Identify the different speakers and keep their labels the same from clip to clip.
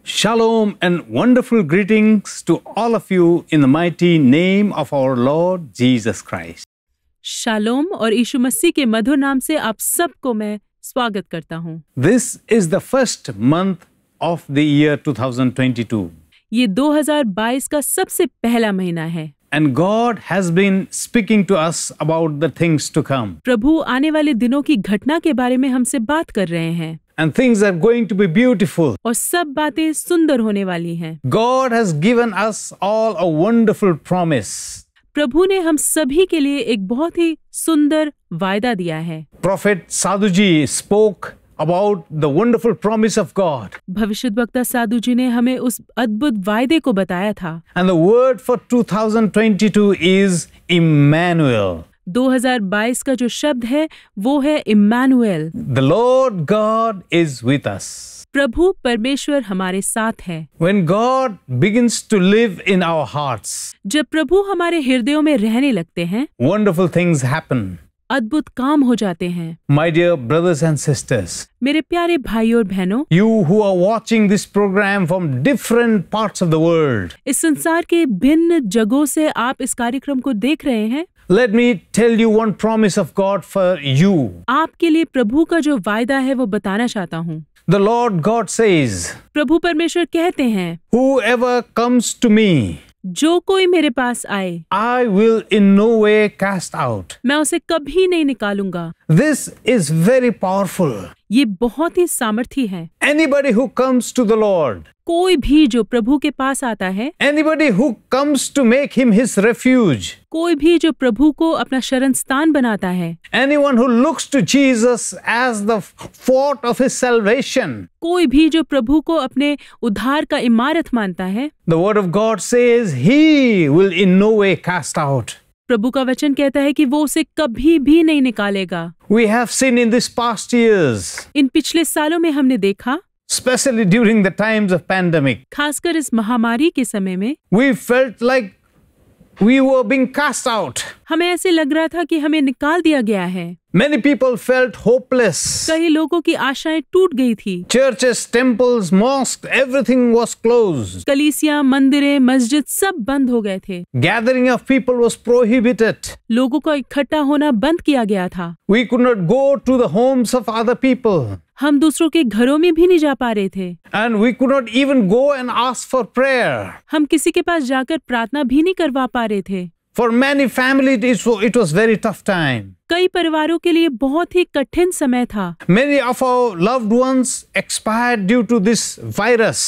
Speaker 1: Shalom and wonderful greetings to all of you in the mighty name of our Lord Jesus Christ.
Speaker 2: Shalom और यीशु मसीह के मधुर नाम से आप सबको मैं स्वागत करता हूँ।
Speaker 1: This is the first month of the year 2022.
Speaker 2: ये 2022 का सबसे पहला महीना है।
Speaker 1: And God has been speaking to us about the things to come.
Speaker 2: प्रभु आने वाले दिनों की घटना के बारे में हमसे बात कर रहे हैं।
Speaker 1: And things are going to be beautiful.
Speaker 2: और सब बातें सुंदर होने वाली हैं।
Speaker 1: God has given us all a wonderful promise.
Speaker 2: प्रभु ने हम सभी के लिए एक बहुत ही सुंदर वायदा दिया है।
Speaker 1: Prophet Sadhuji spoke about the wonderful promise of God.
Speaker 2: भविष्यद्वक्ता साधु जी ने हमें उस अद्भुत वायदे को बताया था।
Speaker 1: And the word for 2022 is Emmanuel.
Speaker 2: 2022 का जो शब्द है वो है Immanuel.
Speaker 1: The Lord God is with us.
Speaker 2: प्रभु परमेश्वर हमारे साथ है।
Speaker 1: When God begins to live in our hearts,
Speaker 2: जब प्रभु हमारे हृदयों में रहने लगते हैं,
Speaker 1: wonderful things happen.
Speaker 2: अद्भुत काम हो जाते हैं।
Speaker 1: My dear brothers and sisters,
Speaker 2: मेरे प्यारे भाई और बहनों,
Speaker 1: you who are watching this program from different parts of the world,
Speaker 2: इस संसार के भिन्न जगहों से आप इस कार्यक्रम को देख रहे हैं।
Speaker 1: let me tell you one promise of God for you.
Speaker 2: आपके लिए प्रभु का जो वायदा है वो बताना चाहता हूँ।
Speaker 1: The Lord God says,
Speaker 2: प्रभु परमेश्वर कहते हैं,
Speaker 1: whoever comes to me,
Speaker 2: जो कोई मेरे पास आए,
Speaker 1: I will in no way cast out.
Speaker 2: मैं उसे कभी नहीं निकालूंगा।
Speaker 1: This is very powerful.
Speaker 2: ये बहुत ही सामर्थी है।
Speaker 1: Anybody who comes to the Lord,
Speaker 2: कोई भी जो प्रभु के पास आता है,
Speaker 1: anybody who comes to make him his refuge,
Speaker 2: कोई भी जो प्रभु को अपना शरण स्थान बनाता है,
Speaker 1: anyone who looks to Jesus as the fort of his salvation,
Speaker 2: कोई भी जो प्रभु को अपने उद्धार का इमारत मानता है,
Speaker 1: the word of God says he will in no way cast out.
Speaker 2: प्रभु का वचन कहता है कि वो उसे कभी भी नहीं निकालेगा।
Speaker 1: We have seen in this past years,
Speaker 2: इन पिछले सालों में हमने देखा,
Speaker 1: especially during the times of pandemic,
Speaker 2: खासकर इस महामारी के समय में,
Speaker 1: we felt like we were being cast out.
Speaker 2: हमें ऐसे लग रहा था कि हमें निकाल दिया गया है।
Speaker 1: Many people felt hopeless.
Speaker 2: कई लोगों की आशाएं टूट गई थी।
Speaker 1: Churches, temples, mosques, everything was closed.
Speaker 2: कलीसिया, मंदिरें, मस्जिद सब बंद हो गए थे।
Speaker 1: Gathering of people was prohibited.
Speaker 2: लोगों का इकट्ठा होना बंद किया गया था।
Speaker 1: We could not go to the homes of other people.
Speaker 2: हम दूसरों के घरों में भी नहीं जा पा रहे थे।
Speaker 1: And we could not even go and ask for prayer.
Speaker 2: हम किसी के पास जाकर प्रार्थना भी नहीं करवा पा रहे थे।
Speaker 1: For many families, it was very tough time.
Speaker 2: कई परिवारों के लिए बहुत ही कठिन समय था।
Speaker 1: Many of our loved ones expired due to this virus.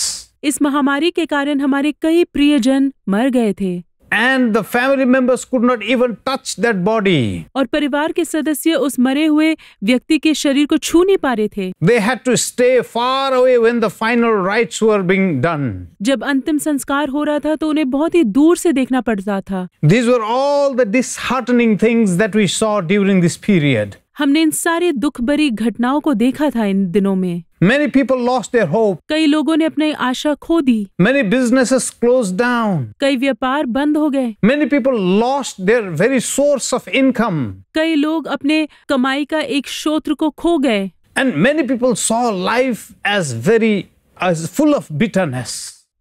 Speaker 2: इस महामारी के कारण हमारे कई प्रियजन मर गए थे।
Speaker 1: And the family members could not even touch that body.
Speaker 2: और परिवार के सदस्य उस मरे हुए व्यक्ति के शरीर को छू नहीं पा रहे थे।
Speaker 1: They had to stay far away when the final rites were being done.
Speaker 2: जब अंतिम संस्कार हो रहा था तो उन्हें बहुत ही दूर से देखना पड़ता था।
Speaker 1: These were all the disheartening things that we saw during this period.
Speaker 2: हमने इन सारे दुख भरी घटनाओं को देखा था इन दिनों में।
Speaker 1: Many people lost their hope.
Speaker 2: कई लोगों ने अपनी आशा खो दी।
Speaker 1: Many businesses closed down.
Speaker 2: कई व्यापार बंद हो गए।
Speaker 1: Many people lost their very source of income.
Speaker 2: कई लोग अपने कमाई का एक स्रोत को खो गए।
Speaker 1: And many people saw life as full of bitterness.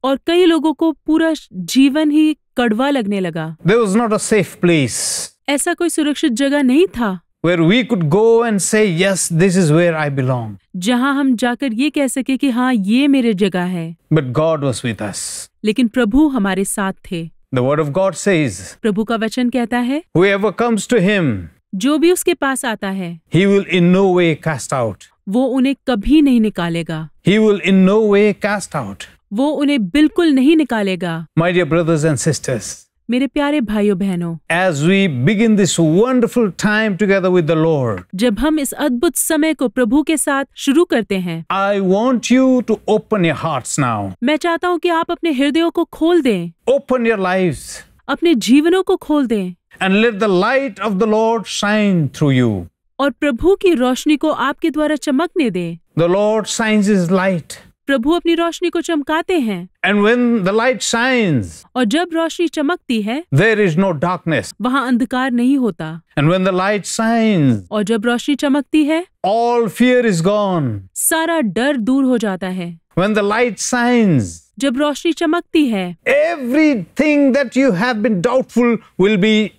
Speaker 2: और कई लोगों को पूरा जीवन ही कड़वा लगने लगा।
Speaker 1: There was not a safe place
Speaker 2: ऐसा कोई सुरक्षित जगह नहीं था
Speaker 1: where we could go and say, yes, this is where I belong.
Speaker 2: जहां हम जाकर ये कह सके कि हाँ ये मेरे जगह है।
Speaker 1: But God was with us.
Speaker 2: लेकिन प्रभु हमारे साथ थे।
Speaker 1: The word of God says,
Speaker 2: प्रभु का वचन कहता है,
Speaker 1: whoever comes to him,
Speaker 2: जो भी उसके पास आता है,
Speaker 1: he will in no way cast out.
Speaker 2: वो उन्हें कभी नहीं निकालेगा।
Speaker 1: He will in no way cast out.
Speaker 2: वो उन्हें बिल्कुल नहीं निकालेगा।
Speaker 1: My dear brothers and sisters,
Speaker 2: मेरे प्यारे भाइयों बहनों,
Speaker 1: as we begin this wonderful time together with the Lord,
Speaker 2: जब हम इस अद्भुत समय को प्रभु के साथ शुरू करते हैं,
Speaker 1: I want you to open your hearts now.
Speaker 2: मैं चाहता हूँ कि आप अपने हृदयों को खोल दें,
Speaker 1: Open your lives
Speaker 2: अपने जीवनों को खोल दें
Speaker 1: and let the light of the Lord shine through you.
Speaker 2: और प्रभु की रोशनी को आपके द्वारा चमकने दें।
Speaker 1: The Lord shines his light.
Speaker 2: प्रभु अपनी रोशनी को चमकाते हैं।
Speaker 1: And when the light shines,
Speaker 2: और जब रोशनी चमकती है,
Speaker 1: there is no darkness.
Speaker 2: वहाँ अंधकार नहीं होता।
Speaker 1: And when the light shines,
Speaker 2: और जब रोशनी चमकती है,
Speaker 1: all fear is gone.
Speaker 2: सारा डर दूर हो जाता है।
Speaker 1: when the light shines,
Speaker 2: जब रोशनी चमकती है,
Speaker 1: everything that you have been doubtful will be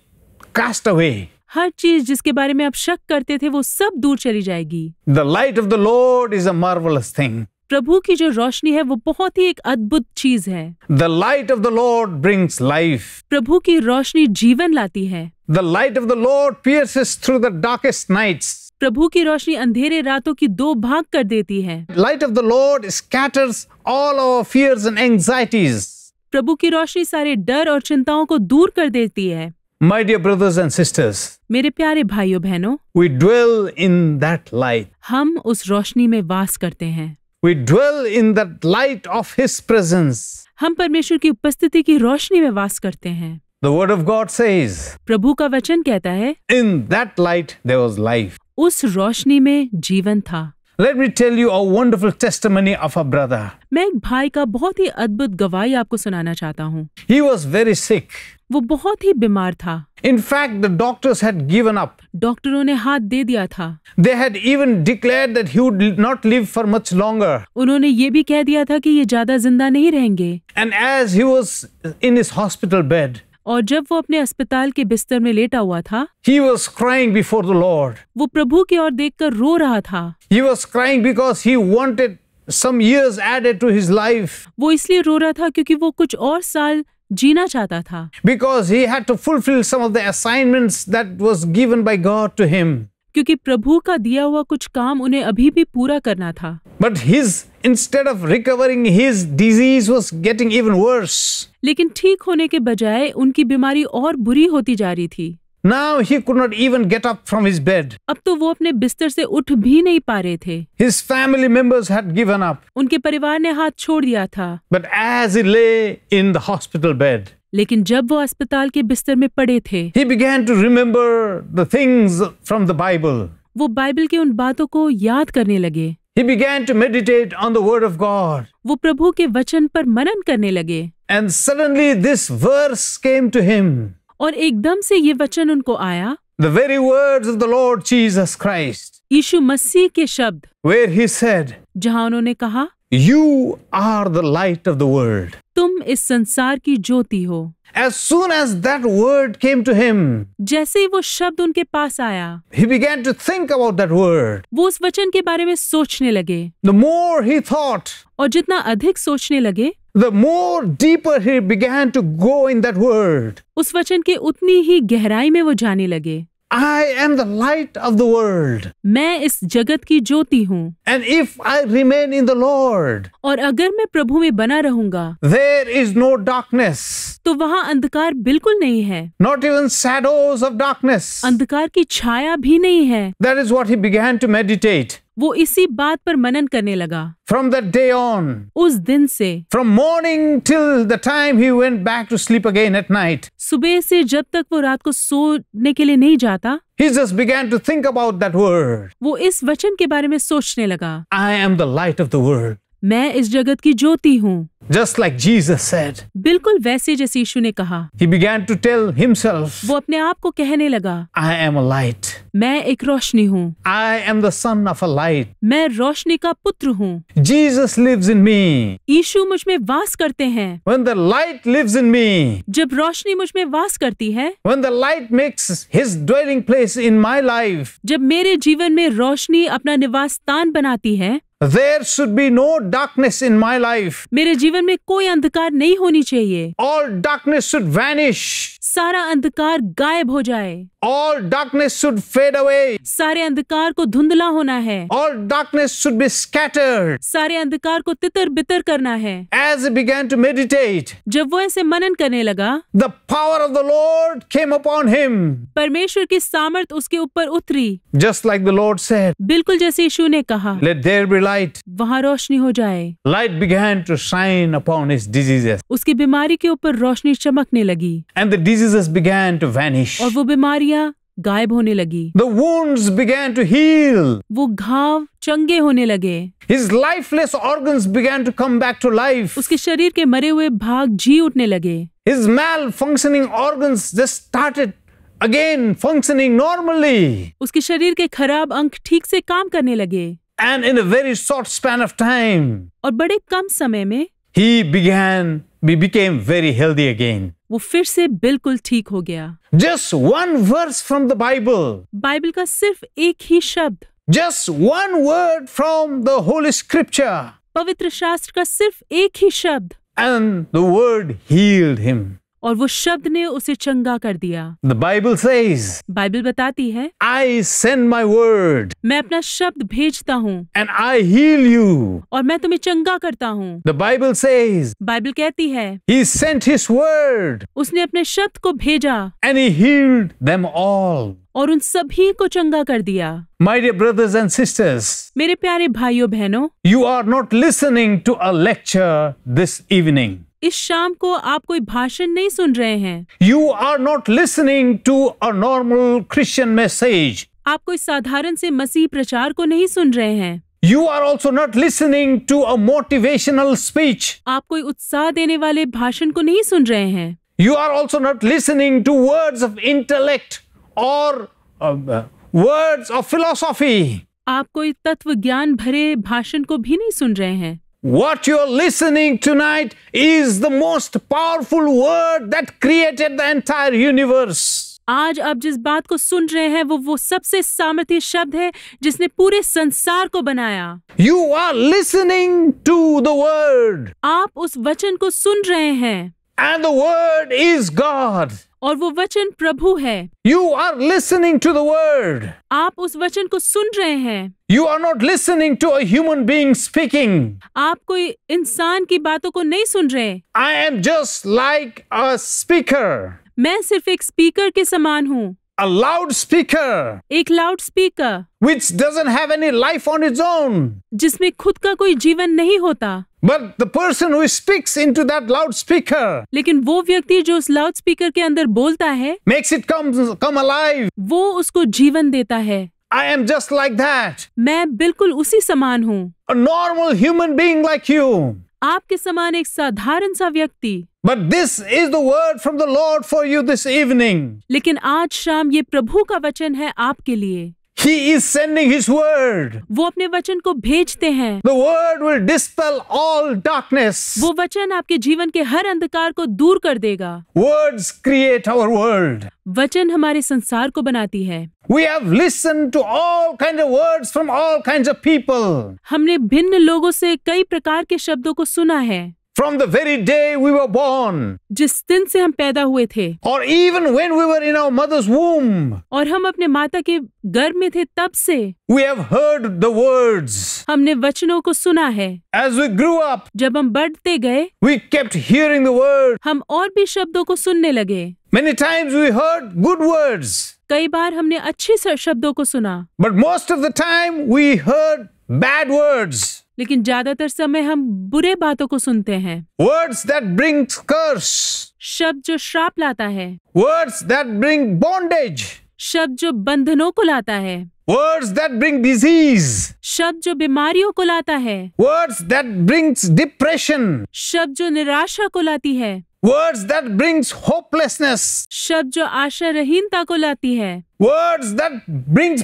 Speaker 1: cast away.
Speaker 2: हर चीज जिसके बारे में आप शक करते थे वो सब दूर चली जाएगी।
Speaker 1: The light of the Lord is a marvelous thing.
Speaker 2: प्रभु की जो रोशनी है वो बहुत ही एक अद्भुत चीज है।
Speaker 1: The light of the Lord brings life.
Speaker 2: प्रभु की रोशनी जीवन लाती है।
Speaker 1: The light of the Lord pierces through the darkest nights.
Speaker 2: प्रभु की रोशनी अंधेरे रातों की दो भाग कर देती है।
Speaker 1: Light of the Lord scatters all our fears and anxieties.
Speaker 2: प्रभु की रोशनी सारे डर और चिंताओं को दूर कर देती है।
Speaker 1: My dear brothers and sisters,
Speaker 2: मेरे प्यारे भाइयों बहनों,
Speaker 1: we dwell in that light.
Speaker 2: हम उस रोशनी में वास करते हैं।
Speaker 1: We dwell in that light of His presence.
Speaker 2: हम परमेश्वर की उपस्थिति की रोशनी में वास करते हैं।
Speaker 1: The Word of God says,
Speaker 2: प्रभु का वचन कहता है,
Speaker 1: in that light there was life.
Speaker 2: उस रोशनी में जीवन था।
Speaker 1: Let me tell you a wonderful testimony of a brother.
Speaker 2: मैं एक भाई का बहुत ही अद्भुत गवाही आपको सुनाना चाहता हूँ।
Speaker 1: He was very sick.
Speaker 2: वो बहुत ही बीमार था।
Speaker 1: In fact, the doctors had given up.
Speaker 2: डॉक्टरों ने हाथ दे दिया था।
Speaker 1: They had even declared that he would not live for much longer.
Speaker 2: उन्होंने ये भी कह दिया था कि ये ज्यादा जिंदा नहीं रहेंगे।
Speaker 1: And as he was in his hospital bed,
Speaker 2: और जब वो अपने अस्पताल के बिस्तर में लेटा हुआ था,
Speaker 1: he was crying before the Lord.
Speaker 2: वो प्रभु की ओर देखकर रो रहा था।
Speaker 1: He was crying because he wanted some years added to his life.
Speaker 2: वो इसलिए रो रहा था क्योंकि वो कुछ और साल जीना चाहता था।
Speaker 1: Because he had to fulfill some of the assignments that was given by God to him.
Speaker 2: क्योंकि प्रभु का दिया हुआ कुछ काम उन्हें अभी भी पूरा करना था।
Speaker 1: But instead of recovering, his disease was getting even worse.
Speaker 2: लेकिन ठीक होने के बजाय उनकी बीमारी और बुरी होती जा रही थी।
Speaker 1: Now he could not even get up from his bed.
Speaker 2: अब तो वो अपने बिस्तर से उठ भी नहीं पा रहे थे।
Speaker 1: His family members had given up.
Speaker 2: उनके परिवार ने हाथ छोड़ दिया था।
Speaker 1: But as he lay in the hospital bed,
Speaker 2: लेकिन जब वो अस्पताल के बिस्तर में पड़े थे,
Speaker 1: he began to remember the things from the Bible.
Speaker 2: वो बाइबल की उन बातों को याद करने लगे।
Speaker 1: He began to meditate on the word of God.
Speaker 2: वो प्रभु के वचन पर मनन करने लगे।
Speaker 1: And suddenly this verse came to him.
Speaker 2: और एकदम से ये वचन उनको आया,
Speaker 1: The very words of the Lord Jesus Christ,
Speaker 2: यीशु मसीह के शब्द,
Speaker 1: where he said,
Speaker 2: जहां उन्होंने कहा,
Speaker 1: You are the light of the world.
Speaker 2: तुम इस संसार की ज्योति हो।
Speaker 1: As soon as that word came to him,
Speaker 2: जैसे ही वो शब्द उनके पास आया,
Speaker 1: he began to think about that word.
Speaker 2: वो उस वचन के बारे में सोचने लगे।
Speaker 1: The more he thought,
Speaker 2: और जितना अधिक सोचने लगे,
Speaker 1: the more deeper he began to go in that word.
Speaker 2: उस वचन के उतनी ही गहराई में वो जाने लगे।
Speaker 1: I am the light of the world.
Speaker 2: मैं इस जगत की ज्योति हूँ।
Speaker 1: And if I remain in the Lord,
Speaker 2: और अगर मैं प्रभु में बना रहूंगा,
Speaker 1: there is no darkness,
Speaker 2: तो वहाँ अंधकार बिल्कुल नहीं है।
Speaker 1: not even shadows of darkness.
Speaker 2: अंधकार की छाया भी नहीं है।
Speaker 1: That is what he began to meditate.
Speaker 2: वो इसी बात पर मनन करने लगा।
Speaker 1: From that day on,
Speaker 2: उस दिन से,
Speaker 1: from morning till the time he went back to sleep again at night,
Speaker 2: सुबह से जब तक वो रात को सोने के लिए नहीं जाता,
Speaker 1: he just began to think about that word.
Speaker 2: वो इस वचन के बारे में सोचने लगा।
Speaker 1: I am the light of the world.
Speaker 2: मैं इस जगत की ज्योति हूँ।
Speaker 1: Just like Jesus said.
Speaker 2: बिल्कुल वैसे जैसे यीशु ने कहा।
Speaker 1: He began to tell himself,
Speaker 2: वो अपने आप को कहने लगा,
Speaker 1: I am a light.
Speaker 2: मैं एक रोशनी हूँ।
Speaker 1: I am the son of a light.
Speaker 2: मैं रोशनी का पुत्र हूँ।
Speaker 1: Jesus lives in me.
Speaker 2: यीशु मुझ में वास करते हैं।
Speaker 1: When the light lives in me,
Speaker 2: जब रोशनी मुझ में वास करती है,
Speaker 1: when the light makes his dwelling place in my life,
Speaker 2: जब मेरे जीवन में रोशनी अपना निवास स्थान बनाती है,
Speaker 1: there should be no darkness in my life.
Speaker 2: मेरे जीवन में कोई अंधकार नहीं होनी चाहिए।
Speaker 1: All darkness should vanish.
Speaker 2: सारा अंधकार गायब हो जाए।
Speaker 1: All darkness should fade away.
Speaker 2: सारे अंधकार को धुंधला होना है।
Speaker 1: All darkness should be scattered.
Speaker 2: सारे अंधकार को तितर बितर करना है।
Speaker 1: As he began to meditate,
Speaker 2: जब वो ऐसे मनन करने लगा,
Speaker 1: the power of the Lord came upon him.
Speaker 2: परमेश्वर की सामर्थ उसके ऊपर उतरी।
Speaker 1: Just like the Lord said,
Speaker 2: बिल्कुल जैसे यीशु ने कहा,
Speaker 1: let there be light.
Speaker 2: वहाँ रोशनी हो जाए।
Speaker 1: Light began to shine upon his diseases.
Speaker 2: उसकी बीमारी के ऊपर रोशनी चमकने लगी।
Speaker 1: And the diseases began to vanish.
Speaker 2: और वो बीमारियां गायब होने लगी।
Speaker 1: The wounds began to heal.
Speaker 2: वो घाव चंगे होने लगे।
Speaker 1: His lifeless organs began to come back to life.
Speaker 2: उसके शरीर के मरे हुए भाग जी उठने लगे।
Speaker 1: His malfunctioning organs just started again functioning normally.
Speaker 2: उसके शरीर के खराब अंग ठीक से काम करने लगे।
Speaker 1: And in a very short span of time,
Speaker 2: और बड़े कम समय में
Speaker 1: he became very healthy again.
Speaker 2: वो फिर से बिल्कुल ठीक हो गया।
Speaker 1: Just one verse from the Bible,
Speaker 2: Bible का सिर्फ एक ही शब्द,
Speaker 1: just one word from the Holy Scripture,
Speaker 2: पवित्र शास्त्र का सिर्फ एक ही शब्द,
Speaker 1: and the word healed him.
Speaker 2: और वो शब्द ने उसे चंगा कर दिया।
Speaker 1: The Bible says,
Speaker 2: बाइबल बताती है,
Speaker 1: I send my word
Speaker 2: मैं अपना शब्द भेजता हूँ
Speaker 1: and I heal you.
Speaker 2: और मैं तुम्हें चंगा करता हूँ।
Speaker 1: The Bible says,
Speaker 2: बाइबल कहती है,
Speaker 1: he sent his word
Speaker 2: उसने अपने शब्द को भेजा
Speaker 1: and he healed them all.
Speaker 2: और उन सभी को चंगा कर दिया।
Speaker 1: My dear brothers and sisters,
Speaker 2: मेरे प्यारे भाइयों बहनों,
Speaker 1: you are not listening to a lecture this evening.
Speaker 2: इस शाम को आप कोई भाषण नहीं सुन रहे हैं।
Speaker 1: You are not listening to a normal Christian message.
Speaker 2: आप कोई साधारण से मसीह प्रचार को नहीं सुन रहे हैं।
Speaker 1: You are also not listening to a motivational speech.
Speaker 2: आप कोई उत्साह देने वाले भाषण को नहीं सुन रहे हैं।
Speaker 1: You are also not listening to words of intellect or words of philosophy.
Speaker 2: आप कोई तत्व ज्ञान भरे भाषण को भी नहीं सुन रहे हैं।
Speaker 1: What you are listening tonight is the most powerful word that created the entire universe.
Speaker 2: आज आप जिस बात को सुन रहे हैं वो सबसे सामर्थ्य शब्द है जिसने पूरे संसार को बनाया।
Speaker 1: You are listening to the word.
Speaker 2: आप उस वचन को सुन रहे हैं।
Speaker 1: And the word is God.
Speaker 2: और वो वचन प्रभु है।
Speaker 1: You are listening to the word.
Speaker 2: आप उस वचन को सुन रहे हैं।
Speaker 1: You are not listening to a human being speaking.
Speaker 2: आप कोई इंसान की बातों को नहीं सुन रहे।
Speaker 1: I am just like a speaker.
Speaker 2: मैं सिर्फ एक स्पीकर के समान हूँ।
Speaker 1: A loudspeaker.
Speaker 2: एक loud speaker
Speaker 1: Which doesn't have any life on its own.
Speaker 2: जिसमें खुद का कोई जीवन नहीं होता।
Speaker 1: But the person who speaks into that loudspeaker
Speaker 2: लेकिन वो व्यक्ति जो उस लाउड स्पीकर के अंदर बोलता है
Speaker 1: makes it come alive.
Speaker 2: वो उसको जीवन देता है।
Speaker 1: I am just like that.
Speaker 2: मैं बिल्कुल उसी समान हूँ।
Speaker 1: A normal human being like you.
Speaker 2: आपके समान एक साधारण सा व्यक्ति।
Speaker 1: But this is the word from the Lord for you this evening.
Speaker 2: लेकिन आज शाम ये प्रभु का वचन है आपके लिए।
Speaker 1: He is sending his word.
Speaker 2: वो अपने वचन को भेजते हैं।
Speaker 1: The word will dispel all darkness.
Speaker 2: वो वचन आपके जीवन के हर अंधकार को दूर कर देगा।
Speaker 1: Words create our world.
Speaker 2: वचन हमारे संसार को बनाती है।
Speaker 1: We have listened to all kinds of words from all kinds of people.
Speaker 2: हमने भिन्न लोगों से कई प्रकार के शब्दों को सुना है।
Speaker 1: From the very day we were born.
Speaker 2: जिस दिन से हम पैदा हुए थे।
Speaker 1: Or even when we were in our mother's womb.
Speaker 2: और हम अपने माता के गर्भ में थे तब से।
Speaker 1: We have heard the words.
Speaker 2: हमने वचनों को सुना है।
Speaker 1: As we grew up.
Speaker 2: जब हम बढ़ते गए।
Speaker 1: We kept hearing the word.
Speaker 2: हम और भी शब्दों को सुनने लगे।
Speaker 1: Many times we heard good words.
Speaker 2: कई बार हमने अच्छे शब्दों को सुना।
Speaker 1: But most of the time we heard bad words.
Speaker 2: लेकिन ज्यादातर समय हम बुरे बातों को सुनते हैं।
Speaker 1: Words that bring curse.
Speaker 2: शब्द जो श्राप लाता है।
Speaker 1: Words that bring bondage.
Speaker 2: शब्द जो बंधनों को लाता है।
Speaker 1: Words that bring disease.
Speaker 2: शब्द जो बीमारियों को लाता है।
Speaker 1: Words that brings depression.
Speaker 2: शब्द जो निराशा को लाती है।
Speaker 1: Words that brings hopelessness.
Speaker 2: शब्द जो आशा रहीनता को लाती है।
Speaker 1: Words that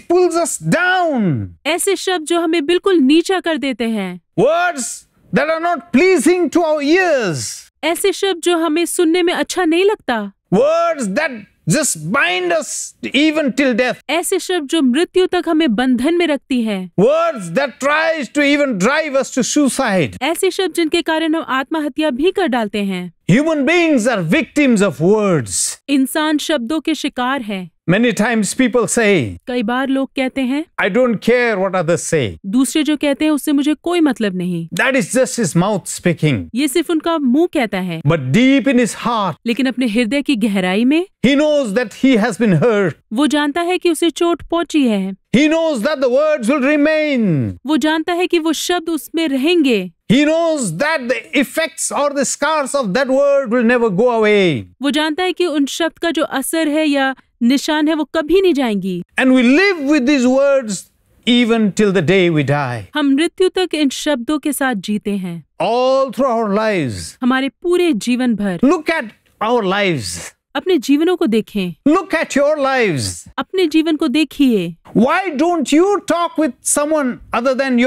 Speaker 1: pulls us down.
Speaker 2: ऐसे शब्द जो हमें बिल्कुल नीचा कर देते हैं।
Speaker 1: Words that are not pleasing to our ears.
Speaker 2: ऐसे शब्द जो हमें सुनने में अच्छा नहीं लगता।
Speaker 1: Words that just bind us even till death.
Speaker 2: ऐसे शब्द जो मृत्यु तक हमें बंधन में रखती हैं।
Speaker 1: Words that tries to even drive us to suicide.
Speaker 2: ऐसे शब्द जिनके कारण हम आत्महत्या भी कर डालते हैं।
Speaker 1: Human beings are victims of words.
Speaker 2: इंसान शब्दों के शिकार है।
Speaker 1: Many times people say,
Speaker 2: कई बार लोग कहते हैं,
Speaker 1: I don't care what others say.
Speaker 2: दूसरे जो कहते हैं उससे मुझे कोई मतलब नहीं।
Speaker 1: That is just his mouth speaking.
Speaker 2: ये सिर्फ उनका मुंह कहता है।
Speaker 1: But deep in his heart,
Speaker 2: लेकिन अपने हृदय की गहराई में
Speaker 1: he knows that he has been hurt.
Speaker 2: वो जानता है कि उसे चोट पहुंची है।
Speaker 1: He knows that the words will remain.
Speaker 2: वो जानता है कि वो शब्द उसमें रहेंगे।
Speaker 1: He knows that the effects or the scars of that word will never go away.
Speaker 2: वो जानता है कि उन शब्द का जो असर है या निशान है वो कभी नहीं जाएंगी।
Speaker 1: And we live with these words even till the day we die.
Speaker 2: हम मृत्यु तक इन शब्दों के साथ जीते हैं।
Speaker 1: All through our lives.
Speaker 2: हमारे पूरे जीवन भर।
Speaker 1: Look at our lives.
Speaker 2: अपने जीवनों को देखें,
Speaker 1: Look at your lives.
Speaker 2: अपने जीवन को देखिए।
Speaker 1: Why don't you talk with someone other than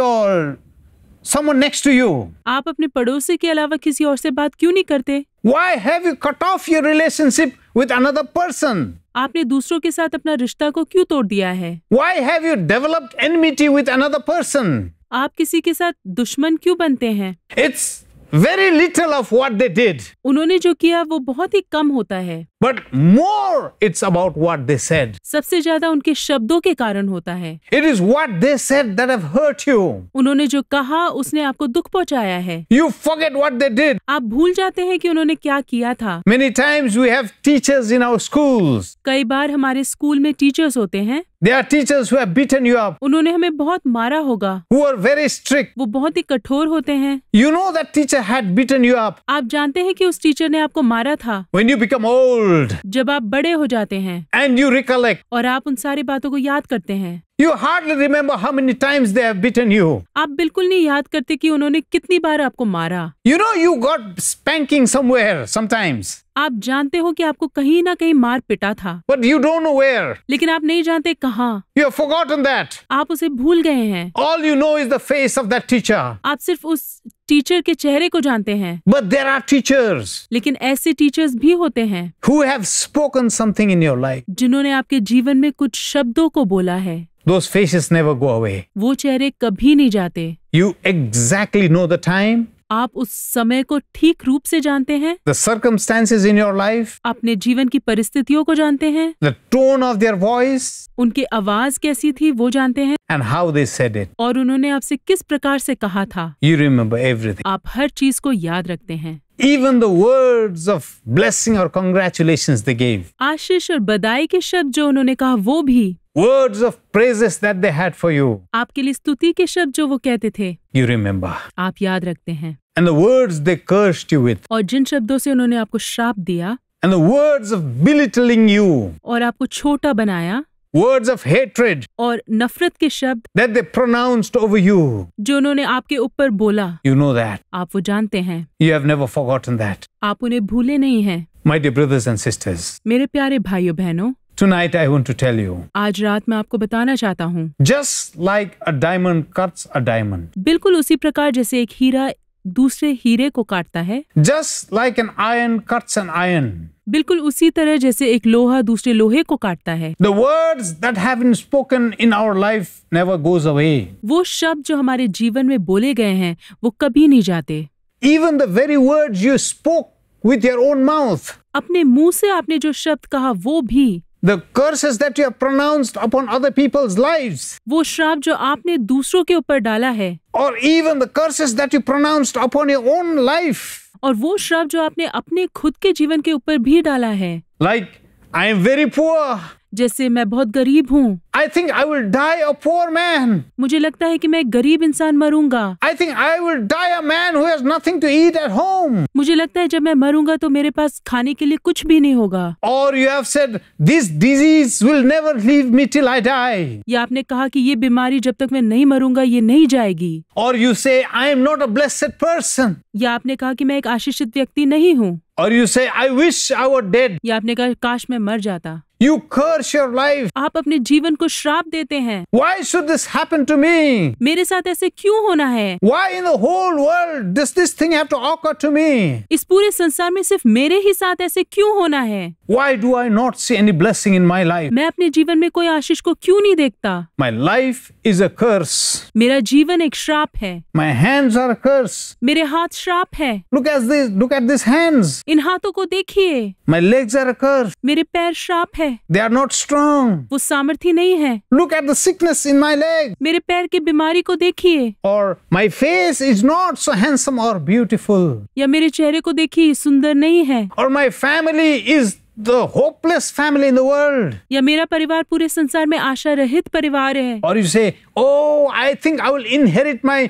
Speaker 1: someone next to you?
Speaker 2: आप अपने पड़ोसी के अलावा किसी और से बात क्यों नहीं करते?
Speaker 1: Why have you cut off your relationship with another person?
Speaker 2: आपने दूसरों के साथ अपना रिश्ता को क्यों तोड़ दिया है?
Speaker 1: Why have you developed enmity with another person?
Speaker 2: आप किसी के साथ दुश्मन क्यों बनते हैं?
Speaker 1: It's very little of what they did,
Speaker 2: उन्होंने जो किया वो बहुत ही कम होता है,
Speaker 1: but more it's about what they said.
Speaker 2: सबसे ज्यादा उनके शब्दों के कारण होता है।
Speaker 1: It is what they said that have hurt you.
Speaker 2: उन्होंने जो कहा उसने आपको दुख पहुंचाया है।
Speaker 1: You forget what they did.
Speaker 2: आप भूल जाते हैं कि उन्होंने क्या किया था।
Speaker 1: Many times we have teachers in our schools.
Speaker 2: कई बार हमारे स्कूल में टीचर्स होते हैं,
Speaker 1: There are teachers who have beaten you up,
Speaker 2: उन्होंने हमें बहुत मारा होगा,
Speaker 1: who are very strict.
Speaker 2: वो बहुत ही कठोर होते हैं।
Speaker 1: You know that teacher had beaten you up.
Speaker 2: आप जानते हैं कि उस टीचर ने आपको मारा था।
Speaker 1: When you become old
Speaker 2: जब आप बड़े हो जाते हैं
Speaker 1: and you recollect,
Speaker 2: और आप उन सारी बातों को याद करते हैं,
Speaker 1: you hardly remember how many times they have beaten you.
Speaker 2: आप बिल्कुल नहीं याद करते कि उन्होंने कितनी बार आपको मारा।
Speaker 1: You know you got spanking somewhere sometimes,
Speaker 2: आप जानते हो कि आपको कहीं ना कहीं मार पिटा था,
Speaker 1: but you don't know where.
Speaker 2: लेकिन आप नहीं जानते कहाँ।
Speaker 1: You have forgotten that.
Speaker 2: आप उसे भूल गए हैं।
Speaker 1: All you know is the face of that teacher.
Speaker 2: आप सिर्फ उस टीचर के चेहरे को जानते हैं,
Speaker 1: But there are teachers
Speaker 2: लेकिन ऐसे टीचर्स भी होते हैं
Speaker 1: who have spoken something in your life.
Speaker 2: जिन्होंने आपके जीवन में कुछ शब्दों को बोला है।
Speaker 1: Those faces never go away.
Speaker 2: वो चेहरे कभी नहीं जाते।
Speaker 1: You exactly know the time,
Speaker 2: आप उस समय को ठीक रूप से जानते हैं,
Speaker 1: the circumstances in your life,
Speaker 2: अपने जीवन की परिस्थितियों को जानते हैं,
Speaker 1: the tone of their voice,
Speaker 2: उनकी आवाज कैसी थी वो जानते हैं,
Speaker 1: and how they said it.
Speaker 2: और उन्होंने आपसे किस प्रकार से कहा था।
Speaker 1: You remember everything.
Speaker 2: आप हर चीज को याद रखते हैं।
Speaker 1: Even the words of blessing or congratulations they gave,
Speaker 2: आशीष और बधाई के शब्द जो उन्होंने कहा वो भी,
Speaker 1: words of praises that they had for you,
Speaker 2: आपके लिए स्तुति के शब्द जो वो कहते थे,
Speaker 1: you remember.
Speaker 2: आप याद रखते हैं।
Speaker 1: And the words they cursed you with,
Speaker 2: और जिन शब्दों से उन्होंने आपको श्राप दिया
Speaker 1: and the words of belittling you,
Speaker 2: और आपको छोटा बनाया,
Speaker 1: words of hatred
Speaker 2: और नफरत के शब्द
Speaker 1: that they pronounced over you,
Speaker 2: जो उन्होंने आपके ऊपर बोला,
Speaker 1: you know that.
Speaker 2: आप वो जानते हैं।
Speaker 1: You have never forgotten that.
Speaker 2: आप उन्हें भूले नहीं हैं।
Speaker 1: My dear brothers and sisters,
Speaker 2: मेरे प्यारे भाइयों बहनों,
Speaker 1: tonight I want to tell you,
Speaker 2: आज रात मैं आपको बताना चाहता हूँ,
Speaker 1: just like a diamond cuts a diamond,
Speaker 2: बिल्कुल उसी प्रकार जैसे एक हीरा दूसरे हीरे को काटता है,
Speaker 1: just like an iron cuts an iron,
Speaker 2: बिल्कुल उसी तरह जैसे एक लोहा दूसरे लोहे को काटता है।
Speaker 1: the words that have been spoken in our life never goes away.
Speaker 2: वो शब्द जो हमारे जीवन में बोले गए हैं वो कभी नहीं जाते।
Speaker 1: Even the very words you spoke with your own mouth,
Speaker 2: अपने मुंह से आपने जो शब्द कहा वो भी,
Speaker 1: the curses that you have pronounced upon other people's lives,
Speaker 2: वो श्राप जो आपने दूसरों के ऊपर डाला है,
Speaker 1: or even the curses that you pronounced upon your own life,
Speaker 2: और वो श्राप जो आपने अपने खुद के जीवन के ऊपर भी डाला है,
Speaker 1: like I am very poor,
Speaker 2: जैसे मैं बहुत गरीब हूँ,
Speaker 1: I think I will die a poor man,
Speaker 2: मुझे लगता है कि मैं एक गरीब इंसान मरूंगा,
Speaker 1: I think I will die a man who has nothing to eat at home.
Speaker 2: मुझे लगता है जब मैं मरूंगा तो मेरे पास खाने के लिए कुछ भी नहीं होगा।
Speaker 1: Or you have said, this disease will never leave me till I die.
Speaker 2: या आपने कहा कि ये बीमारी जब तक मैं नहीं मरूंगा ये नहीं जाएगी।
Speaker 1: Or you say, I am not a blessed person.
Speaker 2: या आपने कहा कि मैं एक आशीषित व्यक्ति नहीं हूँ।
Speaker 1: Or you say, I wish I were dead.
Speaker 2: या आपने कहा काश मैं मर जाता।
Speaker 1: You curse your life.
Speaker 2: आप अपने जीवन को श्राप देते हैं।
Speaker 1: Why should this happen to me?
Speaker 2: मेरे साथ ऐसे क्यों होना है?
Speaker 1: Why in the whole world does this thing have to occur to me?
Speaker 2: इस पूरे संसार में सिर्फ मेरे ही साथ ऐसे क्यों होना है?
Speaker 1: Why do I not see any blessing in my life?
Speaker 2: मैं अपने जीवन में कोई आशीष को क्यों नहीं देखता?
Speaker 1: My life is a curse.
Speaker 2: मेरा जीवन एक श्राप है।
Speaker 1: My hands are a curse.
Speaker 2: मेरे हाथ श्राप है।
Speaker 1: Look at these hands.
Speaker 2: इन हाथों को देखिए।
Speaker 1: My legs are a curse.
Speaker 2: मेरे पैर श्राप है।
Speaker 1: They are not strong.
Speaker 2: वो सामर्थ्य नहीं है।
Speaker 1: Look at the sickness in my leg.
Speaker 2: मेरे पैर की बीमारी को देखिए।
Speaker 1: Or my face is not so handsome or beautiful.
Speaker 2: या मेरे चेहरे को देखिए सुंदर नहीं है।
Speaker 1: Or my family is the hopeless family in the world.
Speaker 2: या मेरा परिवार पूरे संसार में आशा रहित परिवार है।
Speaker 1: Or you say, oh, I think I will inherit my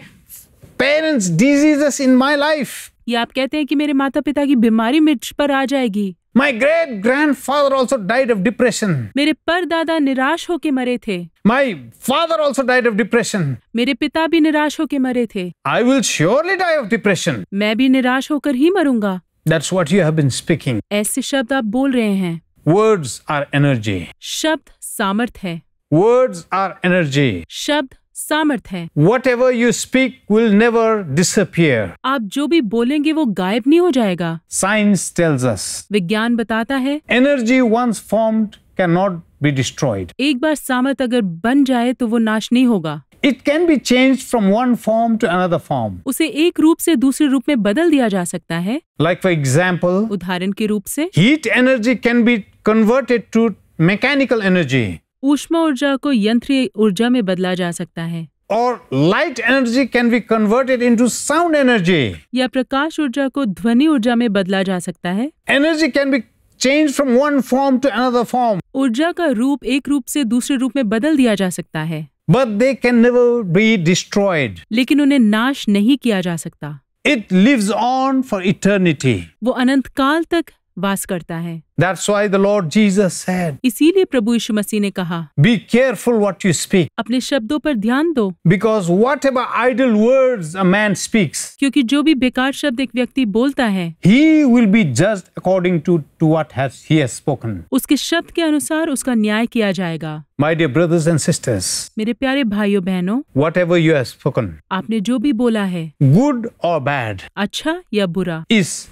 Speaker 1: parents' diseases in my life.
Speaker 2: या आप कहते हैं कि मेरे माता पिता की बीमारी मुझ पर आ जाएगी।
Speaker 1: My great grandfather also died of depression.
Speaker 2: मेरे परदादा निराश होके मरे थे।
Speaker 1: My father also died of depression.
Speaker 2: मेरे पिता भी निराश होके मरे थे।
Speaker 1: I will surely die of depression.
Speaker 2: मैं भी निराश होकर ही मरूंगा।
Speaker 1: That's what you have been speaking.
Speaker 2: ऐसे शब्द आप बोल रहे हैं।
Speaker 1: Words are energy.
Speaker 2: शब्द सामर्थ है।
Speaker 1: Words are energy.
Speaker 2: शब्द सामर्थ है।
Speaker 1: Whatever you speak will never disappear.
Speaker 2: आप जो भी बोलेंगे वो गायब नहीं हो जाएगा।
Speaker 1: Science tells us
Speaker 2: विज्ञान बताता है
Speaker 1: energy once formed cannot be destroyed.
Speaker 2: एक बार सामर्थ अगर बन जाए तो वो नाश नहीं होगा।
Speaker 1: It can be changed from one form to another form.
Speaker 2: उसे एक रूप से दूसरे रूप में बदल दिया जा सकता है।
Speaker 1: Like for example,
Speaker 2: उदाहरण के रूप से
Speaker 1: heat energy can be converted to mechanical energy.
Speaker 2: ऊष्मा ऊर्जा को यंत्रीय ऊर्जा में बदला जा सकता है।
Speaker 1: Or light energy can be converted into sound energy.
Speaker 2: या प्रकाश ऊर्जा को ध्वनि ऊर्जा में बदला जा सकता है।
Speaker 1: Energy can be changed from one form to another form.
Speaker 2: ऊर्जा का रूप एक रूप से दूसरे रूप में बदल दिया जा सकता है।
Speaker 1: But they can never be destroyed.
Speaker 2: लेकिन उन्हें नाश नहीं किया जा सकता।
Speaker 1: It lives on for eternity.
Speaker 2: वो अनंत काल तक वास करता है।
Speaker 1: That's why the Lord Jesus said,
Speaker 2: इसीलिए प्रभु यीशु मसीह ने कहा,
Speaker 1: be careful what you speak,
Speaker 2: अपने शब्दों पर ध्यान दो,
Speaker 1: because whatever idle words a man speaks,
Speaker 2: क्योंकि जो भी बेकार शब्द एक व्यक्ति बोलता है,
Speaker 1: he will be judged according to what he has spoken.
Speaker 2: उसके शब्द के अनुसार उसका न्याय किया जाएगा।
Speaker 1: My dear brothers and sisters,
Speaker 2: मेरे प्यारे भाइयों बहनों,
Speaker 1: whatever you have spoken,
Speaker 2: आपने जो भी बोला है,
Speaker 1: good or bad,
Speaker 2: अच्छा या बुरा,
Speaker 1: is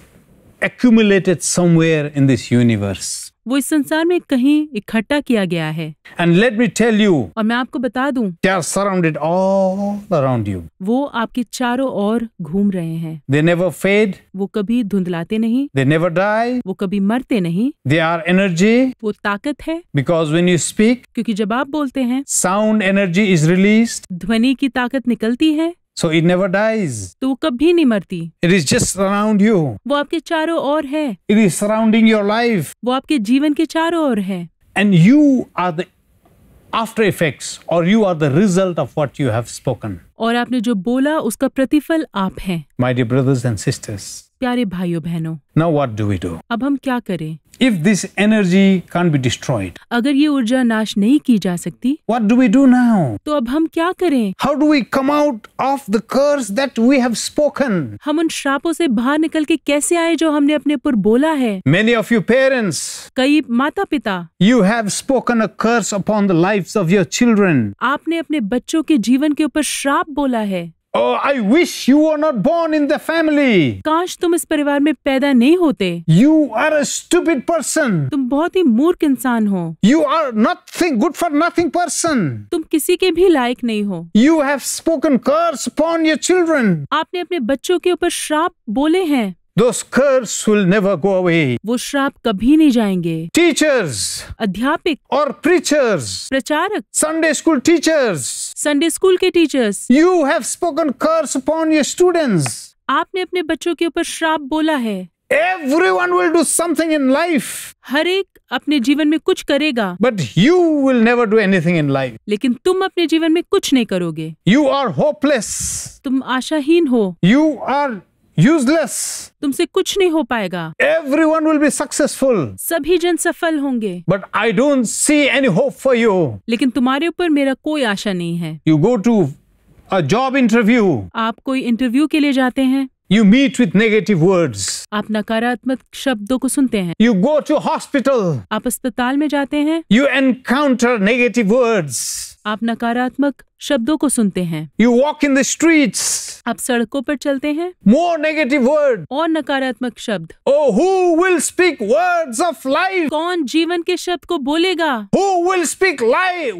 Speaker 1: accumulated somewhere in this universe.
Speaker 2: वो इस संसार में कहीं इकट्ठा किया गया है।
Speaker 1: And let me tell you,
Speaker 2: और मैं आपको बता दूं,
Speaker 1: they are surrounded all around you.
Speaker 2: वो आपके चारों ओर घूम रहे हैं।
Speaker 1: They never fade.
Speaker 2: वो कभी धुंधलाते नहीं,
Speaker 1: They never die.
Speaker 2: वो कभी मरते नहीं।
Speaker 1: They are energy,
Speaker 2: वो ताकत है,
Speaker 1: because when you speak,
Speaker 2: क्योंकि जब आप बोलते हैं,
Speaker 1: sound energy is released,
Speaker 2: ध्वनि की ताकत निकलती है,
Speaker 1: so it never dies.
Speaker 2: तो वो कभी नहीं मरती।
Speaker 1: It is just around you.
Speaker 2: वो आपके चारों ओर है,
Speaker 1: It is surrounding your life.
Speaker 2: वो आपके जीवन के चारों ओर है।
Speaker 1: And you are the after effects, or you are the result of what you have spoken.
Speaker 2: और आपने जो बोला उसका प्रतिफल आप हैं।
Speaker 1: My dear brothers and sisters,
Speaker 2: प्यारे भाइयों बहनों,
Speaker 1: now what do we do?
Speaker 2: अब हम क्या करें?
Speaker 1: If this energy can't be destroyed,
Speaker 2: अगर ये ऊर्जा नाश नहीं की जा सकती,
Speaker 1: what do we do now?
Speaker 2: तो अब हम क्या करें?
Speaker 1: How do we come out of the curse that we have spoken?
Speaker 2: हम उन श्रापों से बाहर निकल के कैसे आए जो हमने अपने ऊपर बोला है?
Speaker 1: Many of you parents,
Speaker 2: कई माता पिता,
Speaker 1: you have spoken a curse upon the lives of your children.
Speaker 2: आपने अपने बच्चों के जीवन के ऊपर श्राप बोला है।
Speaker 1: Oh, I wish you were not born in the family.
Speaker 2: काश तुम इस परिवार में पैदा नहीं होते।
Speaker 1: You are a stupid person.
Speaker 2: तुम बहुत ही मूर्ख इंसान हो।
Speaker 1: You are nothing good for nothing person.
Speaker 2: तुम किसी के भी लायक नहीं हो।
Speaker 1: You have spoken curse upon your children.
Speaker 2: आपने अपने बच्चों के ऊपर श्राप बोले हैं।
Speaker 1: Those curse will never go away.
Speaker 2: वो श्राप कभी नहीं जाएंगे।
Speaker 1: Teachers
Speaker 2: अध्यापक
Speaker 1: or preachers,
Speaker 2: प्रचारक,
Speaker 1: Sunday school teachers,
Speaker 2: Sunday school के teachers,
Speaker 1: you have spoken curse upon your students.
Speaker 2: आपने अपने बच्चों के ऊपर श्राप बोला है।
Speaker 1: Everyone will do something in life,
Speaker 2: हर एक अपने जीवन में कुछ करेगा,
Speaker 1: but you will never do anything in life.
Speaker 2: लेकिन तुम अपने जीवन में कुछ नहीं करोगे।
Speaker 1: You are hopeless.
Speaker 2: तुम आशाहीन हो।
Speaker 1: You are useless.
Speaker 2: तुमसे कुछ नहीं हो पाएगा।
Speaker 1: Everyone will be successful,
Speaker 2: सभी जन सफल होंगे,
Speaker 1: but I don't see any hope for you.
Speaker 2: लेकिन तुम्हारे ऊपर मेरा कोई आशा नहीं है।
Speaker 1: You go to a job interview.
Speaker 2: आप कोई इंटरव्यू के लिए जाते हैं,
Speaker 1: You meet with negative words.
Speaker 2: आप नकारात्मक शब्दों को सुनते हैं।
Speaker 1: You go to hospital.
Speaker 2: आप अस्पताल में जाते हैं,
Speaker 1: You encounter negative words.
Speaker 2: आप नकारात्मक शब्दों को सुनते हैं।
Speaker 1: You walk in the streets.
Speaker 2: आप सड़कों पर चलते हैं,
Speaker 1: More negative word.
Speaker 2: और नकारात्मक शब्द।
Speaker 1: Oh, who will speak words of life?
Speaker 2: कौन जीवन के शब्द को बोलेगा?
Speaker 1: Who will speak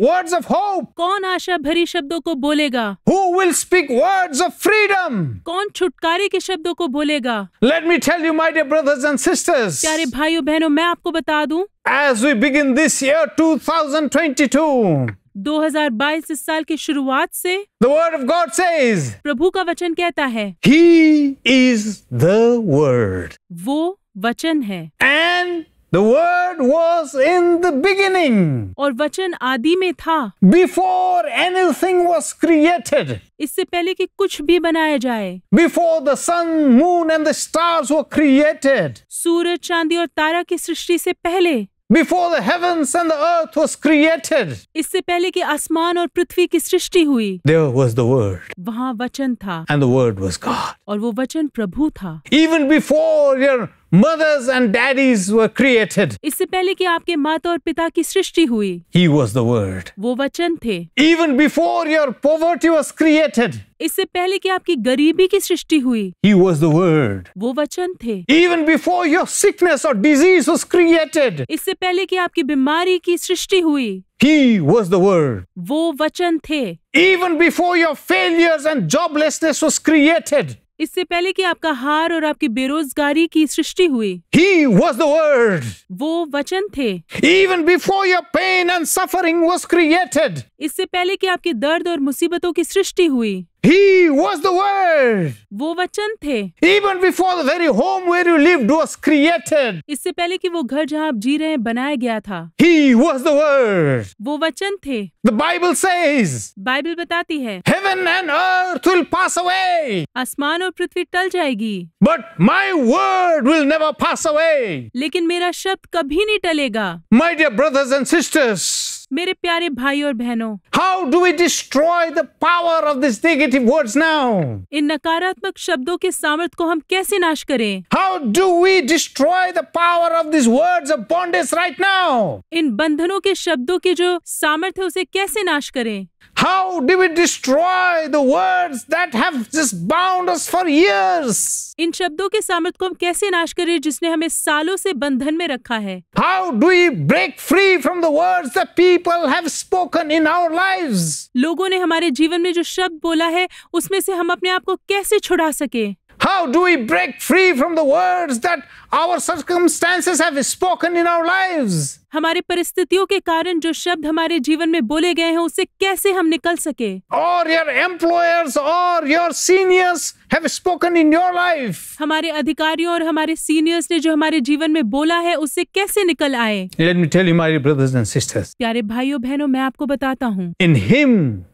Speaker 1: words of hope?
Speaker 2: कौन आशा भरी शब्दों को बोलेगा?
Speaker 1: Who will speak words of freedom?
Speaker 2: कौन छुटकारे के शब्दों को बोलेगा?
Speaker 1: Let me tell you, my dear brothers and sisters,
Speaker 2: प्यारे भाइयों बहनों, मैं आपको बता दूं,
Speaker 1: as we begin this year 2022,
Speaker 2: 2022 इस साल की शुरुआत से
Speaker 1: the word of God says,
Speaker 2: प्रभु का वचन कहता है,
Speaker 1: He is the word.
Speaker 2: वो वचन है,
Speaker 1: And the word was in the beginning,
Speaker 2: और वचन आदि में था,
Speaker 1: before anything was created,
Speaker 2: इससे पहले कि कुछ भी बनाया जाए,
Speaker 1: before the sun, moon and the stars were created,
Speaker 2: सूरज, चांदी और तारा की सृष्टि से पहले,
Speaker 1: before the heavens and the earth was created,
Speaker 2: इससे पहले कि आसमान और पृथ्वी की सृष्टि हुई,
Speaker 1: there was the word,
Speaker 2: वहाँ वचन था,
Speaker 1: and the word was God.
Speaker 2: और वो वचन प्रभु था।
Speaker 1: Even before your mothers and daddies were created,
Speaker 2: इससे पहले कि आपके माता और पिता की सृष्टि हुई,
Speaker 1: He was the Word.
Speaker 2: वो वचन थे।
Speaker 1: Even before your poverty was created,
Speaker 2: इससे पहले कि आपकी गरीबी की सृष्टि हुई,
Speaker 1: He was the Word.
Speaker 2: वो वचन थे।
Speaker 1: Even before your sickness or disease was created,
Speaker 2: इससे पहले कि आपकी बीमारी की सृष्टि हुई,
Speaker 1: He was the Word.
Speaker 2: वो वचन थे।
Speaker 1: Even before your failures and joblessness was created,
Speaker 2: इससे पहले कि आपका हार और आपकी बेरोजगारी की सृष्टि हुई,
Speaker 1: He was the Word.
Speaker 2: वो वचन थे।
Speaker 1: Even before your pain and suffering was created,
Speaker 2: इससे पहले कि आपके दर्द और मुसीबतों की सृष्टि हुई,
Speaker 1: He was the Word.
Speaker 2: वो वचन थे।
Speaker 1: Even before the very home where you lived was created,
Speaker 2: इससे पहले कि वो घर जहाँ आप जी रहे हैं बनाया गया था,
Speaker 1: He was the Word.
Speaker 2: वो वचन थे।
Speaker 1: The Bible says,
Speaker 2: बाइबल बताती है,
Speaker 1: Heaven and earth will pass away,
Speaker 2: आसमान और पृथ्वी टल जाएगी,
Speaker 1: but my word will never pass away.
Speaker 2: लेकिन मेरा शब्द कभी नहीं टलेगा।
Speaker 1: My dear brothers and sisters,
Speaker 2: मेरे प्यारे भाई और बहनों,
Speaker 1: how do we destroy the power of these negative words now?
Speaker 2: इन नकारात्मक शब्दों के सामर्थ्य को हम कैसे नाश करें?
Speaker 1: How do we destroy the power of these words of bondage right now?
Speaker 2: इन बंधनों के शब्दों के जो सामर्थ्य है उसे कैसे नाश करें?
Speaker 1: How do we destroy the words that have just bound us for years?
Speaker 2: इन शब्दों के सामर्थ्य को हम कैसे नाश करें जिसने हमें सालों से बंधन में रखा है?
Speaker 1: How do we break free from the words that people have spoken in our lives?
Speaker 2: लोगों ने हमारे जीवन में जो शब्द बोला है उसमें से हम अपने आप को कैसे छुड़ा सके?
Speaker 1: How do we break free from the words that our circumstances have spoken in our lives?
Speaker 2: हमारे परिस्थितियों के कारण जो शब्द हमारे जीवन में बोले गए हैं उससे कैसे हम निकल सके?
Speaker 1: Or your employers or your seniors have spoken in your life.
Speaker 2: हमारे अधिकारियों और हमारे सीनियर्स ने जो हमारे जीवन में बोला है उससे कैसे निकल आए?
Speaker 1: Let me tell you, my brothers and sisters,
Speaker 2: प्यारे भाइयों बहनों, मैं आपको बताता हूँ,
Speaker 1: in Him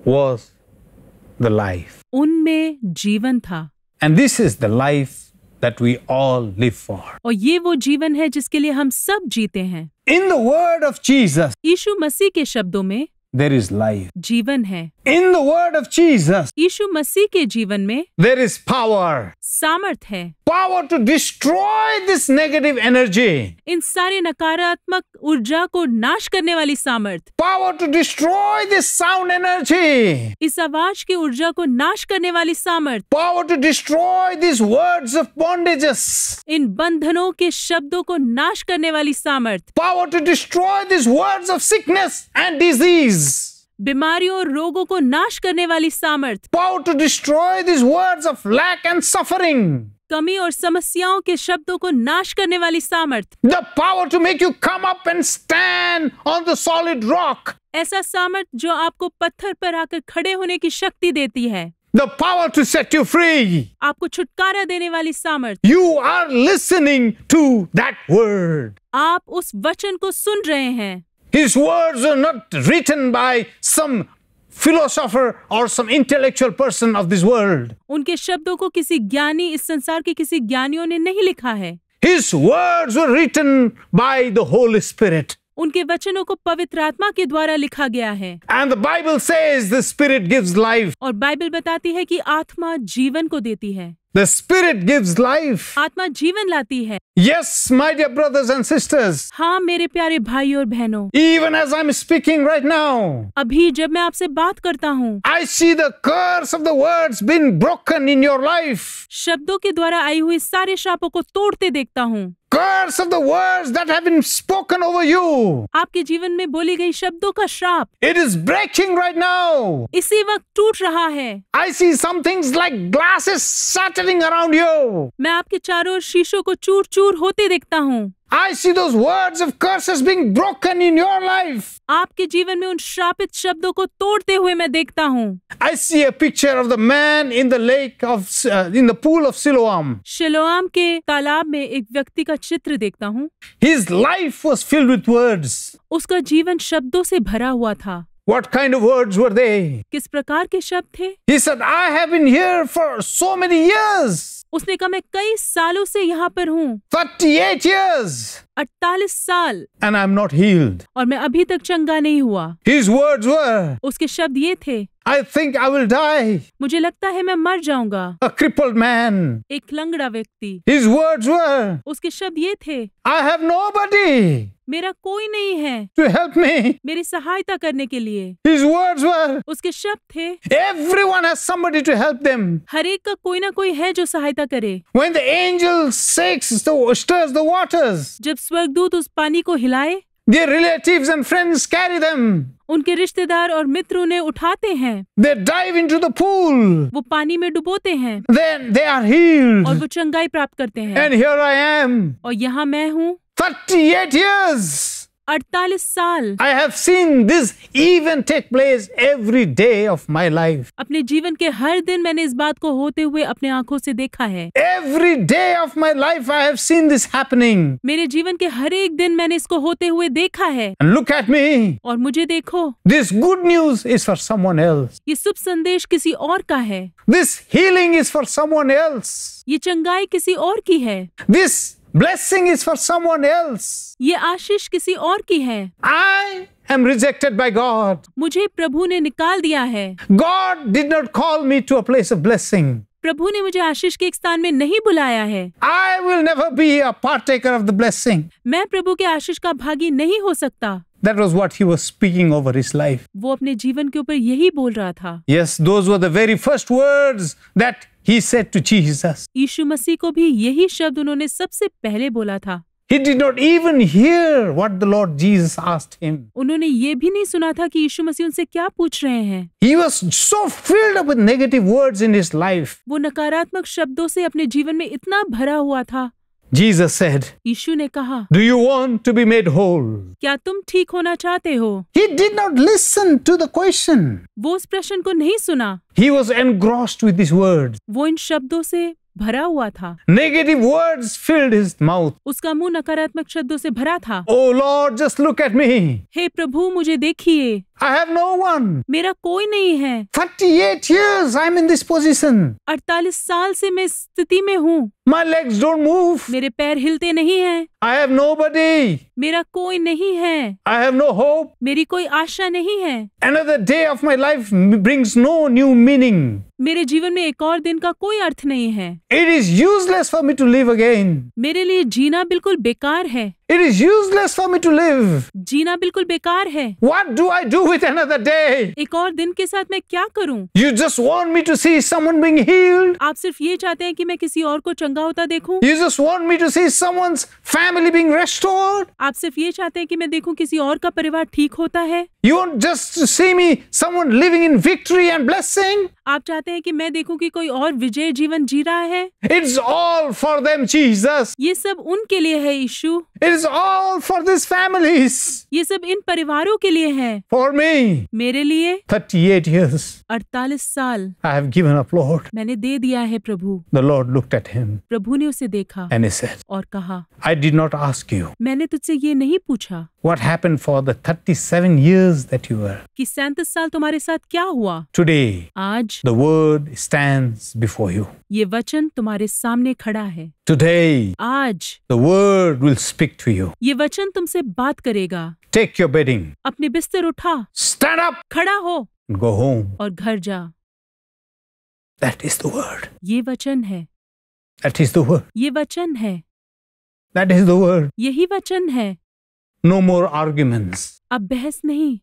Speaker 1: was the life.
Speaker 2: उनमें जीवन था,
Speaker 1: And this is the life that we all live for.
Speaker 2: और ये वो जीवन है जिसके लिए हम सब जीते हैं।
Speaker 1: In the word of Jesus,
Speaker 2: यीशु मसीह के शब्दों में
Speaker 1: there is life.
Speaker 2: जीवन है।
Speaker 1: In the word of Jesus,
Speaker 2: यीशु मसीह के जीवन में
Speaker 1: there is power.
Speaker 2: सामर्थ है,
Speaker 1: Power to destroy this negative energy.
Speaker 2: इन सारे नकारात्मक ऊर्जा को नाश करने वाली सामर्थ,
Speaker 1: Power to destroy this sound energy.
Speaker 2: इस आवाज की ऊर्जा को नाश करने वाली सामर्थ,
Speaker 1: Power to destroy these words of bondages.
Speaker 2: इन बंधनों के शब्दों को नाश करने वाली सामर्थ,
Speaker 1: Power to destroy these words of sickness and disease.
Speaker 2: बीमारियों और रोगों को नाश करने वाली सामर्थ,
Speaker 1: Power to destroy these words of lack and suffering.
Speaker 2: कमी और समस्याओं के शब्दों को नाश करने वाली सामर्थ,
Speaker 1: The power to make you come up and stand on the solid rock.
Speaker 2: ऐसा सामर्थ जो आपको पत्थर पर आकर खड़े होने की शक्ति देती है,
Speaker 1: The power to set you free.
Speaker 2: आपको छुटकारा देने वाली सामर्थ।
Speaker 1: You are listening to that word.
Speaker 2: आप उस वचन को सुन रहे हैं।
Speaker 1: His words are not written by some philosopher or some intellectual person of this world.
Speaker 2: उनके शब्दों को किसी ज्ञानी, इस संसार के किसी ज्ञानियों ने नहीं लिखा है।
Speaker 1: His words were written by the Holy Spirit.
Speaker 2: उनके वचनों को पवित्र आत्मा के द्वारा लिखा गया है।
Speaker 1: And the Bible says the Spirit gives life.
Speaker 2: और बाइबल बताती है कि आत्मा जीवन को देती है।
Speaker 1: The Spirit gives life.
Speaker 2: आत्मा जीवन लाती है।
Speaker 1: Yes, my dear brothers and sisters.
Speaker 2: हाँ मेरे प्यारे भाई और बहनों,
Speaker 1: Even as I'm speaking right now,
Speaker 2: अभी जब मैं आपसे बात करता हूँ,
Speaker 1: I see the curse of the words being broken in your life.
Speaker 2: शब्दों के द्वारा आई हुई सारे श्रापों को तोड़ते देखता हूँ।
Speaker 1: Curse of the words that have been spoken over you.
Speaker 2: आपके जीवन में बोली गई शब्दों का श्राप
Speaker 1: It is breaking right now.
Speaker 2: इसी वक्त टूट रहा है।
Speaker 1: I see some things like glasses shattering around you.
Speaker 2: मैं आपके चारों ओर शीशों को चूर चूर होते देखता हूँ।
Speaker 1: I see those words of curses being broken in your life.
Speaker 2: आपके जीवन में उन श्रापित शब्दों को तोड़ते हुए मैं देखता हूँ।
Speaker 1: I see a picture of the man in the lake of, in the pool of Siloam.
Speaker 2: शिलोआम के तालाब में एक व्यक्ति का चित्र देखता हूँ।
Speaker 1: His life was filled with words.
Speaker 2: उसका जीवन शब्दों से भरा हुआ था।
Speaker 1: What kind of words were they?
Speaker 2: किस प्रकार के शब्द थे?
Speaker 1: He said, I have been here for so many years.
Speaker 2: उसने कहा मैं कई सालों से यहाँ पर हूँ,
Speaker 1: 38 years,
Speaker 2: 48 साल,
Speaker 1: and I'm not healed.
Speaker 2: और मैं अभी तक चंगा नहीं हुआ।
Speaker 1: His words were,
Speaker 2: उसके शब्द ये थे,
Speaker 1: I think I will die.
Speaker 2: मुझे लगता है मैं मर जाऊंगा।
Speaker 1: A crippled man.
Speaker 2: एक लंगड़ा व्यक्ति।
Speaker 1: His words were,
Speaker 2: उसके शब्द ये थे,
Speaker 1: I have nobody
Speaker 2: मेरा कोई नहीं है
Speaker 1: to help me.
Speaker 2: मेरी सहायता करने के लिए।
Speaker 1: His words were,
Speaker 2: उसके शब्द थे,
Speaker 1: everyone has somebody to help them.
Speaker 2: हर एक का कोई ना कोई है जो सहायता करे।
Speaker 1: When the angel stirs the waters,
Speaker 2: जब स्वर्गदूत उस पानी को हिलाए,
Speaker 1: their relatives and friends carry them.
Speaker 2: उनके रिश्तेदार और मित्र उन्हें उठाते हैं,
Speaker 1: They dive into the pool.
Speaker 2: वो पानी में डुबोते हैं,
Speaker 1: Then they are healed.
Speaker 2: और वो चंगाई प्राप्त करते हैं।
Speaker 1: And here I am.
Speaker 2: और यहाँ मैं हूँ,
Speaker 1: 38 years.
Speaker 2: 48 साल।
Speaker 1: I have seen this event take place every day of my life.
Speaker 2: अपने जीवन के हर दिन मैंने इस बात को होते हुए अपने आंखों से देखा है।
Speaker 1: Every day of my life I have seen this happening.
Speaker 2: मेरे जीवन के हर एक दिन मैंने इसको होते हुए देखा है।
Speaker 1: And look at me.
Speaker 2: और मुझे देखो,
Speaker 1: This good news is for someone else.
Speaker 2: ये शुभ संदेश किसी और का है,
Speaker 1: This healing is for someone else.
Speaker 2: ये चंगाई किसी और की है,
Speaker 1: This blessing is for someone else.
Speaker 2: ये आशीष किसी और की है।
Speaker 1: I am rejected by God.
Speaker 2: मुझे प्रभु ने निकाल दिया है।
Speaker 1: God did not call me to a place of blessing.
Speaker 2: प्रभु ने मुझे आशीष के एक स्थान में नहीं बुलाया है।
Speaker 1: I will never be a partaker of the blessing.
Speaker 2: मैं प्रभु के आशीष का भागी नहीं हो सकता।
Speaker 1: That was what he was speaking over his life.
Speaker 2: वो अपने जीवन के ऊपर यही बोल रहा था।
Speaker 1: Yes, those were the very first words that he said to Jesus.
Speaker 2: यीशु मसीह को भी यही शब्द उन्होंने सबसे पहले बोला था।
Speaker 1: He did not even hear what the Lord Jesus asked him.
Speaker 2: उन्होंने ये भी नहीं सुना था कि यीशु मसीह उनसे क्या पूछ रहे हैं।
Speaker 1: He was so filled up with negative words in his life.
Speaker 2: वो नकारात्मक शब्दों से अपने जीवन में इतना भरा हुआ था।
Speaker 1: Jesus said,
Speaker 2: यीशु ने कहा,
Speaker 1: Do you want to be made whole?
Speaker 2: क्या तुम ठीक होना चाहते हो?
Speaker 1: He did not listen to the question.
Speaker 2: वो उस प्रश्न को नहीं सुना।
Speaker 1: He was engrossed with these words.
Speaker 2: वो इन शब्दों से भरा हुआ था।
Speaker 1: Negative words filled his mouth.
Speaker 2: उसका मुंह नकारात्मक शब्दों से भरा था।
Speaker 1: Oh Lord, just look at me.
Speaker 2: हे प्रभु, मुझे देखिए,
Speaker 1: I have no one.
Speaker 2: मेरा कोई नहीं है।
Speaker 1: 38 years I'm in this position.
Speaker 2: 48 साल से मैं इस स्थिति में हूँ।
Speaker 1: My legs don't move.
Speaker 2: मेरे पैर हिलते नहीं हैं।
Speaker 1: I have nobody.
Speaker 2: मेरा कोई नहीं है।
Speaker 1: I have no hope.
Speaker 2: मेरी कोई आशा नहीं है।
Speaker 1: Another day of my life brings no new meaning.
Speaker 2: मेरे जीवन में एक और दिन का कोई अर्थ नहीं है।
Speaker 1: It is useless for me to live again.
Speaker 2: मेरे लिए जीना बिल्कुल बेकार है।
Speaker 1: It is useless for me to live.
Speaker 2: जीना बिल्कुल बेकार है।
Speaker 1: What do I do with another day?
Speaker 2: एक और दिन के साथ मैं क्या करूं?
Speaker 1: You just want me to see someone being healed?
Speaker 2: आप सिर्फ ये चाहते हैं कि मैं किसी और को चंगा होता देखूं?
Speaker 1: You just want me to see someone's family being restored?
Speaker 2: आप सिर्फ ये चाहते हैं कि मैं देखूं किसी और का परिवार ठीक होता है?
Speaker 1: You want just to see me someone living in victory and blessing?
Speaker 2: आप चाहते हैं कि मैं देखूं कि कोई और विजय जीवन जी रहा है?
Speaker 1: It's all for them, Jesus.
Speaker 2: ये सब उनके लिए है यीशु।
Speaker 1: It is all for these families.
Speaker 2: ये सब इन परिवारों के लिए है।
Speaker 1: For me,
Speaker 2: मेरे लिए
Speaker 1: 38 years.
Speaker 2: 48 साल
Speaker 1: I have given up, Lord.
Speaker 2: मैंने दे दिया है प्रभु।
Speaker 1: The Lord looked at him
Speaker 2: प्रभु ने उसे देखा
Speaker 1: and he said,
Speaker 2: और कहा,
Speaker 1: I did not ask you
Speaker 2: मैंने तुझसे ये नहीं पूछा
Speaker 1: what happened for the 37 years that you were.
Speaker 2: कि 37 साल तुम्हारे साथ क्या हुआ।
Speaker 1: Today,
Speaker 2: आज
Speaker 1: the word stands before you.
Speaker 2: ये वचन तुम्हारे सामने खड़ा है।
Speaker 1: Today,
Speaker 2: आज
Speaker 1: the word will speak to you.
Speaker 2: ये वचन तुमसे बात करेगा।
Speaker 1: Take your bedding,
Speaker 2: अपने बिस्तर उठा,
Speaker 1: stand up,
Speaker 2: खड़ा हो
Speaker 1: and go home.
Speaker 2: और घर जा।
Speaker 1: That is the word.
Speaker 2: ये वचन है।
Speaker 1: That is the word.
Speaker 2: ये वचन है।
Speaker 1: That is the word.
Speaker 2: यही वचन है।
Speaker 1: No more arguments.
Speaker 2: अब बहस नहीं,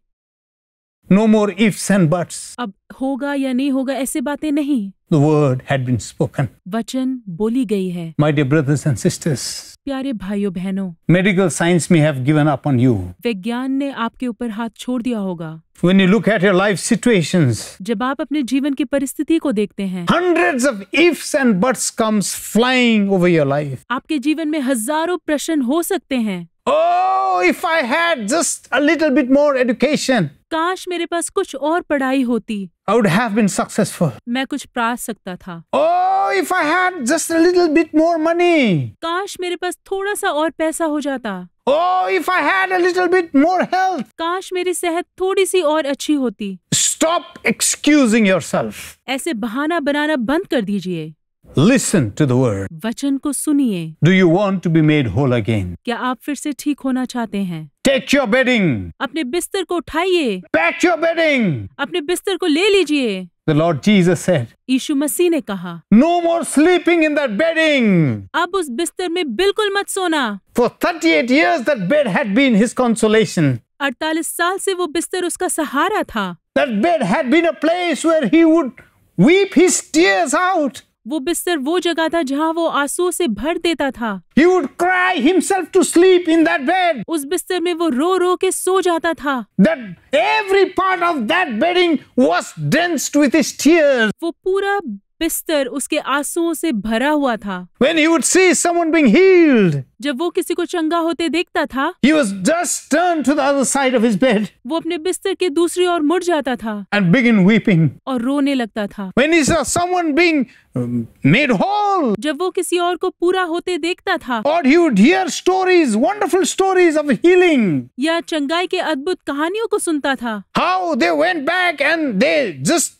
Speaker 1: No more ifs and buts.
Speaker 2: अब होगा या नहीं होगा ऐसे बातें नहीं।
Speaker 1: The word had been spoken.
Speaker 2: वचन बोली गई है।
Speaker 1: My dear brothers and sisters,
Speaker 2: प्यारे भाइयों बहनों,
Speaker 1: medical science may have given up on you.
Speaker 2: विज्ञान ने आपके ऊपर हाथ छोड़ दिया होगा।
Speaker 1: When you look at your life situations,
Speaker 2: जब आप अपने जीवन की परिस्थिति को देखते हैं,
Speaker 1: hundreds of ifs and buts comes flying over your life.
Speaker 2: आपके जीवन में हजारों प्रश्न हो सकते हैं।
Speaker 1: Oh, if I had just a little bit more education,
Speaker 2: काश मेरे पास कुछ और पढ़ाई होती,
Speaker 1: I would have been successful.
Speaker 2: मैं कुछ पा सकता था।
Speaker 1: Oh, if I had just a little bit more money.
Speaker 2: काश मेरे पास थोड़ा सा और पैसा हो जाता।
Speaker 1: Oh, if I had a little bit more health.
Speaker 2: काश मेरी सेहत थोड़ी सी और अच्छी होती।
Speaker 1: Stop excusing yourself.
Speaker 2: ऐसे बहाना बनाना बंद कर दीजिए।
Speaker 1: Listen to the word.
Speaker 2: वचन को सुनिए।
Speaker 1: Do you want to be made whole again?
Speaker 2: क्या आप फिर से ठीक होना चाहते हैं?
Speaker 1: Take your bedding.
Speaker 2: अपने बिस्तर को उठाइए।
Speaker 1: Pack your bedding.
Speaker 2: अपने बिस्तर को ले लीजिए।
Speaker 1: The Lord Jesus said,
Speaker 2: यीशु मसीह ने कहा,
Speaker 1: no more sleeping in that bedding.
Speaker 2: अब उस बिस्तर में बिल्कुल मत सोना।
Speaker 1: For 38 years that bed had been his consolation.
Speaker 2: 48 साल से वो बिस्तर उसका सहारा था।
Speaker 1: That bed had been a place where he would weep his tears out.
Speaker 2: वो बिस्तर वो जगह था जहाँ वो आंसुओं से भर देता था।
Speaker 1: He would cry himself to sleep in that bed.
Speaker 2: उस बिस्तर में वो रो रो के सो जाता था।
Speaker 1: That every part of that bedding was drenched with his tears.
Speaker 2: वो पूरा बिस्तर उसके आंसुओं से भरा हुआ था।
Speaker 1: When he would see someone being healed,
Speaker 2: जब वो किसी को चंगा होते देखता था,
Speaker 1: he was just turned to the other side of his bed
Speaker 2: वो अपने बिस्तर के दूसरी ओर मुड़ जाता था
Speaker 1: and begin weeping.
Speaker 2: और रोने लगता था।
Speaker 1: When he saw someone being made whole,
Speaker 2: जब वो किसी और को पूरा होते देखता था,
Speaker 1: or he would hear stories, wonderful stories of healing,
Speaker 2: या चंगाई के अद्भुत कहानियों को सुनता था,
Speaker 1: how they went back and they just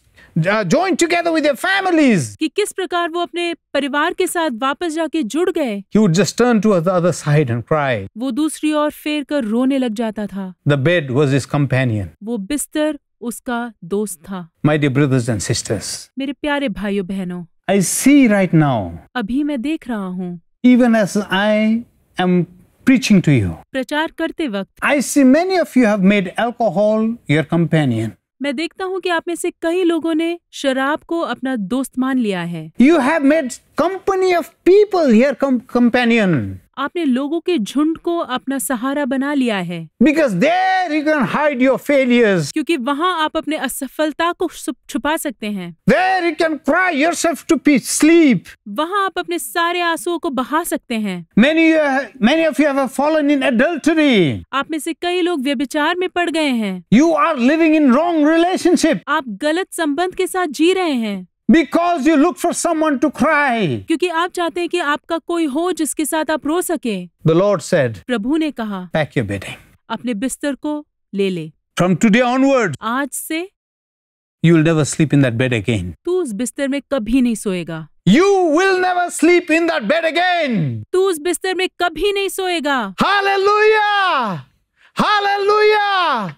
Speaker 1: joined together with their families.
Speaker 2: कि किस प्रकार वो अपने परिवार के साथ वापस जाके जुड़ गए।
Speaker 1: He would just turn to the other side and cry.
Speaker 2: वो दूसरी ओर फेर कर रोने लग जाता था।
Speaker 1: The bed was his companion.
Speaker 2: वो बिस्तर उसका दोस्त था।
Speaker 1: My dear brothers and sisters,
Speaker 2: मेरे प्यारे भाइयों बहनों,
Speaker 1: I see right now,
Speaker 2: अभी मैं देख रहा हूँ,
Speaker 1: even as I am preaching to you,
Speaker 2: प्रचार करते वक्त
Speaker 1: I see many of you have made alcohol your companion.
Speaker 2: मैं देखता हूँ कि आप में से कई लोगों ने शराब को अपना दोस्त मान लिया है।
Speaker 1: You have made company of people your companion.
Speaker 2: आपने लोगों के झुंड को अपना सहारा बना लिया है।
Speaker 1: Because there you can hide your failures.
Speaker 2: क्योंकि वहाँ आप अपने असफलता को छुपा सकते हैं।
Speaker 1: There you can cry yourself to sleep.
Speaker 2: वहाँ आप अपने सारे आंसुओं को बहा सकते हैं।
Speaker 1: Many of you have fallen in adultery.
Speaker 2: आप में से कई लोग व्यभिचार में पड़ गए हैं।
Speaker 1: You are living in wrong relationship.
Speaker 2: आप गलत संबंध के साथ जी रहे हैं।
Speaker 1: Because you look for someone to cry.
Speaker 2: क्योंकि आप चाहते हैं कि आपका कोई हो जिसके साथ आप रो सके।
Speaker 1: The Lord said,
Speaker 2: प्रभु ने कहा,
Speaker 1: pack your bedding.
Speaker 2: अपने बिस्तर को ले ले।
Speaker 1: From today onwards,
Speaker 2: आज से
Speaker 1: you will never sleep in that bed again.
Speaker 2: तू उस बिस्तर में कभी नहीं सोएगा।
Speaker 1: You will never sleep in that bed again.
Speaker 2: तू उस बिस्तर में कभी नहीं सोएगा।
Speaker 1: Hallelujah! Hallelujah!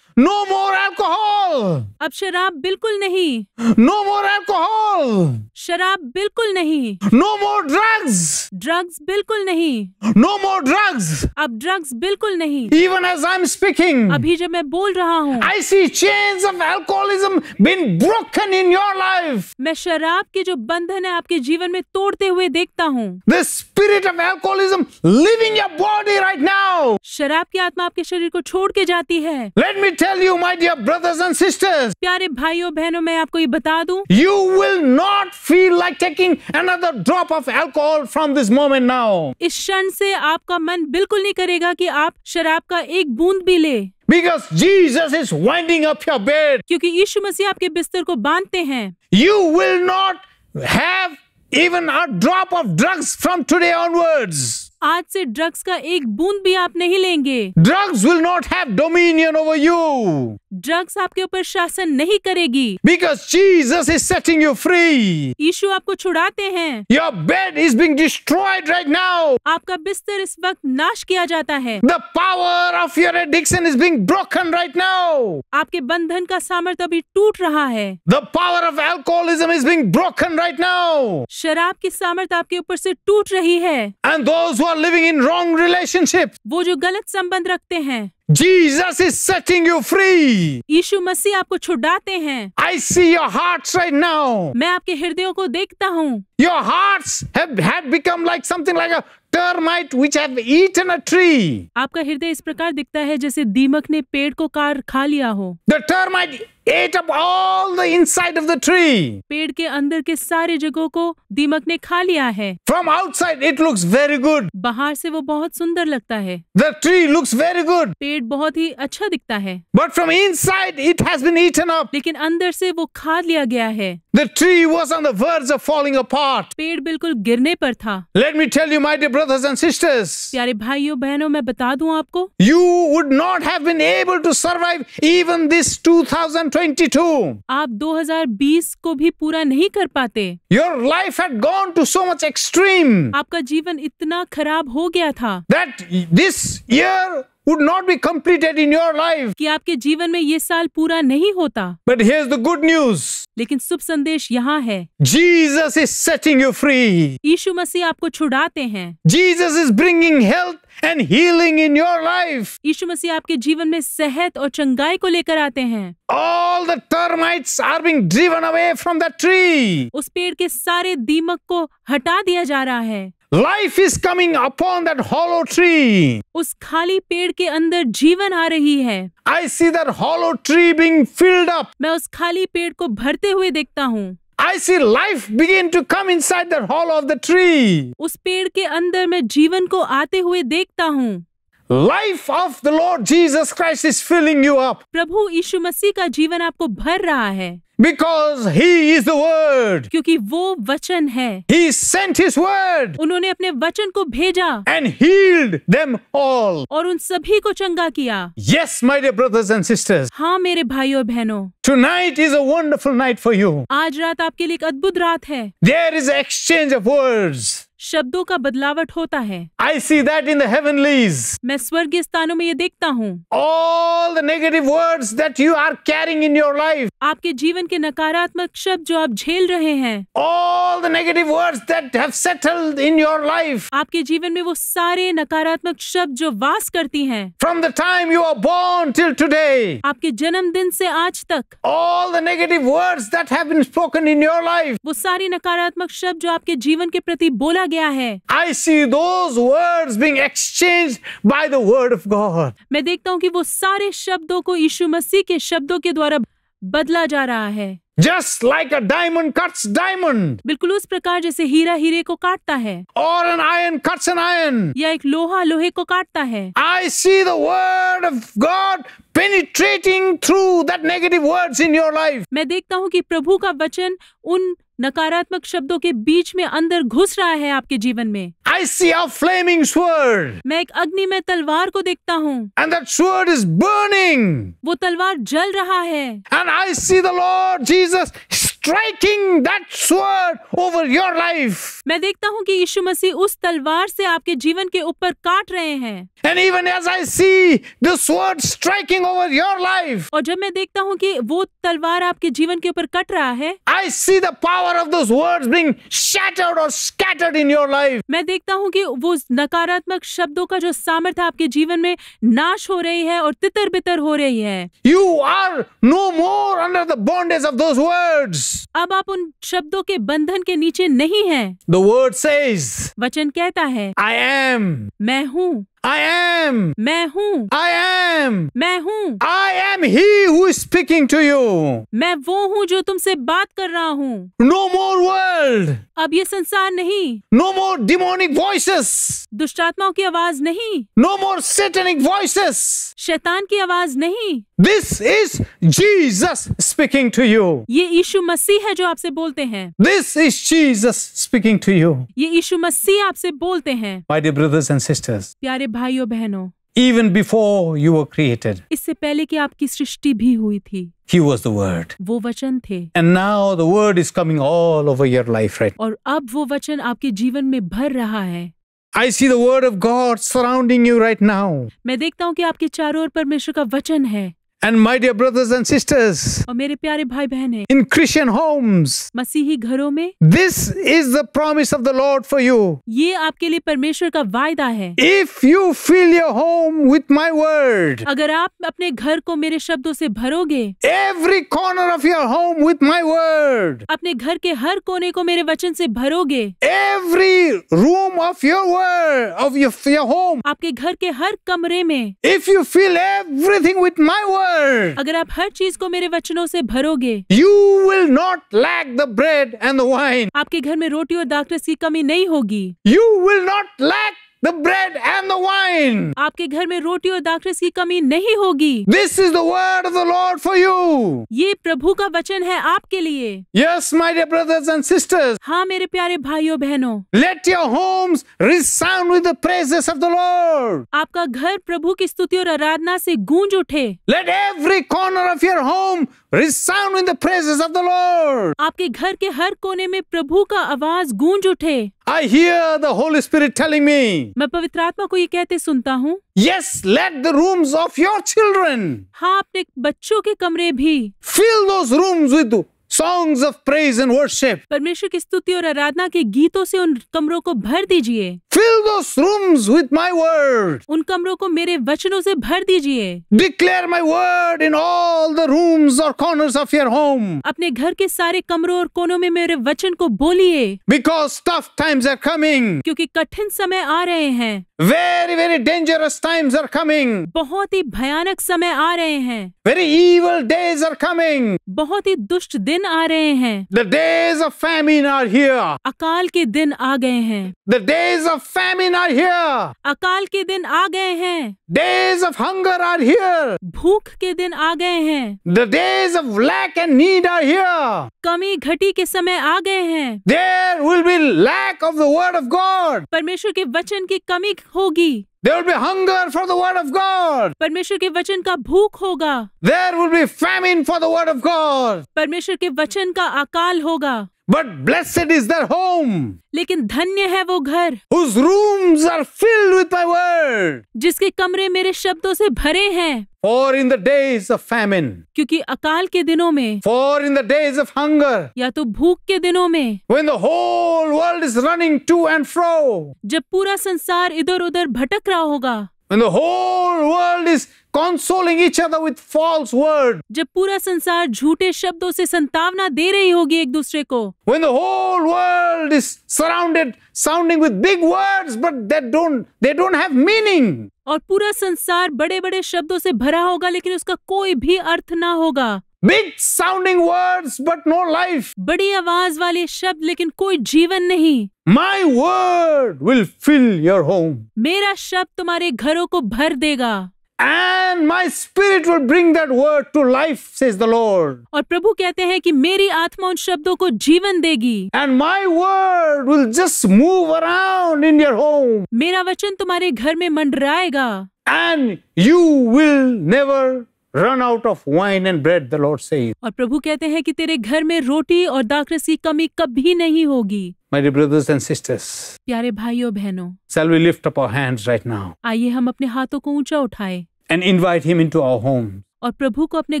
Speaker 1: No more alcohol.
Speaker 2: अब शराब बिल्कुल नहीं।
Speaker 1: No more alcohol.
Speaker 2: शराब बिल्कुल नहीं।
Speaker 1: No more drugs.
Speaker 2: ड्रग्स बिल्कुल नहीं।
Speaker 1: No more drugs.
Speaker 2: अब ड्रग्स बिल्कुल नहीं।
Speaker 1: Even as I'm speaking,
Speaker 2: अभी जब मैं बोल रहा हूँ,
Speaker 1: I see chains of alcoholism being broken in your life.
Speaker 2: मैं शराब के जो बंधन है आपके जीवन में तोड़ते हुए देखता हूँ।
Speaker 1: The spirit of alcoholism leaving your body right now.
Speaker 2: शराब की आत्मा आपके शरीर को छोड़ के जाती है।
Speaker 1: Let me tell you, my dear brothers and sisters,
Speaker 2: प्यारे भाइयों बहनों, मैं आपको ये बता दूं,
Speaker 1: you will not feel like taking another drop of alcohol from this moment now.
Speaker 2: इस क्षण से आपका मन बिल्कुल नहीं करेगा कि आप शराब का एक बूंद भी ले।
Speaker 1: Because Jesus is winding up your bed.
Speaker 2: क्योंकि यीशु मसीह आपके बिस्तर को बांधते हैं।
Speaker 1: You will not have even a drop of drugs from today onwards.
Speaker 2: आज से ड्रग्स का एक बूंद भी आप नहीं लेंगे।
Speaker 1: Drugs will not have dominion over you.
Speaker 2: Drugs आपके ऊपर शासन नहीं करेगी।
Speaker 1: Because Jesus is setting you free.
Speaker 2: यीशु आपको छुड़ाते हैं।
Speaker 1: Your bed is being destroyed right now.
Speaker 2: आपका बिस्तर इस वक्त नाश किया जाता है।
Speaker 1: The power of your addiction is being broken right now.
Speaker 2: आपके बंधन का सामर्थ्य अभी टूट रहा है।
Speaker 1: The power of alcoholism is being broken right now.
Speaker 2: शराब की सामर्थ्य आपके ऊपर से टूट रही है।
Speaker 1: And those who are living in wrong relationship,
Speaker 2: वो जो गलत संबंध रखते हैं,
Speaker 1: Jesus is setting you free.
Speaker 2: यीशु मसीह आपको छुड़ाते हैं।
Speaker 1: I see your hearts right now.
Speaker 2: मैं आपके हृदयों को देखता हूँ।
Speaker 1: Your hearts have become like something like a termite which have eaten a tree.
Speaker 2: आपका हृदय इस प्रकार दिखता है जैसे दीमक ने पेड़ को खा लिया हो।
Speaker 1: The termite ate up all the inside of the tree.
Speaker 2: पेड़ के अंदर के सारे जगहों को दीमक ने खा लिया है।
Speaker 1: From outside it looks very good.
Speaker 2: बाहर से वो बहुत सुंदर लगता है।
Speaker 1: The tree looks very good.
Speaker 2: पेड़ बहुत ही अच्छा दिखता है।
Speaker 1: But from inside it has been eaten up.
Speaker 2: लेकिन अंदर से वो खा लिया गया है।
Speaker 1: The tree was on the verge of falling apart.
Speaker 2: पेड़ बिल्कुल गिरने पर था।
Speaker 1: Let me tell you, my dear brothers and sisters,
Speaker 2: प्यारे भाइयों बहनों, मैं बता दूं आपको,
Speaker 1: you would not have been able to survive even this 2020 2022.
Speaker 2: आप 2020 को भी पूरा नहीं कर पाते।
Speaker 1: Your life had gone to so much extreme
Speaker 2: आपका जीवन इतना खराब हो गया था
Speaker 1: that this year would not be completed in your life.
Speaker 2: कि आपके जीवन में ये साल पूरा नहीं होता।
Speaker 1: But here's the good news.
Speaker 2: लेकिन शुभ संदेश यहाँ है,
Speaker 1: Jesus is setting you free.
Speaker 2: यीशु मसीह आपको छुड़ाते हैं।
Speaker 1: Jesus is bringing health and healing in your life.
Speaker 2: यीशु मसीह आपके जीवन में सेहत और चंगाई को लेकर आते हैं।
Speaker 1: All the termites are being driven away from the tree.
Speaker 2: उस पेड़ के सारे दीमक को हटा दिया जा रहा है।
Speaker 1: Life is coming upon that hollow tree.
Speaker 2: उस खाली पेड़ के अंदर जीवन आ रही है।
Speaker 1: I see that hollow tree being filled up.
Speaker 2: मैं उस खाली पेड़ को भरते हुए देखता हूँ।
Speaker 1: I see life begin to come inside that hollow of the tree.
Speaker 2: उस पेड़ के अंदर मैं जीवन को आते हुए देखता हूँ।
Speaker 1: Life of the Lord Jesus Christ is filling you up.
Speaker 2: प्रभु यीशु मसीह का जीवन आपको भर रहा है।
Speaker 1: Because He is the Word.
Speaker 2: क्योंकि वो वचन है।
Speaker 1: He sent His Word
Speaker 2: उन्होंने अपने वचन को भेजा
Speaker 1: and healed them all.
Speaker 2: और उन सभी को चंगा किया।
Speaker 1: Yes, my dear brothers and sisters.
Speaker 2: हाँ मेरे भाइयों और बहनों,
Speaker 1: Tonight is a wonderful night for you.
Speaker 2: आज रात आपके लिए एक अद्भुत रात है।
Speaker 1: There is an exchange of words.
Speaker 2: शब्दों का बदलावट होता है।
Speaker 1: I see that in the heavenlies.
Speaker 2: मैं स्वर्गीय स्थानों में ये देखता हूँ।
Speaker 1: All the negative words that you are carrying in your life.
Speaker 2: आपके जीवन के नकारात्मक शब्द जो आप झेल रहे हैं,
Speaker 1: All the negative words that have settled in your life.
Speaker 2: आपके जीवन में वो सारे नकारात्मक शब्द जो वास करती हैं,
Speaker 1: From the time you are born till today.
Speaker 2: आपके जन्मदिन से आज तक,
Speaker 1: All the negative words that have been spoken in your life.
Speaker 2: वो सारी नकारात्मक शब्द जो आपके जीवन के प्रति बोला गया है,
Speaker 1: I see those words being exchanged by the word of God.
Speaker 2: मैं देखता हूँ कि वो सारे शब्दों को यीशु मसीह के शब्दों के द्वारा बदला जा रहा है।
Speaker 1: Just like a diamond cuts diamond,
Speaker 2: बिल्कुल उस प्रकार जैसे हीरा हीरे को काटता है
Speaker 1: or an iron cuts an iron.
Speaker 2: या एक लोहा लोहे को काटता है।
Speaker 1: I see the word of God penetrating through that negative words in your life.
Speaker 2: मैं देखता हूँ कि प्रभु का वचन उन नकारात्मक शब्दों के बीच में अंदर घुस रहा है आपके जीवन में।
Speaker 1: I see a flaming sword,
Speaker 2: मैं एक अग्निमय तलवार को देखता हूँ,
Speaker 1: and that sword is burning.
Speaker 2: वो तलवार जल रहा है।
Speaker 1: And I see the Lord Jesus striking that sword over your life.
Speaker 2: मैं देखता हूँ कि यीशु मसीह उस तलवार से आपके जीवन के ऊपर काट रहे हैं।
Speaker 1: And even as I see the sword striking over your life,
Speaker 2: और जब मैं देखता हूँ कि वो तलवार आपके जीवन के ऊपर कट रहा है,
Speaker 1: I see the power of those words being shattered or scattered in your life.
Speaker 2: मैं देखता हूँ कि वो नकारात्मक शब्दों का जो सामर्थ्य आपके जीवन में नाश हो रही है और तितर बितर हो रही है।
Speaker 1: You are no more under the bondage of those words.
Speaker 2: अब आप उन शब्दों के बंधन के नीचे नहीं हैं।
Speaker 1: The word says,
Speaker 2: वचन कहता है,
Speaker 1: I am,
Speaker 2: मैं हूँ,
Speaker 1: I am,
Speaker 2: मैं हूँ,
Speaker 1: I am,
Speaker 2: मैं हूँ,
Speaker 1: I am he who is speaking to you.
Speaker 2: मैं वो हूँ जो तुमसे बात कर रहा हूँ।
Speaker 1: No more world,
Speaker 2: अब ये संसार नहीं,
Speaker 1: no more demonic voices,
Speaker 2: दुष्टात्माओं की आवाज नहीं,
Speaker 1: no more satanic voices.
Speaker 2: शैतान की आवाज नहीं,
Speaker 1: This is Jesus speaking to you.
Speaker 2: ये यीशु मसीह है जो आपसे बोलते हैं।
Speaker 1: This is Jesus speaking to you.
Speaker 2: ये यीशु मसीह आपसे बोलते हैं।
Speaker 1: My dear brothers and sisters,
Speaker 2: प्यारे भाइयों बहनों,
Speaker 1: even before you were created,
Speaker 2: इससे पहले कि आपकी सृष्टि भी हुई थी,
Speaker 1: He was the Word.
Speaker 2: वो वचन थे।
Speaker 1: And now the Word is coming all over your life, right?
Speaker 2: और अब वो वचन आपके जीवन में भर रहा है।
Speaker 1: I see the Word of God surrounding you right now.
Speaker 2: मैं देखता हूँ कि आपके चारों ओर परमेश्वर का वचन है।
Speaker 1: And my dear brothers and sisters,
Speaker 2: और मेरे प्यारे भाई बहनें,
Speaker 1: in Christian homes,
Speaker 2: मसीही घरों में
Speaker 1: this is the promise of the Lord for you.
Speaker 2: ये आपके लिए परमेश्वर का वायदा है।
Speaker 1: If you fill your home with my word,
Speaker 2: अगर आप अपने घर को मेरे शब्दों से भरोगे,
Speaker 1: every corner of your home with my word,
Speaker 2: अपने घर के हर कोने को मेरे वचन से भरोगे,
Speaker 1: every room of your word, of your home,
Speaker 2: आपके घर के हर कमरे में,
Speaker 1: if you fill everything with my word,
Speaker 2: अगर आप हर चीज को मेरे वचनों से भरोगे,
Speaker 1: you will not lack the bread and the wine.
Speaker 2: आपके घर में रोटी और दाखरस की कमी नहीं होगी।
Speaker 1: You will not lack the bread and the wine.
Speaker 2: आपके घर में रोटी और दाखरस की कमी नहीं होगी।
Speaker 1: This is the word of the Lord for you.
Speaker 2: ये प्रभु का वचन है आपके लिए।
Speaker 1: Yes, my dear brothers and sisters.
Speaker 2: हाँ मेरे प्यारे भाइयों बहनों,
Speaker 1: Let your homes resound with the praises of the Lord.
Speaker 2: आपका घर प्रभु की स्तुति और आराधना से गूंज उठे।
Speaker 1: Let every corner of your home resound with the praises of the Lord.
Speaker 2: आपके घर के हर कोने में प्रभु का आवाज गूंज उठे।
Speaker 1: I hear the Holy Spirit telling me,
Speaker 2: मैं पवित्र आत्मा को ये कहते सुनता हूँ,
Speaker 1: yes, let the rooms of your children
Speaker 2: हाँ, अपने बच्चों के कमरे भी
Speaker 1: fill those rooms with songs of praise and worship.
Speaker 2: परमेश्वर की स्तुति और आराधना के गीतों से उन कमरों को भर दीजिए।
Speaker 1: Fill those rooms with my word.
Speaker 2: उन कमरों को मेरे वचनों से भर दीजिए।
Speaker 1: Declare my word in all the rooms or corners of your home.
Speaker 2: अपने घर के सारे कमरों और कोनों में मेरे वचन को बोलिए,
Speaker 1: Because tough times are coming.
Speaker 2: क्योंकि कठिन समय आ रहे हैं।
Speaker 1: Very, very dangerous times are coming.
Speaker 2: बहुत ही भयानक समय आ रहे हैं।
Speaker 1: Very evil days are coming.
Speaker 2: बहुत ही दुष्ट दिन आ रहे हैं।
Speaker 1: The days of famine are here.
Speaker 2: अकाल के दिन आ गए हैं।
Speaker 1: The days of famine are here.
Speaker 2: अकाल के दिन आ गए हैं।
Speaker 1: Days of hunger are here.
Speaker 2: भूख के दिन आ गए हैं।
Speaker 1: The days of lack and need are here.
Speaker 2: कमी घटी के समय आ गए हैं।
Speaker 1: There will be lack of the word of God.
Speaker 2: परमेश्वर के वचन की कमी होगी।
Speaker 1: There will be hunger for the word of God.
Speaker 2: परमेश्वर के वचन का भूख होगा।
Speaker 1: There will be famine for the word of God.
Speaker 2: परमेश्वर के वचन का अकाल होगा।
Speaker 1: But blessed is their home,
Speaker 2: लेकिन धन्य है वो घर
Speaker 1: whose rooms are filled with my word.
Speaker 2: जिसके कमरे मेरे शब्दों से भरे हैं।
Speaker 1: For in the days of famine,
Speaker 2: क्योंकि अकाल के दिनों में,
Speaker 1: for in the days of hunger,
Speaker 2: या तो भूख के दिनों में,
Speaker 1: when the whole world is running to and fro,
Speaker 2: जब पूरा संसार इधर उधर भटक रहा होगा,
Speaker 1: when the whole world is consoling each other with false words,
Speaker 2: जब पूरा संसार झूठे शब्दों से संतावना दे रही होगी एक दूसरे को,
Speaker 1: when the whole world is sounding with big words, but they don't have meaning.
Speaker 2: और पूरा संसार बड़े बड़े शब्दों से भरा होगा लेकिन उसका कोई भी अर्थ ना होगा।
Speaker 1: Big sounding words, but no life.
Speaker 2: बड़ी आवाज वाले शब्द लेकिन कोई जीवन नहीं।
Speaker 1: My word will fill your home.
Speaker 2: मेरा शब्द तुम्हारे घरों को भर देगा।
Speaker 1: And my spirit will bring that word to life, says the Lord.
Speaker 2: और प्रभु कहते हैं कि मेरी आत्मा उन शब्दों को जीवन देगी।
Speaker 1: And my word will just move around in your home.
Speaker 2: मेरा वचन तुम्हारे घर में मंडराएगा।
Speaker 1: And you will never run out of wine and bread, the Lord says.
Speaker 2: और प्रभु कहते हैं कि तेरे घर में रोटी और दाखरस की कमी कभी नहीं होगी।
Speaker 1: My dear brothers and sisters,
Speaker 2: प्यारे भाइयों बहनों,
Speaker 1: shall we lift up our hands right now
Speaker 2: आइए हम अपने हाथों को ऊंचा उठाएं
Speaker 1: and invite him into our home?
Speaker 2: और प्रभु को अपने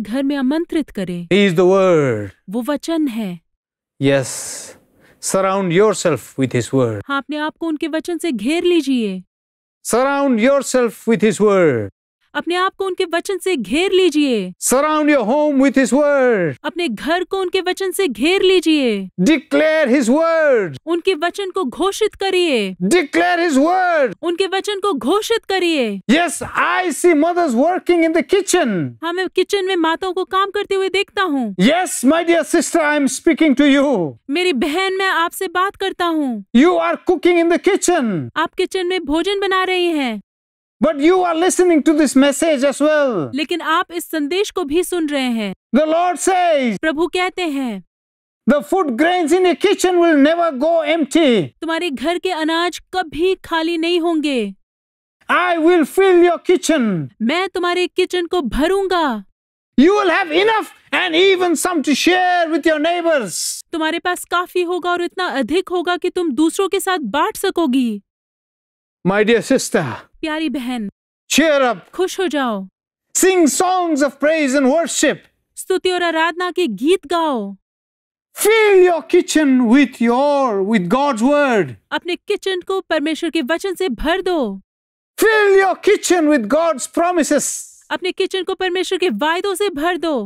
Speaker 2: घर में आमंत्रित करें।
Speaker 1: He is the word.
Speaker 2: वो वचन है।
Speaker 1: Yes, surround yourself with his word.
Speaker 2: हाँ, अपने आप को उनके वचन से घेर लीजिए।
Speaker 1: Surround yourself with his word.
Speaker 2: अपने आप को उनके वचन से घेर लीजिए।
Speaker 1: Surround your home with his word.
Speaker 2: अपने घर को उनके वचन से घेर लीजिए।
Speaker 1: Declare his word.
Speaker 2: उनके वचन को घोषित करिए।
Speaker 1: Declare his word.
Speaker 2: उनके वचन को घोषित करिए।
Speaker 1: Yes, I see mothers working in the kitchen.
Speaker 2: हाँ, मैं किचन में माताओं को काम करते हुए देखता हूँ।
Speaker 1: Yes, my dear sister, I am speaking to you.
Speaker 2: मेरी बहन, मैं आपसे बात करता हूँ।
Speaker 1: You are cooking in the kitchen.
Speaker 2: आप किचन में भोजन बना रही हैं।
Speaker 1: But you are listening to this message as well.
Speaker 2: लेकिन आप इस संदेश को भी सुन रहे हैं।
Speaker 1: The Lord says,
Speaker 2: प्रभु कहते हैं,
Speaker 1: the food grains in your kitchen will never go empty.
Speaker 2: तुम्हारे घर के अनाज कभी खाली नहीं होंगे।
Speaker 1: I will fill your kitchen.
Speaker 2: मैं तुम्हारे किचन को भरूंगा।
Speaker 1: You will have enough and even some to share with your neighbors.
Speaker 2: तुम्हारे पास काफी होगा और इतना अधिक होगा कि तुम दूसरों के साथ बांट सकोगी।
Speaker 1: My dear sister,
Speaker 2: प्यारी बहन,
Speaker 1: cheer up.
Speaker 2: खुश हो जाओ।
Speaker 1: Sing songs of praise and worship.
Speaker 2: स्तुति और आराधना के गीत गाओ।
Speaker 1: Fill your kitchen with God's word.
Speaker 2: अपने किचन को परमेश्वर के वचन से भर दो।
Speaker 1: Fill your kitchen with God's promises.
Speaker 2: अपने किचन को परमेश्वर के वायदों से भर दो।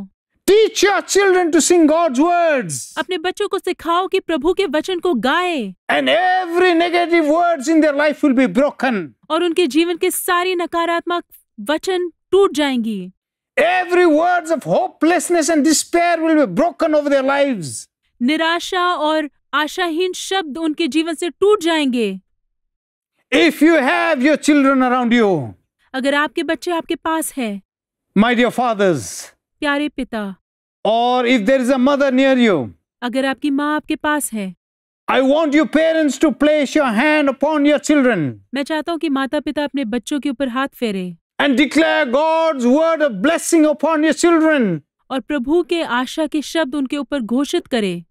Speaker 1: Teach your children to sing God's words.
Speaker 2: अपने बच्चों को सिखाओ कि प्रभु के वचन को गाए।
Speaker 1: And every negative words in their life will be broken.
Speaker 2: और उनके जीवन के सारी नकारात्मक वचन टूट जाएंगी।
Speaker 1: Every words of hopelessness and despair will be broken over their lives.
Speaker 2: निराशा और आशाहीन शब्द उनके जीवन से टूट जाएंगे।
Speaker 1: If you have your children around you,
Speaker 2: अगर आपके बच्चे आपके पास है,
Speaker 1: my dear fathers,
Speaker 2: प्यारे पिता,
Speaker 1: or if there is a mother near you,
Speaker 2: अगर आपकी माँ आपके पास है,
Speaker 1: I want you parents to place your hand upon your children
Speaker 2: मैं चाहता हूँ कि माता पिता अपने बच्चों के ऊपर हाथ फेरे
Speaker 1: and declare God's word of blessing upon your children.
Speaker 2: और प्रभु के आशा के शब्द उनके ऊपर घोषित करे।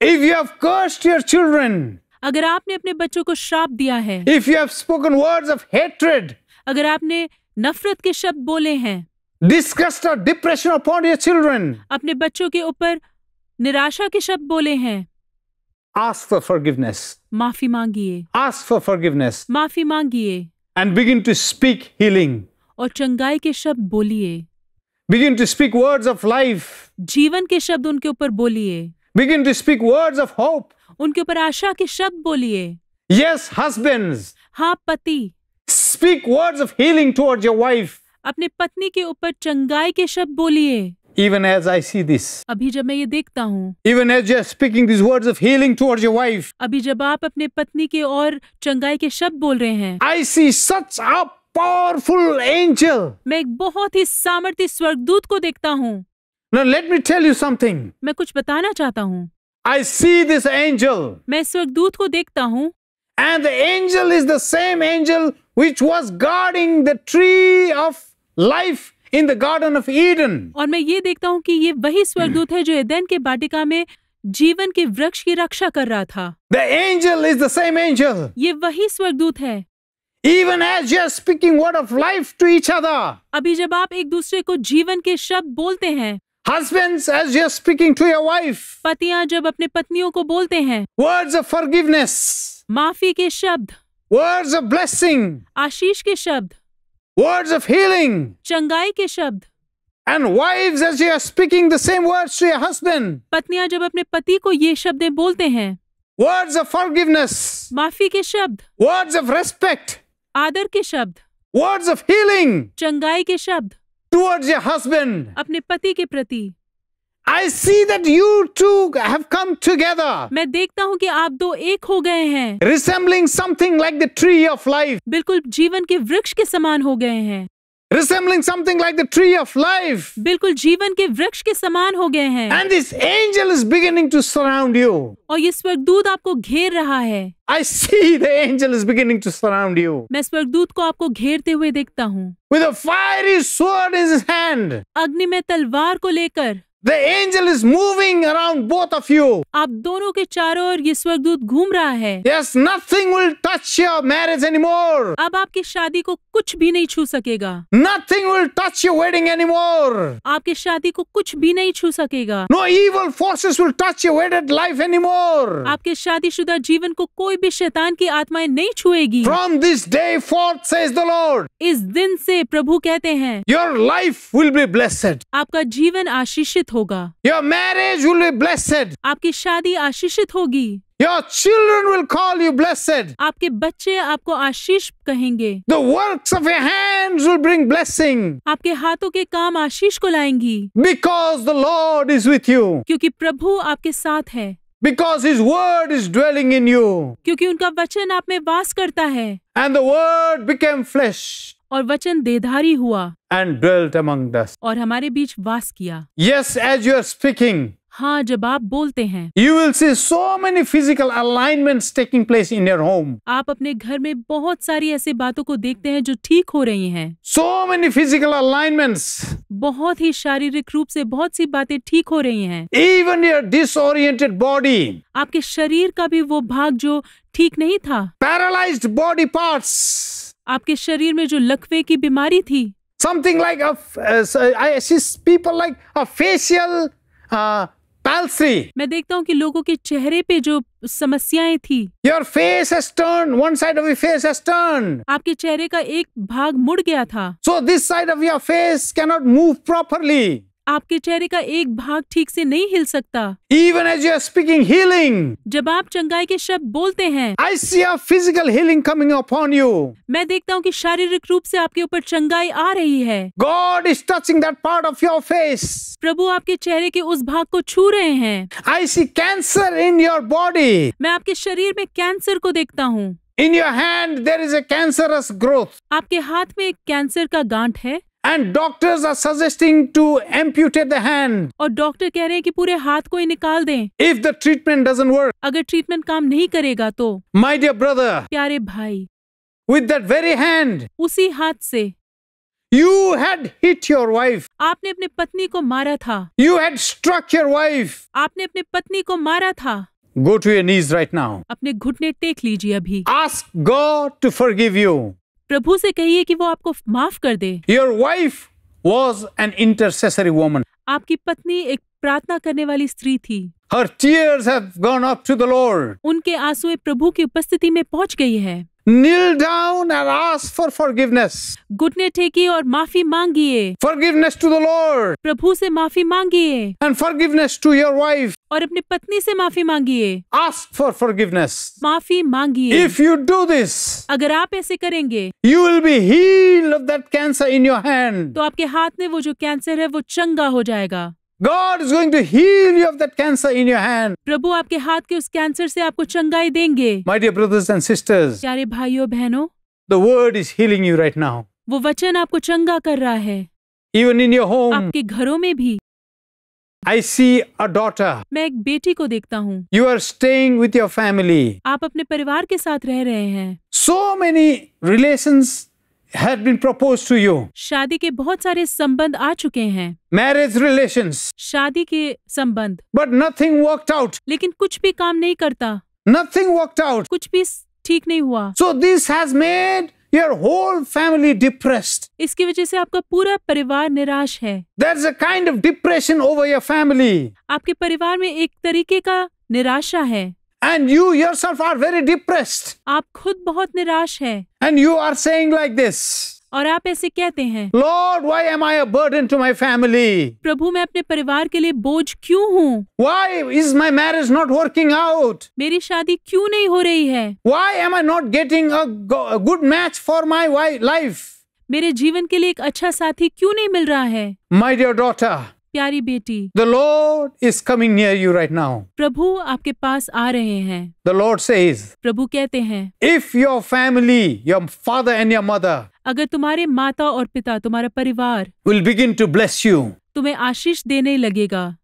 Speaker 1: If you have cursed your children,
Speaker 2: अगर आपने अपने बच्चों को श्राप दिया है,
Speaker 1: if you have spoken words of hatred,
Speaker 2: अगर आपने नफरत के शब्द बोले हैं,
Speaker 1: disgust or depression upon your children,
Speaker 2: अपने बच्चों के ऊपर निराशा के शब्द बोले हैं,
Speaker 1: ask for forgiveness.
Speaker 2: माफी मांगिए,
Speaker 1: Ask for forgiveness
Speaker 2: माफी मांगिए
Speaker 1: and begin to speak healing.
Speaker 2: और चंगाई के शब्द बोलिए।
Speaker 1: Begin to speak words of life.
Speaker 2: जीवन के शब्द उनके ऊपर बोलिए।
Speaker 1: Begin to speak words of hope.
Speaker 2: उनके ऊपर आशा के शब्द बोलिए।
Speaker 1: Yes, husbands,
Speaker 2: हाँ पति,
Speaker 1: speak words of healing towards your wife.
Speaker 2: अपने पत्नी के ऊपर चंगाई के शब्द बोलिए।
Speaker 1: Even as I see this,
Speaker 2: अभी जब मैं ये देखता हूँ,
Speaker 1: even as you're speaking these words of healing towards your wife,
Speaker 2: अभी जब आप अपने पत्नी के और चंगाई के शब्द बोल रहे हैं,
Speaker 1: I see such a powerful angel.
Speaker 2: मैं एक बहुत ही सामर्थी स्वर्गदूत को देखता हूँ।
Speaker 1: Now let me tell you something.
Speaker 2: मैं कुछ बताना चाहता हूँ।
Speaker 1: I see this angel,
Speaker 2: मैं स्वर्गदूत को देखता हूँ
Speaker 1: and the angel is the same angel which was guarding the tree of life in the Garden of Eden.
Speaker 2: और मैं ये देखता हूँ कि ये वही स्वर्गदूत है जो एदेन के वाटिका में जीवन के वृक्ष की रक्षा कर रहा था।
Speaker 1: The angel is the same angel.
Speaker 2: ये वही स्वर्गदूत है।
Speaker 1: Even as you're speaking word of life to each other,
Speaker 2: अभी जब आप एक दूसरे को जीवन के शब्द बोलते हैं,
Speaker 1: husbands, as you're speaking to your wife,
Speaker 2: पतियां जब अपने पत्नियों को बोलते हैं,
Speaker 1: words of forgiveness,
Speaker 2: माफी के शब्द,
Speaker 1: words of blessing,
Speaker 2: आशीष के शब्द,
Speaker 1: words of healing,
Speaker 2: चंगाई के शब्द,
Speaker 1: and wives, as you are speaking the same words to your husband,
Speaker 2: पत्नियां जब अपने पति को ये शब्दें बोलते हैं,
Speaker 1: words of forgiveness,
Speaker 2: माफी के शब्द,
Speaker 1: words of respect,
Speaker 2: आदर के शब्द,
Speaker 1: words of healing
Speaker 2: चंगाई के शब्द
Speaker 1: towards your husband,
Speaker 2: अपने पति के प्रति,
Speaker 1: I see that you two have come together,
Speaker 2: मैं देखता हूँ कि आप दो एक हो गए हैं,
Speaker 1: resembling something like the tree of life,
Speaker 2: बिल्कुल जीवन के वृक्ष के समान हो गए हैं,
Speaker 1: resembling something like the tree of life.
Speaker 2: बिल्कुल जीवन के वृक्ष के समान हो गए हैं।
Speaker 1: And this angel is beginning to surround you.
Speaker 2: और ये स्वर्गदूत आपको घेर रहा है।
Speaker 1: I see the angel is beginning to surround you.
Speaker 2: मैं स्वर्गदूत को आपको घेरते हुए देखता हूँ,
Speaker 1: With a fiery sword in his hand.
Speaker 2: अग्नि में तलवार को लेकर।
Speaker 1: The angel is moving around both of you.
Speaker 2: आप दोनों के चारों ओर ये स्वर्गदूत घूम रहा है।
Speaker 1: Yes, nothing will touch your marriage anymore.
Speaker 2: अब आपकी शादी को कुछ भी नहीं छू सकेगा।
Speaker 1: Nothing will touch your wedding anymore.
Speaker 2: आपकी शादी को कुछ भी नहीं छू सकेगा।
Speaker 1: No evil forces will touch your wedded life anymore.
Speaker 2: आपके शादीशुदा जीवन को कोई भी शैतान की आत्माएं नहीं छुएगी।
Speaker 1: From this day forth, says the Lord,
Speaker 2: इस दिन से प्रभु कहते हैं,
Speaker 1: your life will be blessed.
Speaker 2: आपका जीवन आशीषित होगा।
Speaker 1: Your marriage will be blessed.
Speaker 2: आपकी शादी आशीषित होगी।
Speaker 1: Your children will call you blessed.
Speaker 2: आपके बच्चे आपको आशीष कहेंगे।
Speaker 1: The works of your hands will bring blessing.
Speaker 2: आपके हाथों के काम आशीष को लाएंगी।
Speaker 1: Because the Lord is with you.
Speaker 2: क्योंकि प्रभु आपके साथ है।
Speaker 1: Because His word is dwelling in you.
Speaker 2: क्योंकि उनका वचन आप में वास करता है।
Speaker 1: And the word became flesh
Speaker 2: और वचन देहधारी हुआ
Speaker 1: and dwelt among us.
Speaker 2: और हमारे बीच वास किया।
Speaker 1: Yes, as you are speaking,
Speaker 2: हाँ, जब आप बोलते हैं,
Speaker 1: you will see so many physical alignments taking place in your home.
Speaker 2: आप अपने घर में बहुत सारी ऐसी बातों को देखते हैं जो ठीक हो रही हैं।
Speaker 1: So many physical alignments.
Speaker 2: बहुत ही शारीरिक रूप से बहुत सी बातें ठीक हो रही हैं।
Speaker 1: Even your disoriented body,
Speaker 2: आपके शरीर का भी वो भाग जो ठीक नहीं था,
Speaker 1: paralyzed body parts,
Speaker 2: आपके शरीर में जो लकवे की बीमारी थी,
Speaker 1: something like I see people like a facial palsy.
Speaker 2: मैं देखता हूँ कि लोगों के चेहरे पे जो समस्याएं थी,
Speaker 1: Your face has turned, one side of your face has turned.
Speaker 2: आपके चेहरे का एक भाग मुड़ गया था,
Speaker 1: So this side of your face cannot move properly.
Speaker 2: आपके चेहरे का एक भाग ठीक से नहीं हिल सकता।
Speaker 1: Even as you are speaking healing,
Speaker 2: जब आप चंगाई के शब्द बोलते हैं,
Speaker 1: I see a physical healing coming upon you.
Speaker 2: मैं देखता हूँ कि शारीरिक रूप से आपके ऊपर चंगाई आ रही है।
Speaker 1: God is touching that part of your face.
Speaker 2: प्रभु आपके चेहरे के उस भाग को छू रहे हैं।
Speaker 1: I see cancer in your body.
Speaker 2: मैं आपके शरीर में कैंसर को देखता हूँ।
Speaker 1: In your hand there is a cancerous growth.
Speaker 2: आपके हाथ में एक कैंसर का गांठ है
Speaker 1: And doctors are suggesting to amputate the hand
Speaker 2: और डॉक्टर कह रहे हैं कि पूरे हाथ को ही निकाल दें।
Speaker 1: if the treatment doesn't work.
Speaker 2: अगर ट्रीटमेंट काम नहीं करेगा तो
Speaker 1: My dear brother,
Speaker 2: प्यारे भाई,
Speaker 1: with that very hand,
Speaker 2: उसी हाथ से
Speaker 1: You had hit your wife.
Speaker 2: आपने अपने पत्नी को मारा था।
Speaker 1: You had struck your wife.
Speaker 2: आपने अपने पत्नी को मारा था।
Speaker 1: Go to your knees right now.
Speaker 2: अपने घुटने टेक लीजिए अभी।
Speaker 1: Ask God to forgive you.
Speaker 2: प्रभु से कहिए कि वो आपको माफ कर दे।
Speaker 1: Your wife was an intercessory woman.
Speaker 2: आपकी पत्नी एक प्रार्थना करने वाली स्त्री थी।
Speaker 1: Her tears have gone up to the Lord.
Speaker 2: उनके आंसुएं प्रभु की उपस्थिति में पहुंच गई है।
Speaker 1: Kneel down and ask for forgiveness.
Speaker 2: घुटने टेकिए और माफी मांगिए।
Speaker 1: Forgiveness to the Lord.
Speaker 2: प्रभु से माफी मांगिए।
Speaker 1: And forgiveness to your wife.
Speaker 2: और अपनी पत्नी से माफी मांगिए।
Speaker 1: Ask for forgiveness.
Speaker 2: माफी मांगिए।
Speaker 1: If you do this,
Speaker 2: अगर आप ऐसे करेंगे,
Speaker 1: you will be healed of that cancer in your hand.
Speaker 2: तो आपके हाथ में वो जो कैंसर है वो चंगा हो जाएगा।
Speaker 1: God is going to heal you of that cancer in your hand.
Speaker 2: प्रभु आपके हाथ के उस कैंसर से आपको चंगाई देंगे।
Speaker 1: My dear brothers and sisters,
Speaker 2: प्यारे भाइयों बहनों,
Speaker 1: the word is healing you right now.
Speaker 2: वो वचन आपको चंगा कर रहा है।
Speaker 1: Even in your home,
Speaker 2: आपके घरों में भी।
Speaker 1: I see a daughter.
Speaker 2: मैं एक बेटी को देखता हूँ।
Speaker 1: You are staying with your family.
Speaker 2: आप अपने परिवार के साथ रह रहे हैं।
Speaker 1: So many relations had been proposed to you.
Speaker 2: शादी के बहुत सारे संबंध आ चुके हैं।
Speaker 1: Marriage relations.
Speaker 2: शादी के संबंध।
Speaker 1: But nothing worked out.
Speaker 2: लेकिन कुछ भी काम नहीं करता।
Speaker 1: Nothing worked out.
Speaker 2: कुछ भी ठीक नहीं हुआ।
Speaker 1: So this has made your whole family depressed.
Speaker 2: इसकी वजह से आपका पूरा परिवार निराश है।
Speaker 1: There's a kind of depression over your family.
Speaker 2: आपके परिवार में एक तरीके का निराशा है।
Speaker 1: And you yourself are very depressed.
Speaker 2: आप खुद बहुत निराश है।
Speaker 1: And you are saying like this.
Speaker 2: और आप ऐसे कहते हैं,
Speaker 1: Lord, why am I a burden to my family?
Speaker 2: प्रभु मैं अपने परिवार के लिए बोझ क्यों हूँ?
Speaker 1: Why is my marriage not working out?
Speaker 2: मेरी शादी क्यों नहीं हो रही है?
Speaker 1: Why am I not getting a good match for my life?
Speaker 2: मेरे जीवन के लिए एक अच्छा साथी क्यों नहीं मिल रहा है?
Speaker 1: My dear daughter,
Speaker 2: प्यारी बेटी,
Speaker 1: the Lord is coming near you right now.
Speaker 2: प्रभु आपके पास आ रहे हैं।
Speaker 1: The Lord says,
Speaker 2: प्रभु कहते हैं,
Speaker 1: if your family, your father and your mother,
Speaker 2: अगर तुम्हारे माता और पिता, तुम्हारा परिवार
Speaker 1: will begin to bless you,
Speaker 2: तुम्हें आशीष देने लगेगा,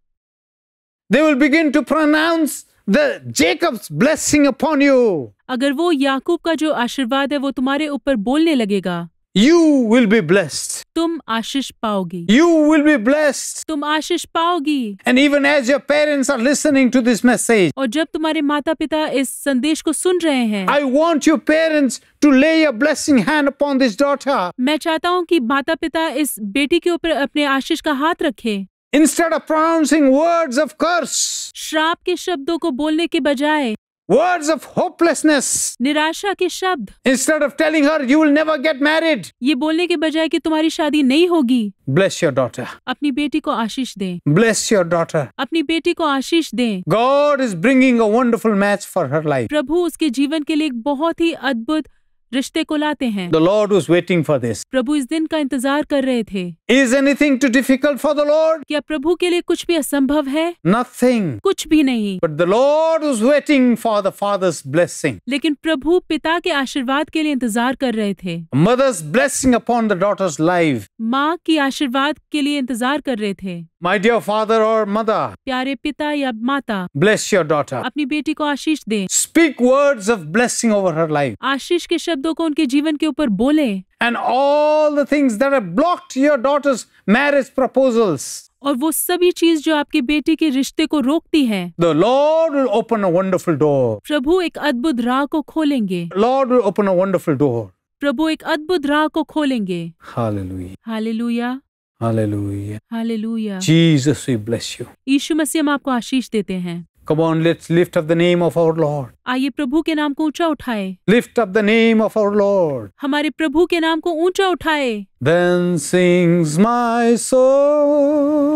Speaker 1: they will begin to pronounce the Jacob's blessing upon you,
Speaker 2: अगर वो याकूब का जो आशीर्वाद है वो तुम्हारे ऊपर बोलने लगेगा,
Speaker 1: you will be blessed.
Speaker 2: तुम आशीष पाओगी।
Speaker 1: You will be blessed.
Speaker 2: तुम आशीष पाओगी।
Speaker 1: And even as your parents are listening to this message,
Speaker 2: और जब तुम्हारे माता पिता इस संदेश को सुन रहे हैं,
Speaker 1: I want your parents to lay a blessing hand upon this daughter.
Speaker 2: मैं चाहता हूँ कि माता पिता इस बेटी के ऊपर अपने आशीष का हाथ रखें।
Speaker 1: Instead of pronouncing words of curse,
Speaker 2: श्राप के शब्दों को बोलने के बजाय,
Speaker 1: words of hopelessness,
Speaker 2: निराशा के शब्द,
Speaker 1: instead of telling her you will never get married,
Speaker 2: ये बोलने के बजाय कि तुम्हारी शादी नहीं होगी,
Speaker 1: bless your daughter.
Speaker 2: अपनी बेटी को आशीष दें।
Speaker 1: Bless your daughter.
Speaker 2: अपनी बेटी को आशीष दें।
Speaker 1: God is bringing a wonderful match for her life.
Speaker 2: प्रभु उसके जीवन के लिए एक बहुत ही अद्भुत रिश्ते को लाते हैं।
Speaker 1: The Lord was waiting for this.
Speaker 2: प्रभु इस दिन का इंतजार कर रहे थे।
Speaker 1: Is anything too difficult for the Lord?
Speaker 2: क्या प्रभु के लिए कुछ भी असंभव है?
Speaker 1: Nothing.
Speaker 2: कुछ भी नहीं।
Speaker 1: But the Lord was waiting for the Father's blessing.
Speaker 2: लेकिन प्रभु पिता के आशीर्वाद के लिए इंतजार कर रहे थे।
Speaker 1: Mother's blessing upon the daughter's life.
Speaker 2: माँ की आशीर्वाद के लिए इंतजार कर रहे थे।
Speaker 1: My dear father or mother,
Speaker 2: प्यारे पिता या माता,
Speaker 1: bless your daughter.
Speaker 2: अपनी बेटी को आशीष दें।
Speaker 1: Speak words of blessing over her life.
Speaker 2: आशीष के शब्दों को उनके जीवन के ऊपर बोलें।
Speaker 1: And all the things that have blocked your daughter's marriage proposals,
Speaker 2: और वो सभी चीज जो आपकी बेटी के रिश्ते को रोकती हैं,
Speaker 1: the Lord will open a wonderful door.
Speaker 2: प्रभु एक अद्भुत राह को खोलेंगे।
Speaker 1: Lord will open a wonderful door.
Speaker 2: प्रभु एक अद्भुत राह को खोलेंगे।
Speaker 1: Hallelujah.
Speaker 2: Hallelujah,
Speaker 1: Hallelujah.
Speaker 2: Hallelujah.
Speaker 1: Jesus, we bless you.
Speaker 2: यीशु मसीह हम आपको आशीष देते हैं।
Speaker 1: Come on, let's lift up the name of our Lord.
Speaker 2: आइए प्रभु के नाम को ऊंचा उठाए।
Speaker 1: Lift up the name of our Lord.
Speaker 2: हमारे प्रभु के नाम को ऊंचा उठाए।
Speaker 1: Then sings my soul,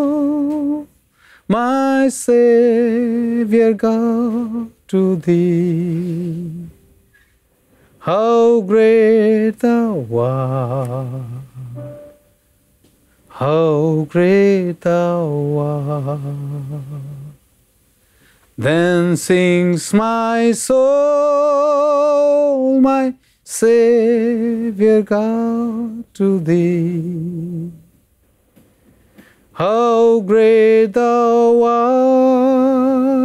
Speaker 1: my Savior God, to thee. How great thou art, how great thou art. Then sings my soul, my Savior God, to thee. How great thou art,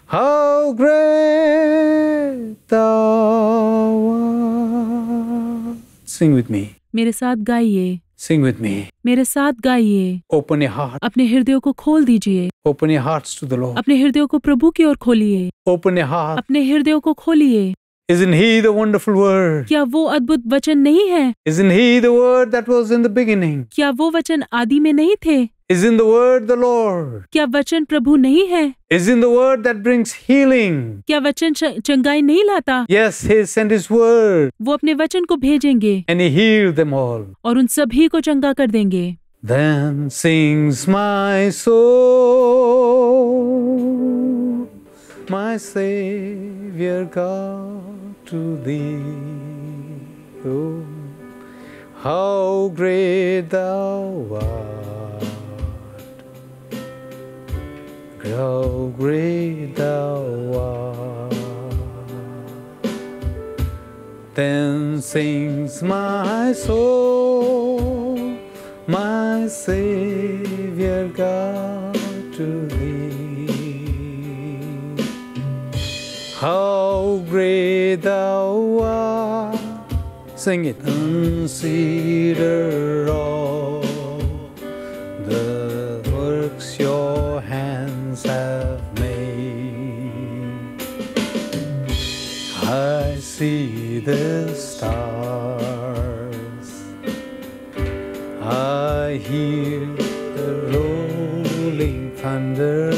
Speaker 1: how great thou art. Sing with me.
Speaker 2: मेरे साथ गाइए,
Speaker 1: Sing with me.
Speaker 2: मेरे साथ गाइए।
Speaker 1: Open your heart.
Speaker 2: अपने हृदयों को खोल दीजिए,
Speaker 1: Open your hearts to the Lord.
Speaker 2: अपने हृदयों को प्रभु की ओर खोलिए,
Speaker 1: Open your heart.
Speaker 2: अपने हृदयों को खोलिए।
Speaker 1: Isn't He the wonderful Word?
Speaker 2: क्या वो अद्भुत वचन नहीं है?
Speaker 1: Isn't He the Word that was in the beginning?
Speaker 2: क्या वो वचन आदि में नहीं थे?
Speaker 1: Isn't the Word the Lord?
Speaker 2: क्या वचन प्रभु नहीं है?
Speaker 1: Isn't the Word that brings healing?
Speaker 2: क्या वचन चंगाई नहीं लाता?
Speaker 1: Yes, He sent His Word
Speaker 2: वो अपने वचन को भेजेंगे
Speaker 1: and He healed them all.
Speaker 2: और उन सभी को चंगा कर देंगे।
Speaker 1: Then sings my soul, my Savior God, to Thee. Oh, how great Thou art! How great Thou art! Then sings my soul, my Savior God, to Thee. How great Thou art! Sing it. Consider all the works Your hands have made. I see the stars, I hear the rolling thunder.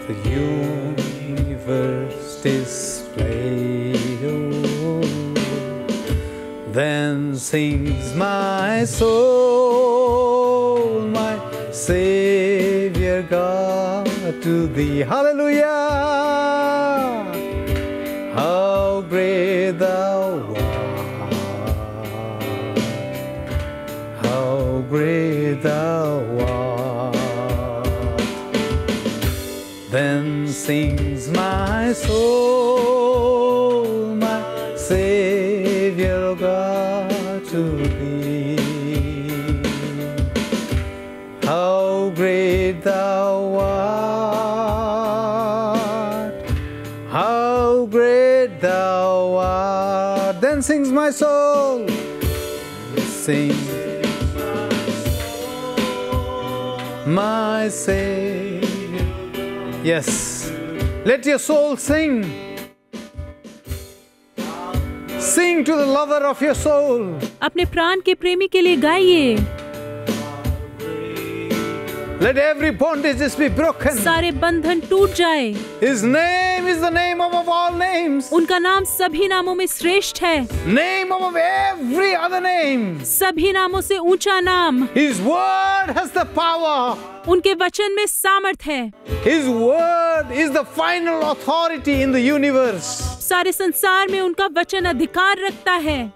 Speaker 1: The universe displayed. Oh, then sings my soul, my Savior God, to Thee. Hallelujah! How great Thou art! How great Thou art! Then sings my soul, my Savior God, to Thee. How great Thou art! How great Thou art! Then sings my soul. Sings my Savior. Yes. Let your soul sing. Sing to the lover of your soul.
Speaker 2: अपने प्राण के प्रेमी के लिए गाइए।
Speaker 1: Let every bondages be broken.
Speaker 2: सारे बंधन टूट जाए।
Speaker 1: His name is the name above all names.
Speaker 2: उनका नाम सभी नामों में श्रेष्ठ है।
Speaker 1: Name above every other name.
Speaker 2: सभी नामों से ऊंचा नाम।
Speaker 1: His word has the power.
Speaker 2: उनके वचन में सामर्थ है।
Speaker 1: His word is the final authority in the universe.
Speaker 2: सारे संसार में उनका वचन अधिकार रखता है।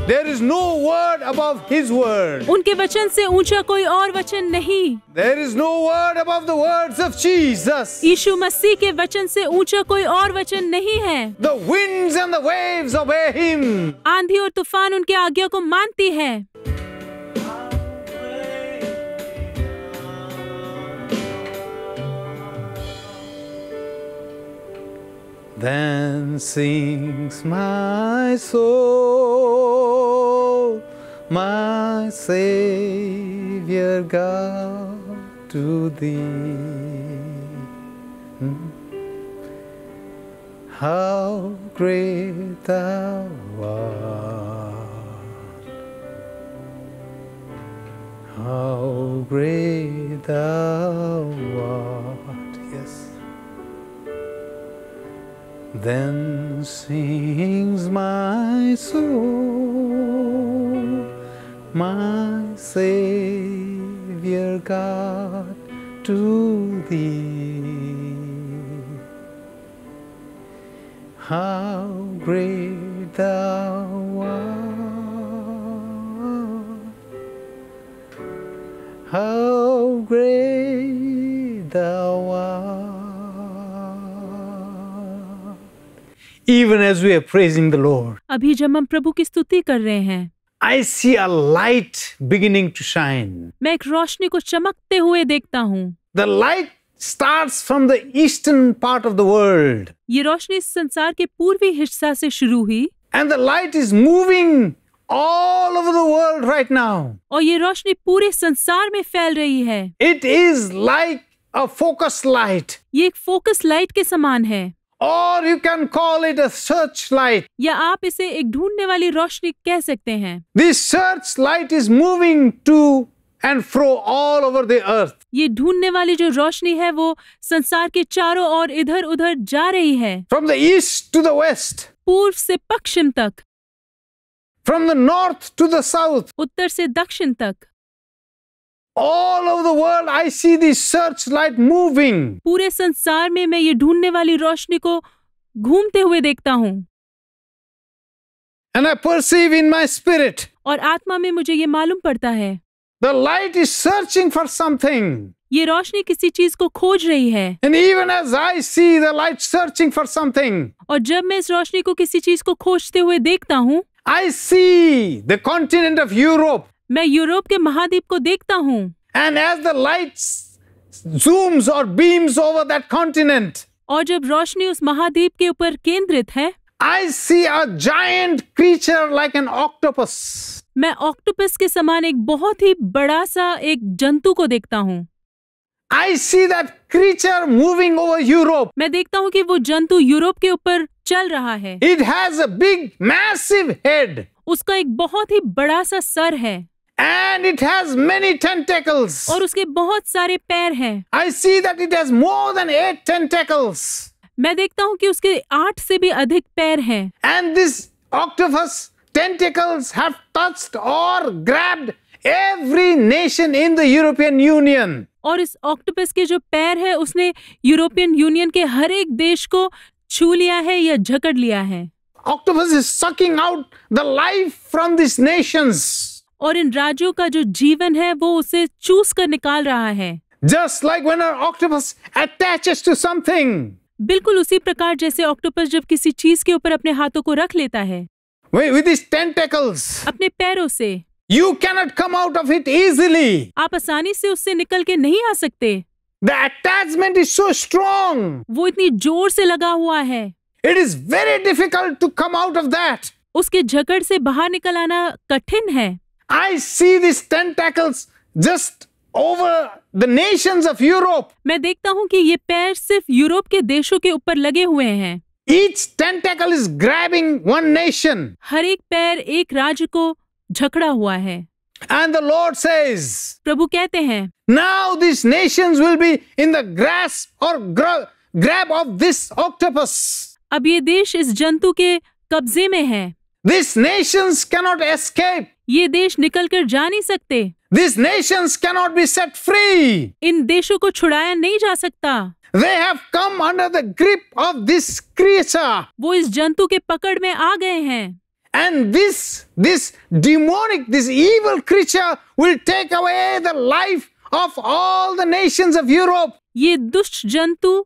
Speaker 1: There is no word above His word.
Speaker 2: उनके वचन से ऊंचा कोई और वचन नहीं।
Speaker 1: There is no word above the words of Jesus.
Speaker 2: यीशु मसीह के वचन से ऊंचा कोई और वचन नहीं है।
Speaker 1: The winds and the waves obey Him.
Speaker 2: आंधी और तूफान उनके आज्ञा को मानती है।
Speaker 1: Then sings my soul, my Savior God, to Thee. How great Thou art! How great Thou art! Yes. Then sings my soul, my Savior God, to Thee. How great Thou art! How great Thou art! Even as we are praising the Lord,
Speaker 2: अभी जब हम प्रभु की स्तुति कर रहे हैं,
Speaker 1: I see a light beginning to shine.
Speaker 2: मैं एक रोशनी को चमकते हुए देखता हूँ।
Speaker 1: The light starts from the eastern part of the world.
Speaker 2: ये रोशनी संसार के पूर्वी हिस्सा से शुरू हुई
Speaker 1: And the light is moving all over the world right now.
Speaker 2: और ये रोशनी पूरे संसार में फैल रही है।
Speaker 1: It is like a focus light.
Speaker 2: ये एक फोकस लाइट के समान है,
Speaker 1: Or you can call it a searchlight.
Speaker 2: या आप इसे एक ढूंढने वाली रोशनी कह सकते हैं।
Speaker 1: This searchlight is moving to and fro all over the earth.
Speaker 2: ये ढूंढने वाली जो रोशनी है वो संसार के चारों ओर इधर उधर जा रही है,
Speaker 1: From the east to the west.
Speaker 2: पूर्व से पश्चिम तक,
Speaker 1: From the north to the south.
Speaker 2: उत्तर से दक्षिण तक।
Speaker 1: All over the world I see this searchlight moving.
Speaker 2: पूरे संसार में मैं ये ढूंढने वाली रोशनी को घूमते हुए देखता हूँ
Speaker 1: And I perceive in my spirit.
Speaker 2: और आत्मा में मुझे ये मालूम पड़ता है
Speaker 1: The light is searching for something.
Speaker 2: ये रोशनी किसी चीज को खोज रही है।
Speaker 1: And even as I see the light searching for something,
Speaker 2: और जब मैं इस रोशनी को किसी चीज को खोजते हुए देखता हूँ,
Speaker 1: I see the continent of Europe.
Speaker 2: मैं यूरोप के महाद्वीप को देखता हूँ
Speaker 1: And as the light zooms or beams over that continent,
Speaker 2: और जब रोशनी उस महाद्वीप के ऊपर केंद्रित है,
Speaker 1: I see a giant creature like an octopus.
Speaker 2: मैं ऑक्टोपस के समान एक बहुत ही बड़ा सा एक जंतु को देखता हूँ।
Speaker 1: I see that creature moving over Europe.
Speaker 2: मैं देखता हूँ कि वो जंतु यूरोप के ऊपर चल रहा है।
Speaker 1: It has a big, massive head.
Speaker 2: उसका एक बहुत ही बड़ा सा सर है
Speaker 1: And it has many tentacles.
Speaker 2: और उसके बहुत सारे पैर हैं।
Speaker 1: I see that it has more than 8 tentacles.
Speaker 2: मैं देखता हूँ कि उसके 8 से भी अधिक पैर हैं।
Speaker 1: And this octopus tentacles have touched or grabbed every nation in the European Union.
Speaker 2: और इस ऑक्टोपस के जो पैर है उसने यूरोपियन यूनियन के हर एक देश को छू लिया है या जकड़ लिया है।
Speaker 1: Octopus is sucking out the life from these nations.
Speaker 2: और इन राज्यों का जो जीवन है वो उसे चूस कर निकाल रहा है।
Speaker 1: Just like when an octopus attaches to something.
Speaker 2: बिल्कुल उसी प्रकार जैसे ऑक्टोपस जब किसी चीज के ऊपर अपने हाथों को रख लेता है
Speaker 1: With his tentacles.
Speaker 2: अपने पैरों से,
Speaker 1: You cannot come out of it easily.
Speaker 2: आप आसानी से उससे निकल के नहीं आ सकते।
Speaker 1: The attachment is so strong.
Speaker 2: वो इतनी जोर से लगा हुआ है,
Speaker 1: It is very difficult to come out of that.
Speaker 2: उसके जकड़ से बाहर निकल आना कठिन है।
Speaker 1: I see these tentacles just over the nations of Europe.
Speaker 2: मैं देखता हूँ कि ये पैर सिर्फ यूरोप के देशों के ऊपर लगे हुए हैं।
Speaker 1: Each tentacle is grabbing one nation.
Speaker 2: हर एक पैर एक राज्य को झकड़ा हुआ है।
Speaker 1: And the Lord says,
Speaker 2: प्रभु कहते हैं,
Speaker 1: now these nations will be in the grasp or grab of this octopus.
Speaker 2: अब ये देश इस जंतु के कब्जे में है।
Speaker 1: These nations cannot escape.
Speaker 2: ये देश निकल कर जा नहीं सकते।
Speaker 1: These nations cannot be set free.
Speaker 2: इन देशों को छुड़ाया नहीं जा सकता।
Speaker 1: They have come under the grip of this creature.
Speaker 2: वो इस जंतु के पकड़ में आ गए हैं।
Speaker 1: And this demonic, this evil creature will take away the life of all the nations of Europe.
Speaker 2: ये दुष्ट जंतु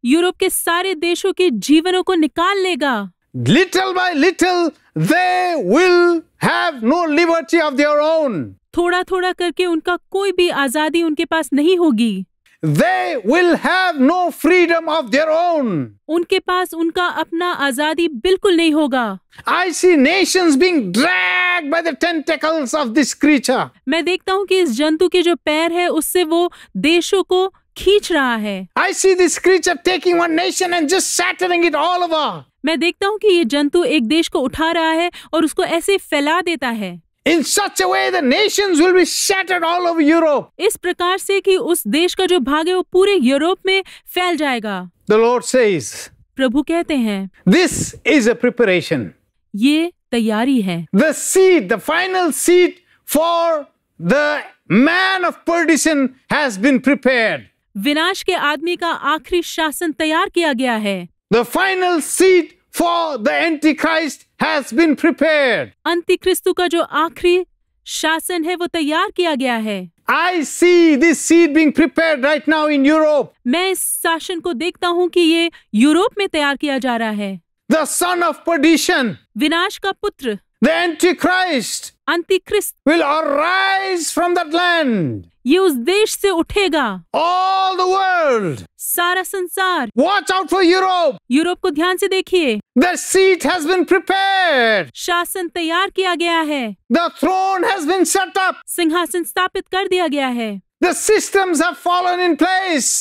Speaker 2: यूरोप के सारे देशों के जीवनों को निकाल लेगा।
Speaker 1: Little by little, they will have no liberty of their own.
Speaker 2: थोड़ा थोड़ा करके उनका कोई भी आजादी उनके पास नहीं होगी।
Speaker 1: They will have no freedom of their own.
Speaker 2: उनके पास उनका अपना आजादी बिल्कुल नहीं होगा।
Speaker 1: I see nations being dragged by the tentacles of this creature.
Speaker 2: मैं देखता हूँ कि इस जंतु के जो पैर है उससे वो देशों को खींच रहा है।
Speaker 1: I see this creature taking one nation and just shattering it all over.
Speaker 2: मैं देखता हूँ कि ये जंतु एक देश को उठा रहा है और उसको ऐसे फैला देता है।
Speaker 1: In such a way, the nations will be shattered all over Europe.
Speaker 2: इस प्रकार से कि उस देश का जो भाग है वो पूरे यूरोप में फैल जाएगा।
Speaker 1: The Lord says,
Speaker 2: प्रभु कहते हैं,
Speaker 1: this is a preparation.
Speaker 2: ये तैयारी है।
Speaker 1: The seed, the final seed for the man of perdition has been prepared.
Speaker 2: विनाश के आदमी का आखिरी शासन तैयार किया गया है।
Speaker 1: The final seed for the Antichrist has been prepared.
Speaker 2: अंतिक्रिस्तु का जो आखिरी शासन है वो तैयार किया गया है।
Speaker 1: I see this seed being prepared right now in Europe.
Speaker 2: मैं इस शासन को देखता हूँ कि ये यूरोप में तैयार किया जा रहा है।
Speaker 1: The son of perdition,
Speaker 2: विनाश का पुत्र,
Speaker 1: The Antichrist
Speaker 2: अंतिक्रिस्त
Speaker 1: will arise from that land.
Speaker 2: ये उस देश से उठेगा।
Speaker 1: All the world.
Speaker 2: सारा संसार।
Speaker 1: Watch out for Europe.
Speaker 2: Europe को ध्यान से देखिए।
Speaker 1: The seat has been prepared.
Speaker 2: शासन तैयार किया गया है।
Speaker 1: The throne has been set up.
Speaker 2: सिंहासन स्थापित कर दिया गया है।
Speaker 1: The systems have fallen in place.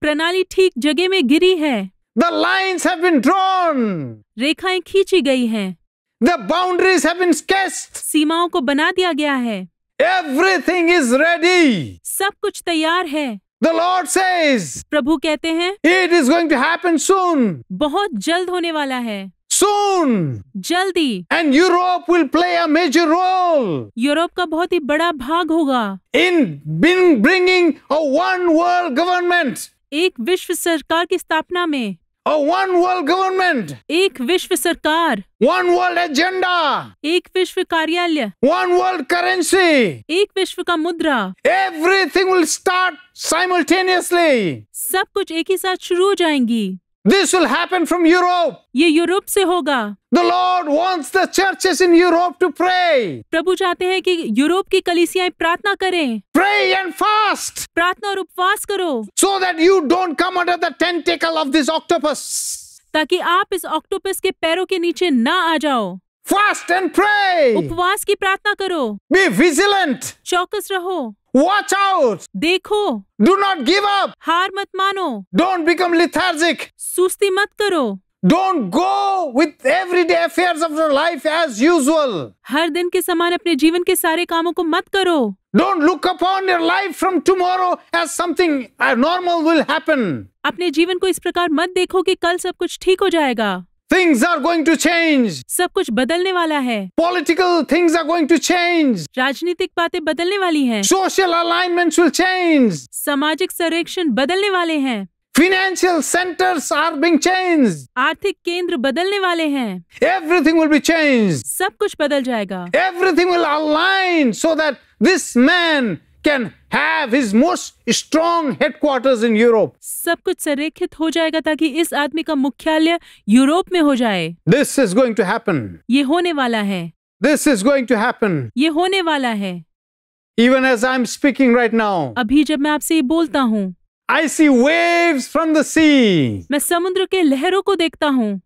Speaker 2: प्रणाली ठीक जगह में गिरी है।
Speaker 1: The lines have been drawn.
Speaker 2: रेखाएं खींची गई हैं।
Speaker 1: The boundaries have been sketched.
Speaker 2: सीमाओं को बना दिया गया है।
Speaker 1: Everything is ready.
Speaker 2: सब कुछ तैयार है।
Speaker 1: The Lord says,
Speaker 2: प्रभु कहते हैं
Speaker 1: it is going to happen soon.
Speaker 2: बहुत जल्द होने वाला है।
Speaker 1: Soon.
Speaker 2: जल्दी।
Speaker 1: And Europe will play a major role
Speaker 2: Europe का बहुत ही बड़ा भाग होगा
Speaker 1: in bringing a one world government.
Speaker 2: एक विश्व सरकार की स्थापना में।
Speaker 1: A one world government.
Speaker 2: एक विश्व सरकार।
Speaker 1: One world agenda.
Speaker 2: एक विश्व कार्यालय।
Speaker 1: One world currency.
Speaker 2: एक विश्व का मुद्रा।
Speaker 1: Everything will start simultaneously.
Speaker 2: सब कुछ एक ही साथ शुरू हो जाएंगी।
Speaker 1: This will happen from Europe.
Speaker 2: ये यूरोप से होगा।
Speaker 1: The Lord wants the churches in Europe to pray.
Speaker 2: प्रभु चाहते हैं कि यूरोप की कलीसियाएं प्रार्थना करें।
Speaker 1: Pray and fast.
Speaker 2: प्रार्थना और उपवास करो
Speaker 1: So that you don't come under the tentacle of this octopus.
Speaker 2: ताकि आप इस ऑक्टोपस के पैरों के नीचे ना आ जाओ।
Speaker 1: Fast and pray.
Speaker 2: उपवास की प्रार्थना करो।
Speaker 1: Be vigilant.
Speaker 2: चौकस रहो।
Speaker 1: Watch out.
Speaker 2: देखो।
Speaker 1: Do not give up.
Speaker 2: हार मत मानो।
Speaker 1: Don't become lethargic.
Speaker 2: सुस्ती मत करो।
Speaker 1: Don't go with everyday affairs of your life as usual.
Speaker 2: हर दिन के समान अपने जीवन के सारे कामों को मत करो।
Speaker 1: Don't look upon your life from tomorrow as something normal will happen.
Speaker 2: अपने जीवन को इस प्रकार मत देखो कि कल सब कुछ ठीक हो जाएगा।
Speaker 1: Things are going to change.
Speaker 2: सब कुछ बदलने वाला है।
Speaker 1: Political things are going to change.
Speaker 2: राजनीतिक बातें बदलने वाली हैं।
Speaker 1: Social alignments will change.
Speaker 2: सामाजिक संरक्षण बदलने वाले हैं।
Speaker 1: Financial centers are being changed.
Speaker 2: आर्थिक केंद्र बदलने वाले हैं।
Speaker 1: Everything will be changed.
Speaker 2: सब कुछ बदल जाएगा।
Speaker 1: Everything will align so that this man can have his most strong headquarters in Europe.
Speaker 2: सब कुछ संरेखित हो जाएगा ताकि इस आदमी का मुख्यालय यूरोप में हो जाए।
Speaker 1: This is going to happen.
Speaker 2: ये होने वाला है।
Speaker 1: This is going to happen.
Speaker 2: ये होने वाला है।
Speaker 1: Even as I'm speaking right now,
Speaker 2: अभी जब मैं आपसे ये बोलता हूँ,
Speaker 1: I see waves from the sea.
Speaker 2: मैं समुद्र के लहरों को देखता हूँ।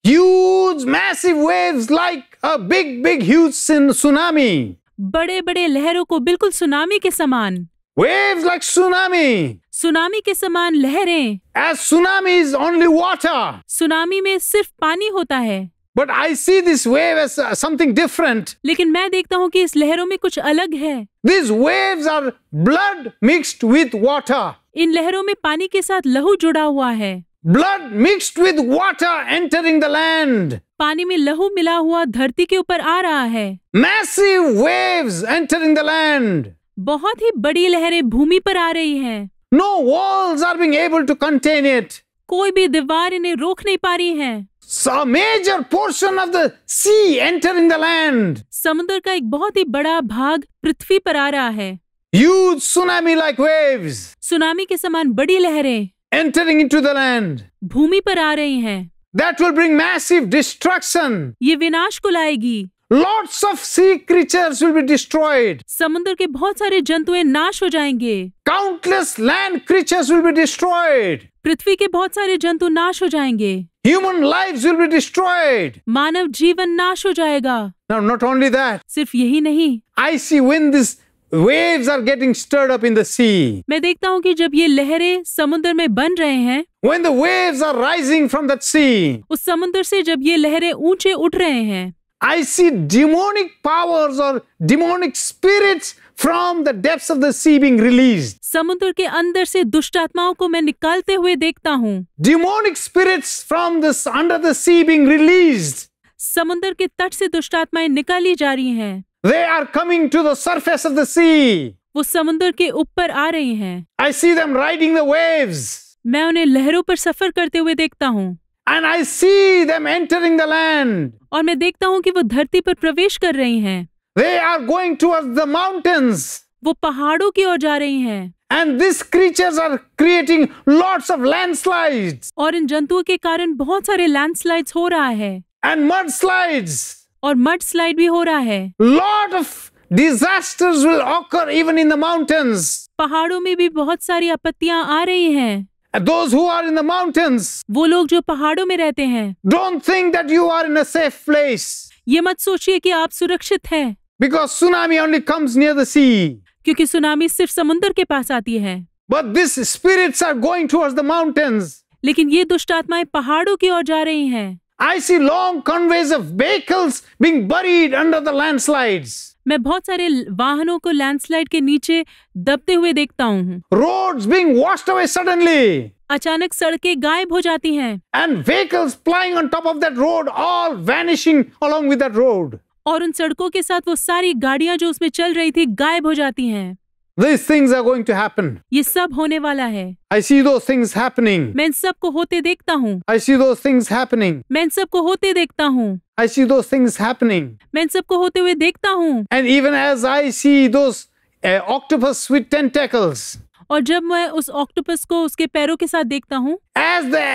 Speaker 1: Huge, massive waves like a big, huge tsunami.
Speaker 2: बड़े बड़े लहरों को बिल्कुल सुनामी के समान।
Speaker 1: Waves like tsunami.
Speaker 2: सुनामी के समान लहरें।
Speaker 1: As tsunami is only water.
Speaker 2: Tsunami में सिर्फ पानी होता है।
Speaker 1: But I see this wave as something different.
Speaker 2: लेकिन मैं देखता हूँ कि इस लहरों में कुछ अलग है।
Speaker 1: These waves are blood mixed with water.
Speaker 2: इन लहरों में पानी के साथ लहू जुड़ा हुआ है।
Speaker 1: Blood mixed with water entering the land.
Speaker 2: पानी में लहू मिला हुआ धरती के ऊपर आ रहा है।
Speaker 1: Massive waves entering the land.
Speaker 2: बहुत ही बड़ी लहरें भूमि पर आ रही हैं।
Speaker 1: No walls are being able to contain it.
Speaker 2: कोई भी दीवार इन्हें रोक नहीं पा रही है।
Speaker 1: So a major portion of the sea entering the land.
Speaker 2: समुद्र का एक बहुत ही बड़ा भाग पृथ्वी पर आ रहा है।
Speaker 1: Huge tsunami-like waves
Speaker 2: सुनामी के समान बड़ी लहरें
Speaker 1: entering into the land.
Speaker 2: भूमि पर आ रही हैं।
Speaker 1: That will bring massive destruction.
Speaker 2: ये विनाश को लाएगी।
Speaker 1: Lots of sea creatures will be destroyed.
Speaker 2: समुद्र के बहुत सारे जंतुएं नाश हो जाएंगे।
Speaker 1: Countless land creatures will be destroyed.
Speaker 2: पृथ्वी के बहुत सारे जंतु नाश हो जाएंगे।
Speaker 1: Human lives will be destroyed.
Speaker 2: मानव जीवन नाश हो जाएगा।
Speaker 1: Now, not only that,
Speaker 2: सिर्फ यही नहीं,
Speaker 1: I see when these waves are getting stirred up in the sea.
Speaker 2: मैं देखता हूँ कि जब ये लहरें समुद्र में बन रहे हैं,
Speaker 1: When the waves are rising from that sea,
Speaker 2: उस समुद्र से जब ये लहरें ऊंचे उठ रहे हैं,
Speaker 1: I see demonic powers or demonic spirits from the depths of the sea being released.
Speaker 2: समुद्र के अंदर से दुष्ट आत्माओं को मैं निकालते हुए देखता हूँ।
Speaker 1: Demonic spirits from this under the sea being released.
Speaker 2: समुद्र के तट से दुष्ट आत्माएं निकाली जा रही हैं।
Speaker 1: They are coming to the surface of the sea.
Speaker 2: वो समुद्र के ऊपर आ रही हैं।
Speaker 1: I see them riding the waves.
Speaker 2: मैं उन्हें लहरों पर सफर करते हुए देखता हूँ।
Speaker 1: And I see them entering the land.
Speaker 2: और मैं देखता हूँ कि वो धरती पर प्रवेश कर रही हैं।
Speaker 1: They are going towards the mountains.
Speaker 2: वो पहाड़ों की ओर जा रही हैं।
Speaker 1: And these creatures are creating lots of landslides.
Speaker 2: और इन जंतुओं के कारण बहुत सारे लैंडस्लाइड्स हो रहा है।
Speaker 1: And mudslides.
Speaker 2: और मड स्लाइड भी हो रहा है।
Speaker 1: Lot of disasters will occur even in the mountains.
Speaker 2: पहाड़ों में भी बहुत सारी आपत्तियां आ रही हैं।
Speaker 1: And those who are in the mountains,
Speaker 2: वो लोग जो पहाड़ों में रहते हैं,
Speaker 1: don't think that you are in a safe place,
Speaker 2: ये मत सोचिए कि आप सुरक्षित हैं,
Speaker 1: because tsunami only comes near the sea.
Speaker 2: क्योंकि सुनामी सिर्फ समुद्र के पास आती है।
Speaker 1: But these spirits are going towards the mountains.
Speaker 2: लेकिन ये दुष्ट आत्माएं पहाड़ों की ओर जा रही हैं।
Speaker 1: I see long convoys of vehicles being buried under the landslides.
Speaker 2: मैं बहुत सारे वाहनों को लैंडस्लाइड के नीचे दबते हुए देखता हूँ।
Speaker 1: Roads being washed away suddenly.
Speaker 2: अचानक सड़कें गायब हो जाती हैं
Speaker 1: And vehicles flying on top of that road, all vanishing along with that road.
Speaker 2: और उन सड़कों के साथ वो सारी गाड़ियां जो उसमें चल रही थी गायब हो जाती हैं।
Speaker 1: These things are going to happen.
Speaker 2: ये सब होने वाला है।
Speaker 1: I see those things happening.
Speaker 2: मैं इन सब को होते देखता हूँ।
Speaker 1: I see those things happening.
Speaker 2: मैं इन सब को होते देखता हूँ।
Speaker 1: I see those things happening.
Speaker 2: मैं इन सब को होते हुए देखता हूँ।
Speaker 1: And even as I see those octopus with tentacles,
Speaker 2: और जब मैं उस ऑक्टोपस को उसके पैरों के साथ देखता हूँ,
Speaker 1: as the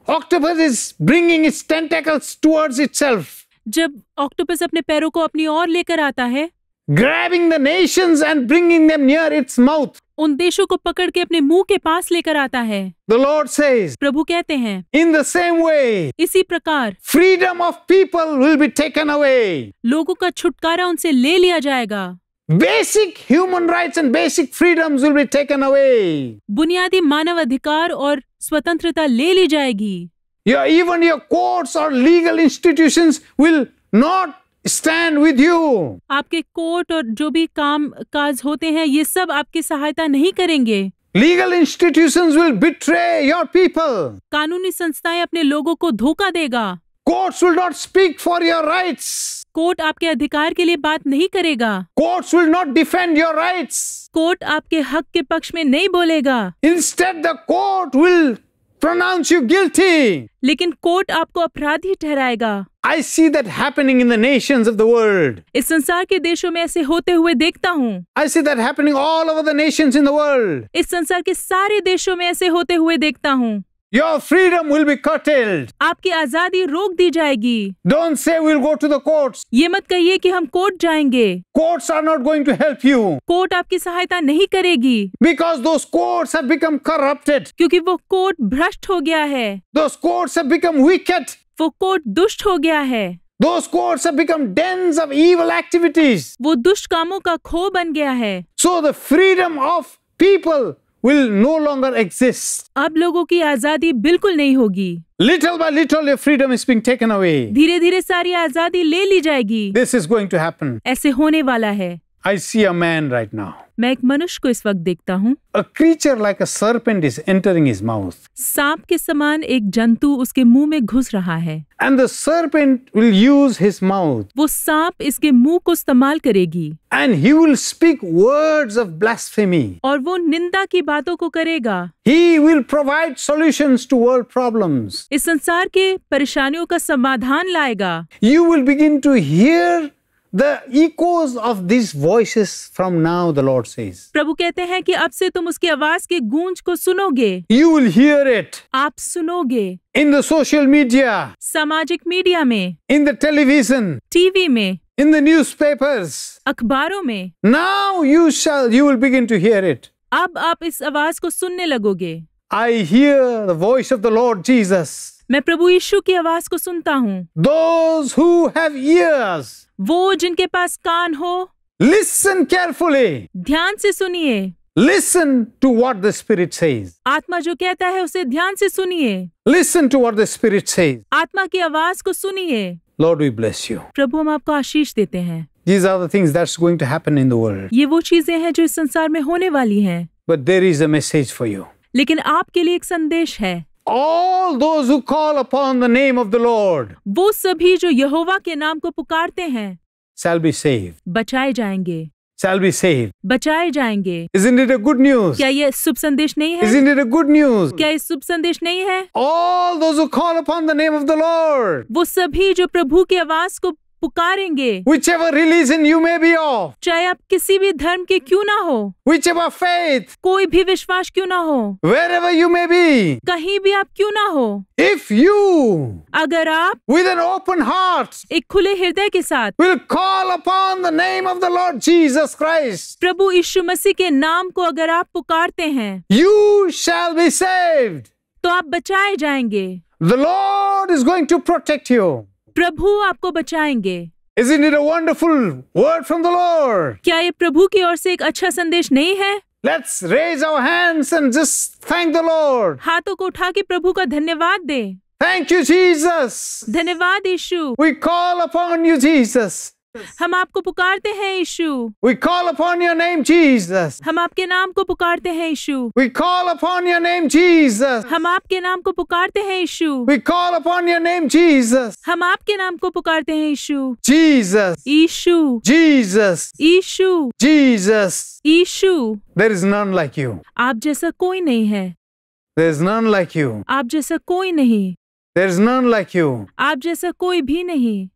Speaker 1: octopus is bringing its tentacles towards itself,
Speaker 2: जब ऑक्टोपस अपने पैरों को अपनी ओर लेकर आता है,
Speaker 1: grabbing the nations and bringing them near its mouth,
Speaker 2: उन देशों को पकड़ के अपने मुंह के पास लेकर आता है,
Speaker 1: the Lord says,
Speaker 2: प्रभु कहते हैं,
Speaker 1: in the same way,
Speaker 2: इसी प्रकार
Speaker 1: freedom of people will be taken away.
Speaker 2: लोगों का छुटकारा उनसे ले लिया जाएगा।
Speaker 1: Basic human rights and basic freedoms will be taken away.
Speaker 2: बुनियादी मानव अधिकार और स्वतंत्रता ले ली जाएगी।
Speaker 1: Even your courts or legal institutions will not stand with you.
Speaker 2: आपके कोर्ट और जो भी काम काज होते हैं, ये सब आपकी सहायता नहीं करेंगे।
Speaker 1: Legal institutions will betray your people.
Speaker 2: कानूनी संस्थाएं अपने लोगों को धोखा देगा।
Speaker 1: Courts will not speak for your rights.
Speaker 2: Court आपके अधिकार के लिए बात नहीं करेगा।
Speaker 1: Courts will not defend your rights.
Speaker 2: Court आपके हक के पक्ष में नहीं बोलेगा।
Speaker 1: Instead, the court will pronounce you guilty.
Speaker 2: लेकिन कोर्ट आपको अपराधी ठहराएगा।
Speaker 1: I see that happening in the nations of the world.
Speaker 2: इस संसार के देशों में ऐसे होते हुए देखता हूँ।
Speaker 1: I see that happening all over the nations in the world.
Speaker 2: इस संसार के सारे देशों में ऐसे होते हुए देखता हूँ।
Speaker 1: Your freedom will be curtailed.
Speaker 2: आपकी आजादी रोक दी जाएगी।
Speaker 1: Don't say we'll go to the courts.
Speaker 2: ये मत कहिए कि हम कोर्ट जाएंगे।
Speaker 1: Courts are not going to help you.
Speaker 2: Court आपकी सहायता नहीं करेगी।
Speaker 1: Because those courts have become corrupted.
Speaker 2: क्योंकि वो कोर्ट भ्रष्ट हो गया है।
Speaker 1: Those courts have become wicked.
Speaker 2: वो कोर्ट दुष्ट हो गया है।
Speaker 1: Those courts have become dens of evil activities.
Speaker 2: वो दुष्ट कामों का खो बन गया है।
Speaker 1: So the freedom of people will no longer exist.
Speaker 2: अब लोगों की आजादी बिल्कुल नहीं होगी।
Speaker 1: Little by little your freedom is being taken away.
Speaker 2: धीरे धीरे सारी आजादी ले ली जाएगी।
Speaker 1: This is going to happen.
Speaker 2: ऐसे होने वाला है।
Speaker 1: I see a man right now.
Speaker 2: मैं एक मनुष्य को इस वक्त देखता हूँ।
Speaker 1: A creature like a serpent is entering his mouth.
Speaker 2: सांप के समान एक जंतु उसके मुंह में घुस रहा है।
Speaker 1: And the serpent will use his mouth.
Speaker 2: वो सांप इसके मुंह को इस्तेमाल करेगी।
Speaker 1: And he will speak words of blasphemy.
Speaker 2: और वो निंदा की बातों को करेगा।
Speaker 1: He will provide solutions to world problems.
Speaker 2: इस संसार के परेशानियों का समाधान लाएगा।
Speaker 1: You will begin to hear the echoes of these voices from now, the Lord says.
Speaker 2: प्रभु कहते हैं कि अब से तुम उसकी आवाज के गूंज को सुनोगे।
Speaker 1: You will hear it
Speaker 2: आप सुनोगे।
Speaker 1: in the social media,
Speaker 2: सामाजिक मीडिया में,
Speaker 1: in the television,
Speaker 2: टीवी में,
Speaker 1: in the newspapers.
Speaker 2: अखबारों में।
Speaker 1: Now you will begin to hear it.
Speaker 2: अब आप इस आवाज को सुनने लगोगे।
Speaker 1: I hear the voice of the Lord Jesus.
Speaker 2: मैं प्रभु यीशु की आवाज को सुनता हूँ।
Speaker 1: Those who have ears,
Speaker 2: वो जिनके पास कान हो,
Speaker 1: listen carefully.
Speaker 2: ध्यान से सुनिए।
Speaker 1: Listen to what the Spirit says.
Speaker 2: आत्मा जो कहता है उसे ध्यान से सुनिए।
Speaker 1: Listen to what the Spirit says.
Speaker 2: आत्मा की आवाज को सुनिए।
Speaker 1: Lord, we bless you.
Speaker 2: प्रभु हम आपको आशीष देते हैं।
Speaker 1: These are the things that's going to happen in the world.
Speaker 2: ये वो चीजें हैं जो इस संसार में होने वाली हैं।
Speaker 1: But there is a message for you.
Speaker 2: लेकिन आपके लिए एक संदेश है।
Speaker 1: All those who call upon the name of the Lord
Speaker 2: वो सभी जो यहोवा के नाम को पुकारते हैं
Speaker 1: shall be saved.
Speaker 2: बचाए जाएंगे।
Speaker 1: Shall be saved.
Speaker 2: बचाए जाएंगे।
Speaker 1: Isn't it a good news?
Speaker 2: क्या ये शुभ संदेश नहीं है?
Speaker 1: Isn't it a good news?
Speaker 2: क्या ये शुभ संदेश नहीं है?
Speaker 1: All those who call upon the name of the Lord
Speaker 2: वो सभी जो प्रभु की आवाज को पुकारेंगे,
Speaker 1: whichever religion you may be of,
Speaker 2: चाहे आप किसी भी धर्म के क्यों ना हो,
Speaker 1: whichever faith,
Speaker 2: कोई भी विश्वास क्यों ना हो,
Speaker 1: wherever you may be,
Speaker 2: कहीं भी आप क्यों ना हो,
Speaker 1: if you,
Speaker 2: अगर आप
Speaker 1: with an open heart,
Speaker 2: एक खुले हृदय के साथ
Speaker 1: will call upon the name of the Lord Jesus Christ,
Speaker 2: प्रभु यीशु मसीह के नाम को अगर आप पुकारते हैं,
Speaker 1: you shall be saved.
Speaker 2: तो आप बचाए जाएंगे।
Speaker 1: The Lord is going to protect you.
Speaker 2: प्रभु आपको बचाएंगे।
Speaker 1: Isn't it a wonderful word from the Lord?
Speaker 2: क्या ये प्रभु की ओर से एक अच्छा संदेश नहीं है?
Speaker 1: Let's raise our hands and just thank the Lord.
Speaker 2: हाथों को उठा के प्रभु का धन्यवाद दे।
Speaker 1: Thank you, Jesus.
Speaker 2: धन्यवाद यीशु।
Speaker 1: We call upon you, Jesus.
Speaker 2: हम आपको पुकारते हैं यीशु।
Speaker 1: We call upon your name, Jesus.
Speaker 2: हम आपके नाम को पुकारते हैं यीशु।
Speaker 1: We call upon your name, Jesus.
Speaker 2: हम आपके नाम को पुकारते हैं यीशु।
Speaker 1: We call upon your name, Jesus.
Speaker 2: हम आपके नाम को पुकारते हैं यीशु।
Speaker 1: Jesus.
Speaker 2: Yeshu,
Speaker 1: Jesus.
Speaker 2: Yeshu,
Speaker 1: Jesus.
Speaker 2: Yeshu.
Speaker 1: There is none like you.
Speaker 2: आप जैसा कोई नहीं है।
Speaker 1: There is none like you.
Speaker 2: आप जैसा कोई नहीं।
Speaker 1: There is none like you.
Speaker 2: आप जैसा कोई भी नहीं।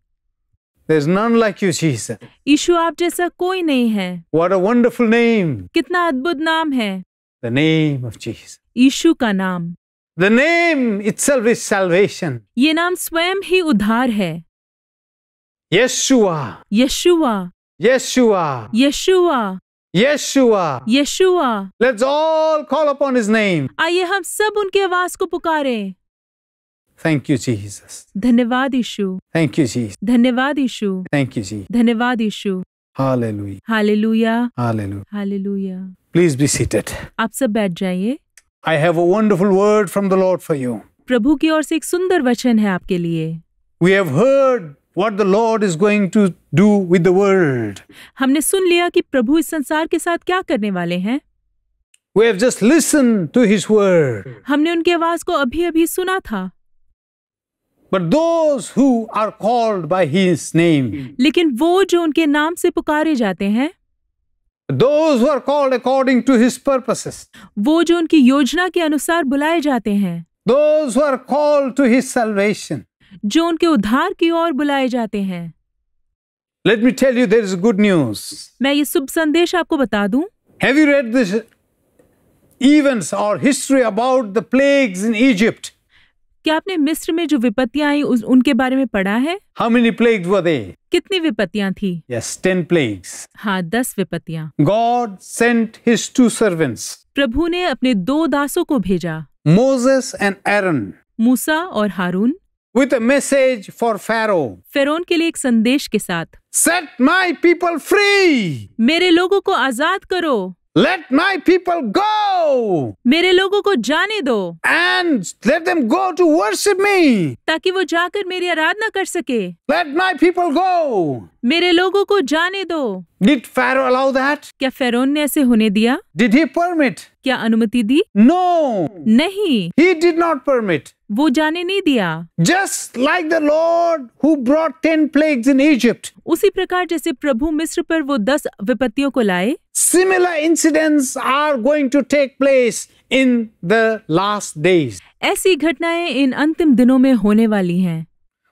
Speaker 1: There is none like you, Jesus.
Speaker 2: यीशु, आप जैसा कोई नहीं है।
Speaker 1: What a wonderful name.
Speaker 2: कितना अद्भुत नाम है।
Speaker 1: The name of Jesus.
Speaker 2: यीशु का नाम।
Speaker 1: The name itself is salvation.
Speaker 2: ये नाम स्वयं ही उद्धार है।
Speaker 1: Yeshua.
Speaker 2: यशुआ,
Speaker 1: Yeshua.
Speaker 2: यशुआ,
Speaker 1: Yeshua.
Speaker 2: यशुआ।
Speaker 1: Let's all call upon his name.
Speaker 2: आइए हम सब उनकी आवाज को पुकारें।
Speaker 1: Thank you, Jesus.
Speaker 2: धन्यवाद यीशु।
Speaker 1: Thank you, Jesus.
Speaker 2: धन्यवाद यीशु।
Speaker 1: Thank you, Jesus.
Speaker 2: धन्यवाद यीशु।
Speaker 1: Hallelujah.
Speaker 2: Hallelujah,
Speaker 1: Hallelujah.
Speaker 2: Hallelujah.
Speaker 1: Please be seated.
Speaker 2: आप सब बैठ जाइए।
Speaker 1: I have a wonderful word from the Lord for you.
Speaker 2: प्रभु की ओर से एक सुंदर वचन है आपके लिए।
Speaker 1: We have heard what the Lord is going to do with the world.
Speaker 2: हमने सुन लिया कि प्रभु इस संसार के साथ क्या करने वाले हैं।
Speaker 1: We have just listened to his word.
Speaker 2: हमने उनकी आवाज को अभी-अभी सुना था।
Speaker 1: But those who are called by his name,
Speaker 2: लेकिन वो जो उनके नाम से पुकारे जाते हैं,
Speaker 1: those who are called according to his purposes,
Speaker 2: वो जो उनकी योजना के अनुसार बुलाए जाते हैं,
Speaker 1: those who are called to his salvation,
Speaker 2: जो उनके उद्धार की ओर बुलाए जाते हैं।
Speaker 1: let me tell you, there is good news.
Speaker 2: मैं ये शुभ संदेश आपको बता दूं।
Speaker 1: Have you read this events or history about the plagues in Egypt?
Speaker 2: क्या आपने मिस्र में जो विपत्तियां आई उनके बारे में पढ़ा है?
Speaker 1: How many plagues were they?
Speaker 2: कितनी विपत्तियां थी?
Speaker 1: Yes, 10 plagues.
Speaker 2: हाँ, 10 विपत्तियां।
Speaker 1: God sent his two servants,
Speaker 2: प्रभु ने अपने 2 दासों को भेजा,
Speaker 1: Moses and Aaron,
Speaker 2: मूसा और हारून,
Speaker 1: with a message for Pharaoh.
Speaker 2: फिरौन के लिए एक संदेश के साथ,
Speaker 1: Set my people free.
Speaker 2: मेरे लोगों को आजाद करो,
Speaker 1: Let my people go.
Speaker 2: मेरे लोगों को जाने दो,
Speaker 1: And let them go to worship me.
Speaker 2: ताकि वो जाकर मेरी आराधना कर सके।
Speaker 1: Let my people go.
Speaker 2: मेरे लोगों को जाने दो।
Speaker 1: Did Pharaoh allow that?
Speaker 2: क्या फिरौन ने ऐसे होने दिया?
Speaker 1: Did he permit?
Speaker 2: क्या अनुमति दी?
Speaker 1: No.
Speaker 2: नहीं,
Speaker 1: He did not permit.
Speaker 2: वो जाने नहीं दिया।
Speaker 1: Just like the Lord who brought 10 plagues in Egypt.
Speaker 2: उसी प्रकार जैसे प्रभु मिस्र पर वो 10 विपत्तियों को लाए,
Speaker 1: Similar incidents are going to take place in the last days.
Speaker 2: ऐसी घटनाएं इन अंतिम दिनों में होने वाली हैं।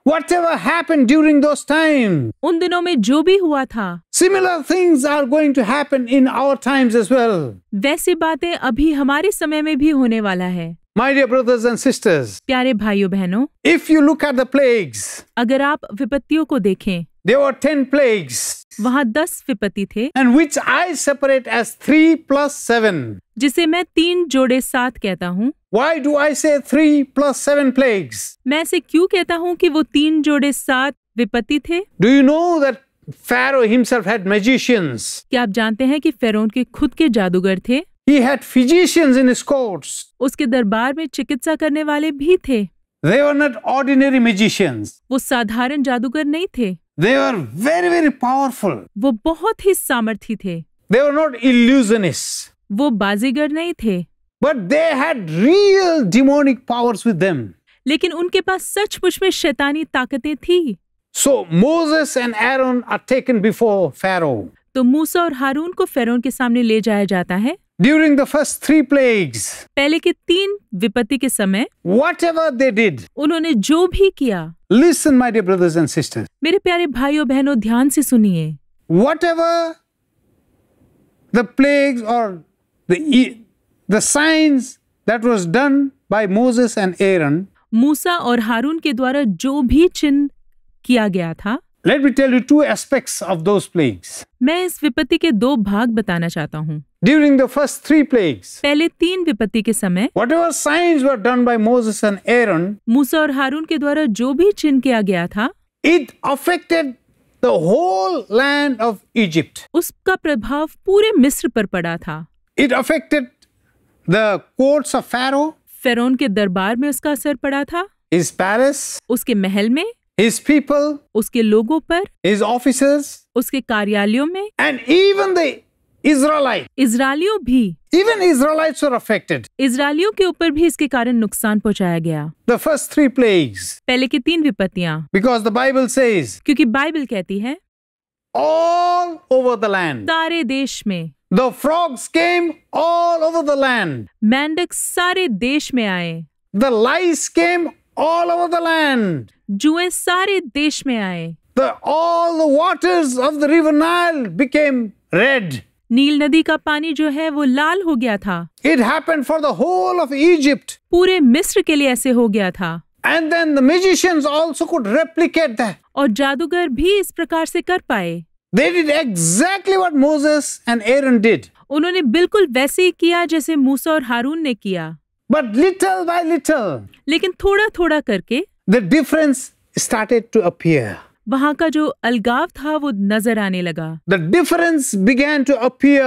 Speaker 1: Whatever happened during those times,
Speaker 2: उन दिनों में जो भी हुआ था,
Speaker 1: similar things are going to happen in our times as well.
Speaker 2: वैसी बातें अभी हमारे समय में भी होने वाला है।
Speaker 1: My dear brothers and sisters,
Speaker 2: प्यारे भाइयों बहनों,
Speaker 1: if you look at the plagues,
Speaker 2: अगर आप विपत्तियों को देखें,
Speaker 1: there were 10 plagues,
Speaker 2: वहाँ 10 विपत्ति थे,
Speaker 1: and which I separate as 3 plus 7.
Speaker 2: जिसे मैं 3 जोड़े 7 कहता हूँ।
Speaker 1: Why do I say 3 plus 7 plagues?
Speaker 2: मैं ऐसे क्यों कहता हूँ कि वो 3 जोड़े 7 विपत्ति थे?
Speaker 1: Do you know that Pharaoh himself had magicians?
Speaker 2: क्या आप जानते हैं कि फिरौन के खुद के जादूगर थे?
Speaker 1: He had physicians in his courts.
Speaker 2: उसके दरबार में चिकित्सा करने वाले भी थे।
Speaker 1: They were not ordinary magicians.
Speaker 2: वो साधारण जादूगर नहीं थे।
Speaker 1: They were very, very powerful.
Speaker 2: वो बहुत ही सामर्थी थे।
Speaker 1: They were not illusionists.
Speaker 2: वो बाजीगर नहीं थे।
Speaker 1: But they had real demonic powers with them.
Speaker 2: लेकिन उनके पास सचमुच में शैतानी ताकतें थी।
Speaker 1: So Moses and Aaron are taken before Pharaoh.
Speaker 2: तो मूसा और हारून को फिरौन के सामने ले जाया जाता है।
Speaker 1: during the first 3 plagues,
Speaker 2: पहले के 3 विपत्ति के समय
Speaker 1: whatever they did,
Speaker 2: उन्होंने जो भी किया,
Speaker 1: listen, my dear brothers and sisters,
Speaker 2: मेरे प्यारे भाइयों बहनों ध्यान से सुनिए,
Speaker 1: whatever the plagues or the signs that was done by Moses and Aaron,
Speaker 2: मूसा और हारून के द्वारा जो भी चिन्ह किया गया था,
Speaker 1: let me tell you 2 aspects of those plagues.
Speaker 2: मैं इस विपत्ति के 2 भाग बताना चाहता हूँ।
Speaker 1: During the first 3 plagues,
Speaker 2: पहले 3 विपत्ति के समय
Speaker 1: whatever signs were done by Moses and Aaron,
Speaker 2: मूसा और हारून के द्वारा जो भी चिन्ह किया गया था,
Speaker 1: it affected the whole land of Egypt.
Speaker 2: उसका प्रभाव पूरे मिस्र पर पड़ा था।
Speaker 1: It affected the courts of Pharaoh,
Speaker 2: फेरोन के दरबार में उसका असर पड़ा था,
Speaker 1: his palace,
Speaker 2: उसके महल में,
Speaker 1: his people,
Speaker 2: उसके लोगों पर,
Speaker 1: his officers,
Speaker 2: उसके कार्यालयों में,
Speaker 1: and even the Israelites.
Speaker 2: इजरायलियों भी,
Speaker 1: Even Israelites were affected.
Speaker 2: इजरायलियों के ऊपर भी इसके कारण नुकसान पहुंचाया गया।
Speaker 1: The first 3 plagues.
Speaker 2: पहले की 3 विपत्तियां,
Speaker 1: Because the Bible says,
Speaker 2: क्योंकि बाइबल कहती है
Speaker 1: all over the land.
Speaker 2: सारे देश में,
Speaker 1: The frogs came all over the land.
Speaker 2: मेंढक सारे देश में आए,
Speaker 1: The lice came all over the land.
Speaker 2: जुएं सारे देश में आए,
Speaker 1: All the waters of the river Nile became red.
Speaker 2: नील नदी का पानी जो है वो लाल हो गया था।
Speaker 1: It happened for the whole of Egypt.
Speaker 2: पूरे मिस्र के लिए ऐसे हो गया था।
Speaker 1: And then the magicians also could replicate that.
Speaker 2: और जादूगर भी इस प्रकार से कर पाए।
Speaker 1: They did exactly what Moses and Aaron did.
Speaker 2: उन्होंने बिल्कुल वैसे ही किया जैसे मूसा और हारून ने किया।
Speaker 1: But little by little,
Speaker 2: लेकिन थोड़ा थोड़ा करके
Speaker 1: the difference started to appear.
Speaker 2: वहां का जो अलगाव था वो नजर आने लगा।
Speaker 1: The difference began to appear.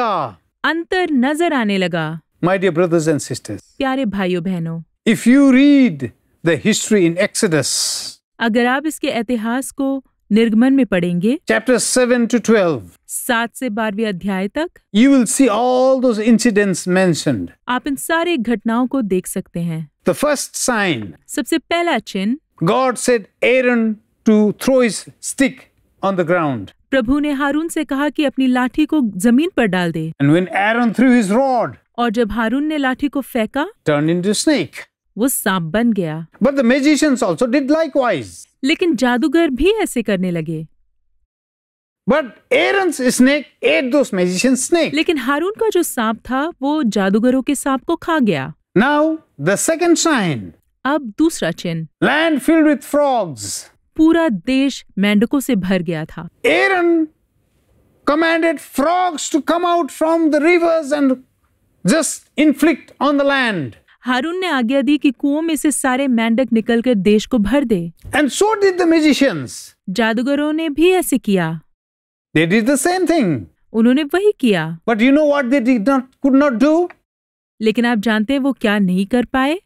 Speaker 2: अंतर नजर आने लगा।
Speaker 1: My dear brothers and sisters,
Speaker 2: प्यारे भाइयों बहनों,
Speaker 1: if you read the history in Exodus,
Speaker 2: अगर आप इसके इतिहास को निर्गमन में पढ़ेंगे,
Speaker 1: chapter 7 to 12,
Speaker 2: 7 से 12वें अध्याय तक,
Speaker 1: you will see all those incidents mentioned.
Speaker 2: आप इन सारे घटनाओं को देख सकते हैं।
Speaker 1: The first sign,
Speaker 2: सबसे पहला चिन्ह,
Speaker 1: God said Aaron to throw his stick on the ground.
Speaker 2: प्रभु ने हारून से कहा कि अपनी लाठी को जमीन पर डाल दे।
Speaker 1: And when Aaron threw his rod,
Speaker 2: और जब हारून ने लाठी को फेंका,
Speaker 1: turned into a snake.
Speaker 2: वो सांप बन गया।
Speaker 1: But the magicians also did likewise.
Speaker 2: लेकिन जादूगर भी ऐसे करने लगे।
Speaker 1: But Aaron's snake ate those magicians' snake.
Speaker 2: लेकिन हारून का जो सांप था वो जादूगरों के सांप को खा गया।
Speaker 1: Now, the second sign,
Speaker 2: अब दूसरा चिन्ह,
Speaker 1: land filled with frogs.
Speaker 2: पूरा देश मेंढकों से भर गया था।
Speaker 1: Aaron commanded frogs to come out from the rivers and just inflict on the land.
Speaker 2: हारून ने आज्ञा दी कि कुओं में से सारे मेंढक निकलकर देश को भर दे।
Speaker 1: And so did the magicians.
Speaker 2: जादूगरों ने भी ऐसे किया।
Speaker 1: They did the same thing.
Speaker 2: उन्होंने वही किया।
Speaker 1: But you know what they could not do?
Speaker 2: लेकिन आप जानते हैं वो क्या नहीं कर पाए?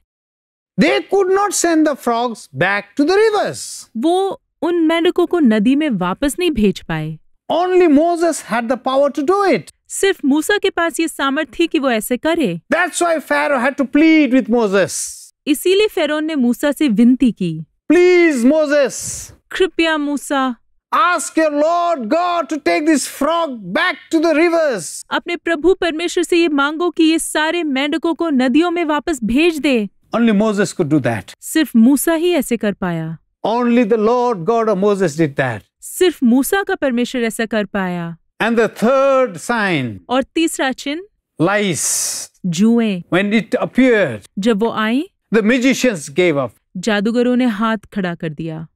Speaker 1: They could not send the frogs back to the rivers.
Speaker 2: वो उन मेंढकों को नदी में वापस नहीं भेज पाए।
Speaker 1: Only Moses had the power to do it.
Speaker 2: सिर्फ मूसा के पास ये सामर्थ थी कि वो ऐसे करे।
Speaker 1: That's why Pharaoh had to plead with Moses.
Speaker 2: इसीलिए फेरोन ने मूसा से विनती की,
Speaker 1: Please, Moses,
Speaker 2: कृपया मूसा,
Speaker 1: ask your Lord God to take this frog back to the rivers.
Speaker 2: अपने प्रभु परमेश्वर से ये मांगो कि ये सारे मेंढकों को नदियों में वापस भेज दे।
Speaker 1: Only Moses could do that.
Speaker 2: सिर्फ मूसा ही ऐसे कर पाया।
Speaker 1: Only the Lord God of Moses did that.
Speaker 2: सिर्फ मूसा का परमेश्वर ऐसा कर पाया।
Speaker 1: And the third sign,
Speaker 2: और तीसरा चिन्ह,
Speaker 1: lice.
Speaker 2: जुएं।
Speaker 1: When it appeared,
Speaker 2: जब वो आई,
Speaker 1: the magicians gave up.
Speaker 2: जादूगरों ने हाथ खड़ा कर दिया।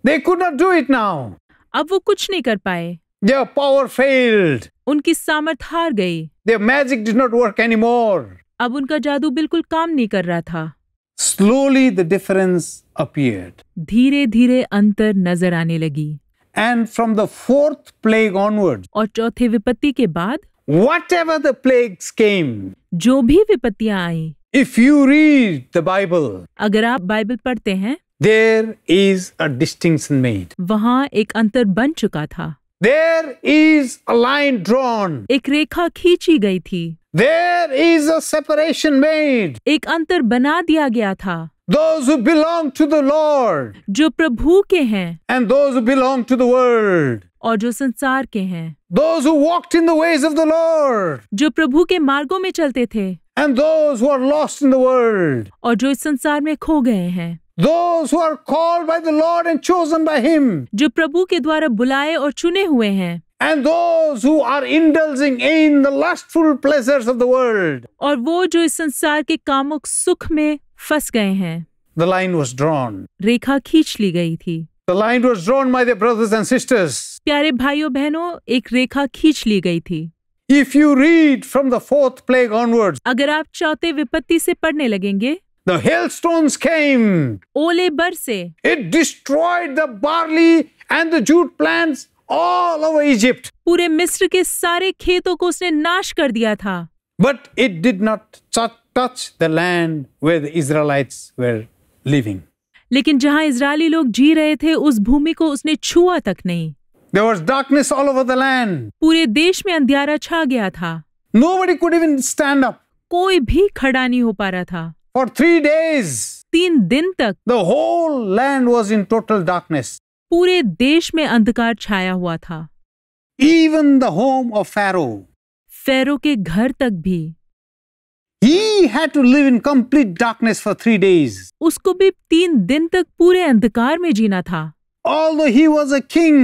Speaker 1: They could not do it now.
Speaker 2: अब वो कुछ नहीं कर पाए।
Speaker 1: Their power failed.
Speaker 2: उनकी सामर्थ हार गई।
Speaker 1: Their magic did not work anymore.
Speaker 2: अब उनका जादू बिल्कुल काम नहीं कर रहा था।
Speaker 1: Slowly the difference appeared.
Speaker 2: धीरे धीरे अंतर नजर आने लगी।
Speaker 1: And from the fourth plague onwards,
Speaker 2: और चौथे विपत्ति के बाद,
Speaker 1: whatever the plagues came,
Speaker 2: जो भी विपत्तियां आई,
Speaker 1: if you read the Bible,
Speaker 2: अगर आप बाइबल पढ़ते हैं,
Speaker 1: there is a distinction made.
Speaker 2: वहां एक अंतर बन चुका था।
Speaker 1: There is a line drawn.
Speaker 2: एक रेखा खींची गई थी।
Speaker 1: There is a separation made.
Speaker 2: एक अंतर बना दिया गया था।
Speaker 1: those who belong to the Lord
Speaker 2: जो प्रभु के हैं
Speaker 1: and those who belong to the world,
Speaker 2: और जो संसार के हैं,
Speaker 1: those who walked in the ways of the Lord
Speaker 2: जो प्रभु के मार्गों में चलते थे
Speaker 1: and those who are lost in the world,
Speaker 2: और जो इस संसार में खो गए हैं,
Speaker 1: those who are called by the Lord and chosen by Him,
Speaker 2: जो प्रभु के द्वारा बुलाए और चुने हुए हैं,
Speaker 1: and those who are indulging in the lustful pleasures of the world.
Speaker 2: और वो जो इस संसार के कामुक सुख में फंस गए हैं।
Speaker 1: The line was drawn.
Speaker 2: रेखा खींच ली गई थी।
Speaker 1: The line was drawn, my dear brothers and sisters.
Speaker 2: प्यारे भाइयों बहनों, एक रेखा खींच ली गई थी।
Speaker 1: If you read from the fourth plague onwards,
Speaker 2: अगर आप चौथे विपत्ति से पढ़ने लगेंगे,
Speaker 1: the hailstones came.
Speaker 2: ओले बरसे,
Speaker 1: It destroyed the barley and the jute plants all over Egypt.
Speaker 2: पूरे मिस्र के सारे खेतों को उसने नाश कर दिया था।
Speaker 1: But it did not touch the land where the Israelites were living.
Speaker 2: लेकिन जहां इजरायली लोग जी रहे थे, उस भूमि को उसने छुआ तक नहीं।
Speaker 1: There was darkness all over the land.
Speaker 2: पूरे देश में अंधियारा छा गया था।
Speaker 1: Nobody could even stand up.
Speaker 2: कोई भी खड़ा नहीं हो पा रहा था।
Speaker 1: For 3 days,
Speaker 2: 3 दिन तक
Speaker 1: the whole land was in total darkness.
Speaker 2: पूरे देश में अंधकार छाया हुआ था।
Speaker 1: Even the home of Pharaoh.
Speaker 2: फेरो के घर तक भी।
Speaker 1: He had to live in complete darkness for 3 days.
Speaker 2: उसको भी 3 दिन तक पूरे अंधकार में जीना था।
Speaker 1: Although he was a king,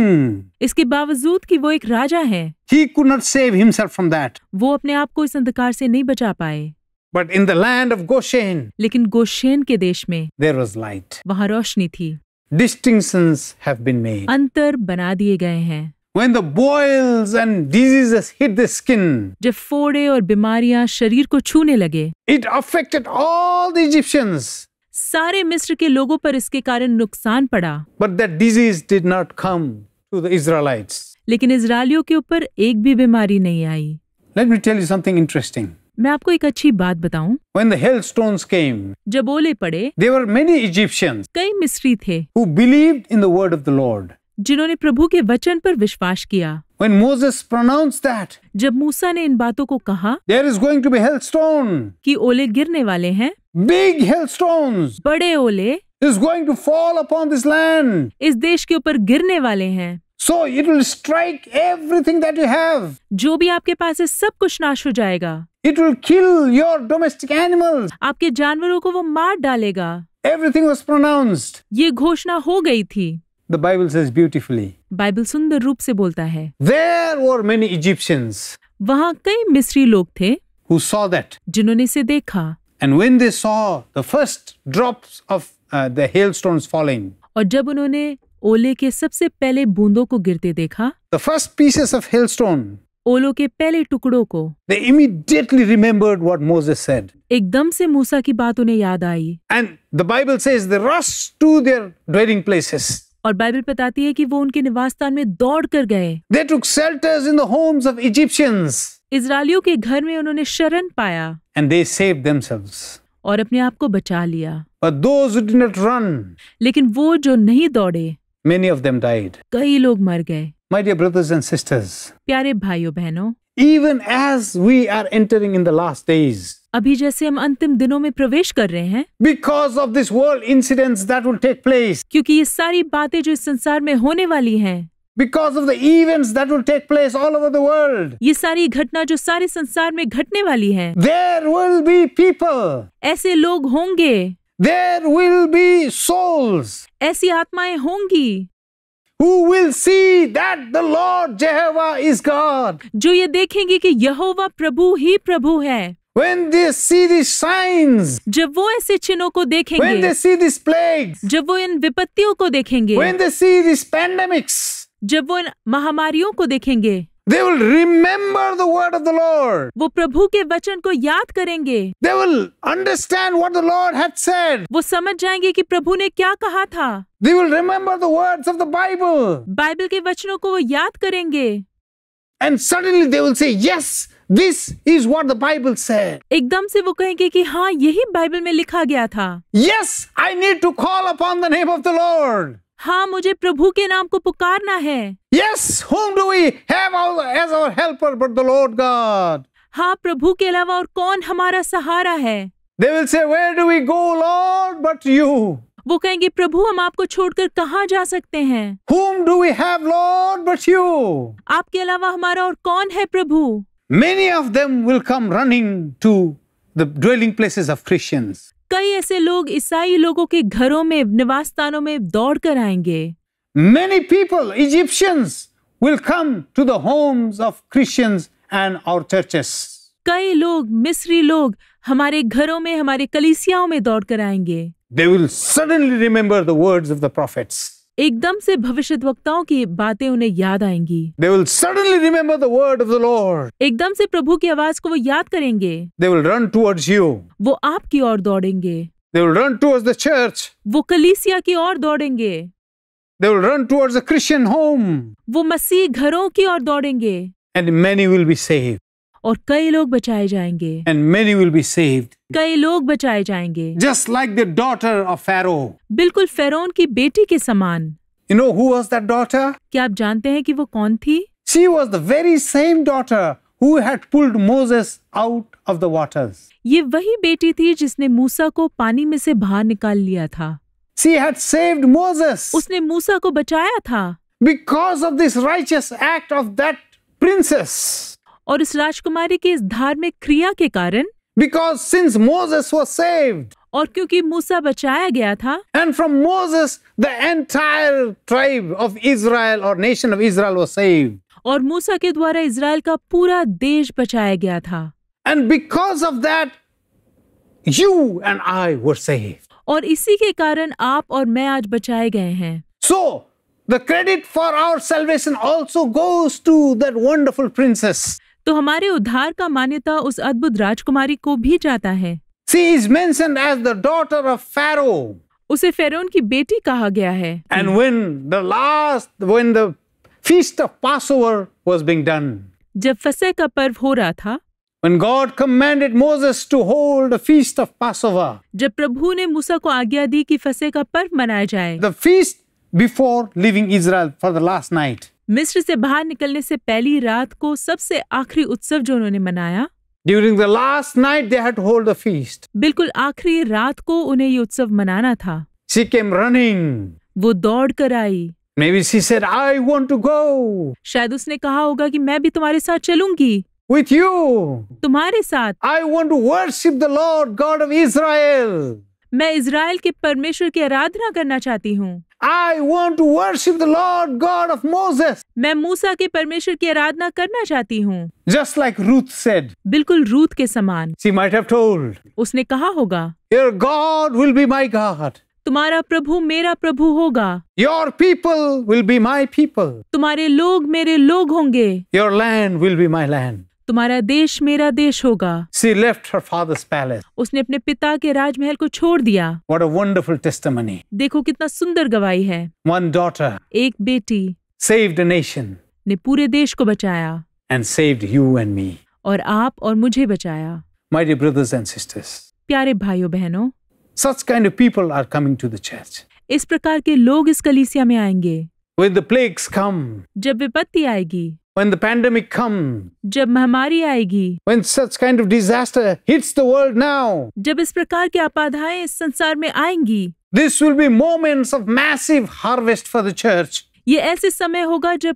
Speaker 2: इसके बावजूद कि वो एक राजा है,
Speaker 1: he could not save himself from that.
Speaker 2: वो अपने आप को इस अंधकार से नहीं बचा पाए।
Speaker 1: But in the land of Goshen,
Speaker 2: लेकिन गोशेन के देश में
Speaker 1: there was light.
Speaker 2: वहाँ रोशनी थी।
Speaker 1: Distinctions have been made.
Speaker 2: अंतर बना दिए गए हैं।
Speaker 1: When the boils and diseases hit the skin,
Speaker 2: जब फोड़े और बीमारियां शरीर को छूने लगे,
Speaker 1: it affected all the Egyptians.
Speaker 2: सारे मिस्र के लोगों पर इसके कारण नुकसान पड़ा।
Speaker 1: But that disease did not come to the Israelites.
Speaker 2: लेकिन इजरायलियों के ऊपर एक भी बीमारी नहीं आई।
Speaker 1: Let me tell you something interesting.
Speaker 2: मैं आपको एक अच्छी बात बताऊं।
Speaker 1: When the hailstones came,
Speaker 2: जब ओले पड़े,
Speaker 1: there were many Egyptians
Speaker 2: कई मिस्री थे
Speaker 1: who believed in the word of the Lord.
Speaker 2: जिन्होंने प्रभु के वचन पर विश्वास किया।
Speaker 1: When Moses pronounced that
Speaker 2: जब मूसा ने इन बातों को कहा
Speaker 1: there is going to be hailstone,
Speaker 2: कि ओले गिरने वाले हैं,
Speaker 1: big hailstones
Speaker 2: बड़े ओले
Speaker 1: is going to fall upon this land.
Speaker 2: इस देश के ऊपर गिरने वाले हैं,
Speaker 1: So it will strike everything that you have.
Speaker 2: जो भी आपके पास है सब कुछ नाश हो जाएगा।
Speaker 1: It will kill your domestic animals.
Speaker 2: आपके जानवरों को वो मार डालेगा।
Speaker 1: Everything was pronounced.
Speaker 2: ये घोषणा हो गई थी।
Speaker 1: The Bible says beautifully.
Speaker 2: Bible सुंदर रूप से बोलता है।
Speaker 1: There were many Egyptians
Speaker 2: वहाँ कई मिस्री लोग थे
Speaker 1: who saw that.
Speaker 2: जिन्होंने इसे देखा,
Speaker 1: And when they saw the first drops of the hailstones falling,
Speaker 2: और जब उन्होंने ओले के सबसे पहले बूंदों को गिरते देखा,
Speaker 1: the first pieces of hailstone,
Speaker 2: ओलों के पहले टुकड़ों को,
Speaker 1: they immediately remembered what Moses said.
Speaker 2: एकदम से मूसा की बात उन्हें याद आई।
Speaker 1: And the Bible says they rushed to their dwelling places.
Speaker 2: और बाइबल बताती है कि वो उनके निवास स्थान में दौड़ कर गए।
Speaker 1: They took shelters in the homes of Egyptians.
Speaker 2: इजरायलियों के घर में उन्होंने शरण पाया
Speaker 1: And they saved themselves.
Speaker 2: और अपने आप को बचा लिया।
Speaker 1: But those who did not run,
Speaker 2: लेकिन वो जो नहीं दौड़े,
Speaker 1: many of them died.
Speaker 2: कई लोग मर गए।
Speaker 1: My dear brothers and sisters,
Speaker 2: प्यारे भाइयों बहनों,
Speaker 1: even as we are entering in the last days,
Speaker 2: अभी जैसे हम अंतिम दिनों में प्रवेश कर रहे हैं,
Speaker 1: because of this world incidents that will take place,
Speaker 2: क्योंकि ये सारी बातें जो इस संसार में होने वाली हैं,
Speaker 1: because of the events that will take place all over the world,
Speaker 2: ये सारी घटना जो सारे संसार में घटने वाली हैं,
Speaker 1: there will be people,
Speaker 2: ऐसे लोग होंगे,
Speaker 1: there will be souls
Speaker 2: ऐसी आत्माएं होंगी
Speaker 1: who will see that the Lord Jehovah is God.
Speaker 2: जो ये देखेंगे कि यहोवा प्रभु ही प्रभु है।
Speaker 1: When they see these signs,
Speaker 2: जब वो ऐसे चिन्हों को
Speaker 1: when
Speaker 2: देखेंगे,
Speaker 1: they see these plagues,
Speaker 2: जब वो इन विपत्तियों को देखेंगे,
Speaker 1: when they see these pandemics,
Speaker 2: जब वो इन महामारियों को देखेंगे,
Speaker 1: they will remember the word of the Lord.
Speaker 2: वो प्रभु के वचन को याद करेंगे।
Speaker 1: They will understand what the Lord had said.
Speaker 2: वो समझ जाएंगे कि प्रभु ने क्या कहा था।
Speaker 1: They will remember the words of the Bible.
Speaker 2: Bible के वचनों को वो याद करेंगे।
Speaker 1: And suddenly they will say, yes, this is what the Bible said.
Speaker 2: एकदम से वो कहेंगे कि हाँ, यही बाइबल में लिखा गया था।
Speaker 1: Yes, I need to call upon the name of the Lord.
Speaker 2: हाँ, मुझे प्रभु के नाम को पुकारना है।
Speaker 1: Yes, whom do we have as our helper but the Lord God?
Speaker 2: हाँ, प्रभु के अलावा और कौन हमारा सहारा है?
Speaker 1: They will say, "Where do we go, Lord, but you?
Speaker 2: वो कहेंगे, प्रभु हम आपको छोड़कर कहाँ जा सकते हैं?
Speaker 1: Whom do we have, Lord, but you?"
Speaker 2: आपके अलावा हमारा और कौन है प्रभु?
Speaker 1: Many of them will come running to the dwelling places of Christians.
Speaker 2: कई ऐसे लोग ईसाई लोगों के घरों में, निवास स्थानों में दौड़ कर आएंगे।
Speaker 1: Many people, Egyptians, will come to the homes of Christians and our churches.
Speaker 2: कई लोग, मिस्री लोग हमारे घरों में, हमारे कलीसियाओं में दौड़ कर आएंगे।
Speaker 1: They will suddenly remember the words of the prophets.
Speaker 2: एकदम से भविष्यद्वक्ताओं की बातें उन्हें याद आएंगी।
Speaker 1: They will suddenly remember the word of the Lord.
Speaker 2: एकदम से प्रभु की आवाज को वो याद करेंगे।
Speaker 1: They will run towards you.
Speaker 2: वो आपकी ओर दौड़ेंगे।
Speaker 1: They will run towards the church.
Speaker 2: वो कलीसिया की ओर दौड़ेंगे।
Speaker 1: They will run towards the Christian home.
Speaker 2: वो मसीह घरों की ओर दौड़ेंगे।
Speaker 1: And many will be saved.
Speaker 2: और कई लोग बचाए जाएंगे।
Speaker 1: And many will be saved.
Speaker 2: कई लोग बचाए जाएंगे।
Speaker 1: Just like the daughter of Pharaoh.
Speaker 2: बिल्कुल फ़िरौन की बेटी के समान।
Speaker 1: You know who was that daughter?
Speaker 2: क्या आप जानते हैं कि वो कौन थी?
Speaker 1: She was the very same daughter who had pulled Moses out of the waters.
Speaker 2: ये वही बेटी थी जिसने मूसा को पानी में से बाहर निकाल लिया था।
Speaker 1: She had saved Moses.
Speaker 2: उसने मूसा को बचाया था।
Speaker 1: Because of this righteous act of that princess.
Speaker 2: और इस राजकुमारी की इस धार्मिक क्रिया के कारण,
Speaker 1: Because since Moses was saved,
Speaker 2: और क्योंकि मूसा बचाया गया था,
Speaker 1: and from Moses the entire tribe of Israel or nation of Israel was saved.
Speaker 2: और मूसा के द्वारा इज़राइल का पूरा देश बचाया गया था।
Speaker 1: And because of that, you and I were saved.
Speaker 2: और इसी के कारण आप और मैं आज बचाए गए हैं।
Speaker 1: So, the credit for our salvation also goes to that wonderful princess.
Speaker 2: तो हमारे उद्धार का मान्यता उस अद्भुत राजकुमारी को भी जाता है।
Speaker 1: She is mentioned as the daughter of Pharaoh.
Speaker 2: उसे फ़िरौन की बेटी कहा गया है।
Speaker 1: And when the feast of Passover was being done,
Speaker 2: जब फसह का पर्व हो रहा था,
Speaker 1: when God commanded Moses to hold a feast of Passover,
Speaker 2: जब प्रभु ने मूसा को आज्ञा दी कि फसह का पर्व मनाया जाए,
Speaker 1: the feast before leaving Israel for the last night,
Speaker 2: मिस्र से बाहर निकलने से पहली रात को सबसे आखिरी उत्सव जो उन्होंने मनाया,
Speaker 1: during the last night they had to hold a feast.
Speaker 2: बिल्कुल आखिरी रात को उन्हें ये उत्सव मनाना था।
Speaker 1: She came running.
Speaker 2: वो दौड़ कर आई।
Speaker 1: Maybe she said, "I want to go
Speaker 2: शायद उसने कहा होगा कि मैं भी तुम्हारे साथ चलूंगी,
Speaker 1: with you.
Speaker 2: तुम्हारे साथ।
Speaker 1: I want to worship the Lord God of Israel.
Speaker 2: मैं इज़राइल के परमेश्वर की आराधना करना चाहती हूँ।
Speaker 1: I want to worship the Lord God of Moses."
Speaker 2: मैं मूसा के परमेश्वर की आराधना करना चाहती हूँ।
Speaker 1: Just like Ruth said.
Speaker 2: बिल्कुल रूत के समान।
Speaker 1: She might have told,
Speaker 2: उसने कहा होगा,
Speaker 1: "Your God will be my God.
Speaker 2: तुम्हारा प्रभु मेरा प्रभु होगा।
Speaker 1: Your people will be my people.
Speaker 2: तुम्हारे लोग मेरे लोग होंगे।
Speaker 1: Your land will be my land."
Speaker 2: तुम्हारा देश मेरा देश होगा।
Speaker 1: She left her father's palace.
Speaker 2: उसने अपने पिता के राजमहल को छोड़ दिया।
Speaker 1: What a wonderful testimony.
Speaker 2: देखो कितना सुंदर गवाही है।
Speaker 1: One daughter
Speaker 2: एक बेटी
Speaker 1: saved a nation
Speaker 2: ने पूरे देश को बचाया
Speaker 1: and saved you and me.
Speaker 2: और आप और मुझे बचाया।
Speaker 1: My dear brothers and sisters,
Speaker 2: प्यारे भाइयों बहनों,
Speaker 1: such kind of people are coming to the church.
Speaker 2: इस प्रकार के लोग इस कलीसिया में आएंगे।
Speaker 1: When the plagues come,
Speaker 2: जब विपत्ति आएगी,
Speaker 1: when the pandemic comes,
Speaker 2: जब महामारी आएगी,
Speaker 1: when such kind of disaster hits the world now,
Speaker 2: जब इस प्रकार की आपदाएं इस संसार में आएंगी,
Speaker 1: this will be moments of massive harvest for the church.
Speaker 2: ये ऐसे समय होगा जब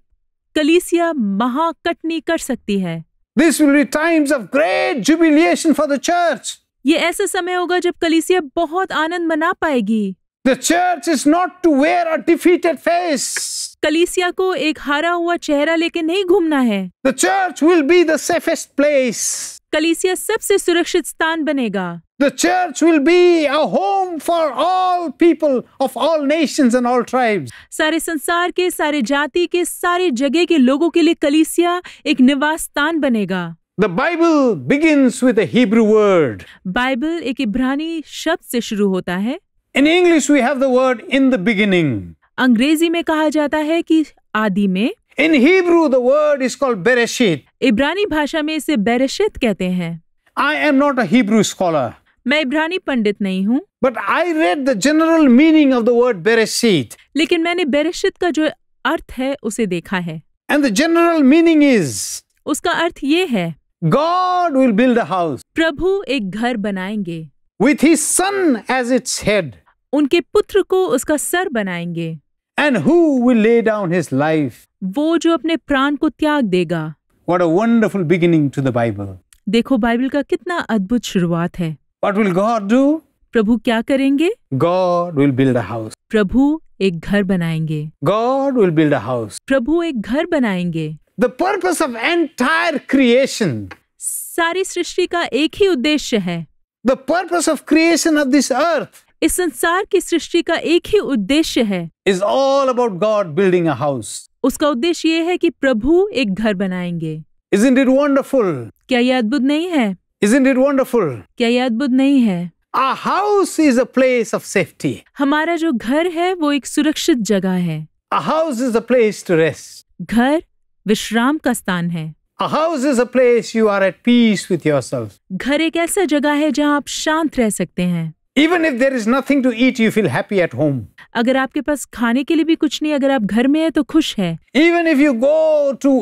Speaker 2: कलीसिया महाकटनी कर सकती है।
Speaker 1: This will be times of great jubilation for the church.
Speaker 2: ये ऐसा समय होगा जब कलीसिया बहुत आनंद मना पाएगी।
Speaker 1: The church is not to wear a defeated face.
Speaker 2: कलीसिया को एक हारा हुआ चेहरा लेके नहीं घूमना है।
Speaker 1: The church will be the safest place.
Speaker 2: कलीसिया सबसे सुरक्षित स्थान बनेगा।
Speaker 1: The church will be a home for all people of all nations and all tribes.
Speaker 2: सारे संसार के, सारे जाति के, सारे जगह के लोगों के लिए कलीसिया एक निवास स्थान बनेगा।
Speaker 1: The Bible begins with a Hebrew word.
Speaker 2: Bible एक इब्रानी शब्द से शुरू होता है।
Speaker 1: In English we have the word in the beginning.
Speaker 2: अंग्रेजी में कहा जाता है कि आदि में।
Speaker 1: In Hebrew the word is called Bereshit.
Speaker 2: इब्रानी भाषा में इसे बेरेशित कहते हैं।
Speaker 1: I am not a Hebrew scholar.
Speaker 2: मैं इब्रानी पंडित नहीं हूँ,
Speaker 1: But I read the general meaning of the word Bereshit.
Speaker 2: लेकिन मैंने बेरेशित का जो अर्थ है उसे देखा है।
Speaker 1: And the general meaning is,
Speaker 2: उसका अर्थ ये है,
Speaker 1: God will build a house.
Speaker 2: प्रभु एक घर बनाएंगे।
Speaker 1: with his son as its head.
Speaker 2: उनके पुत्र को उसका सर बनाएंगे।
Speaker 1: And who will lay down his life?
Speaker 2: वो जो अपने प्राण को त्याग देगा।
Speaker 1: What a wonderful beginning to the Bible.
Speaker 2: देखो बाइबल का कितना अद्भुत शुरुआत है।
Speaker 1: What will God do?
Speaker 2: प्रभु क्या करेंगे?
Speaker 1: God will build a house.
Speaker 2: प्रभु एक घर बनाएंगे।
Speaker 1: God will build a house.
Speaker 2: प्रभु एक घर बनाएंगे।
Speaker 1: The purpose of entire creation,
Speaker 2: सारी सृष्टि का एक ही उद्देश्य है।
Speaker 1: the purpose of creation of this earth
Speaker 2: इस संसार की सृष्टि का एक ही उद्देश्य है।
Speaker 1: is all about God building a house.
Speaker 2: उसका उद्देश्य ये है कि प्रभु एक घर बनाएंगे।
Speaker 1: Isn't it wonderful?
Speaker 2: क्या ये अद्भुत नहीं है?
Speaker 1: Isn't it wonderful?
Speaker 2: क्या ये अद्भुत नहीं है?
Speaker 1: Our house is a place of safety.
Speaker 2: हमारा जो घर है वो एक सुरक्षित जगह है।
Speaker 1: A house is a place to rest.
Speaker 2: घर विश्राम का स्थान है।
Speaker 1: A house is a place you are at peace with yourself.
Speaker 2: घर एक ऐसा जगह है जहाँ आप शांत रह सकते हैं।
Speaker 1: Even if there is nothing to eat, you feel happy at home.
Speaker 2: अगर आपके पास खाने के लिए भी कुछ नहीं, अगर आप घर में हैं तो खुश है।
Speaker 1: Even if you go to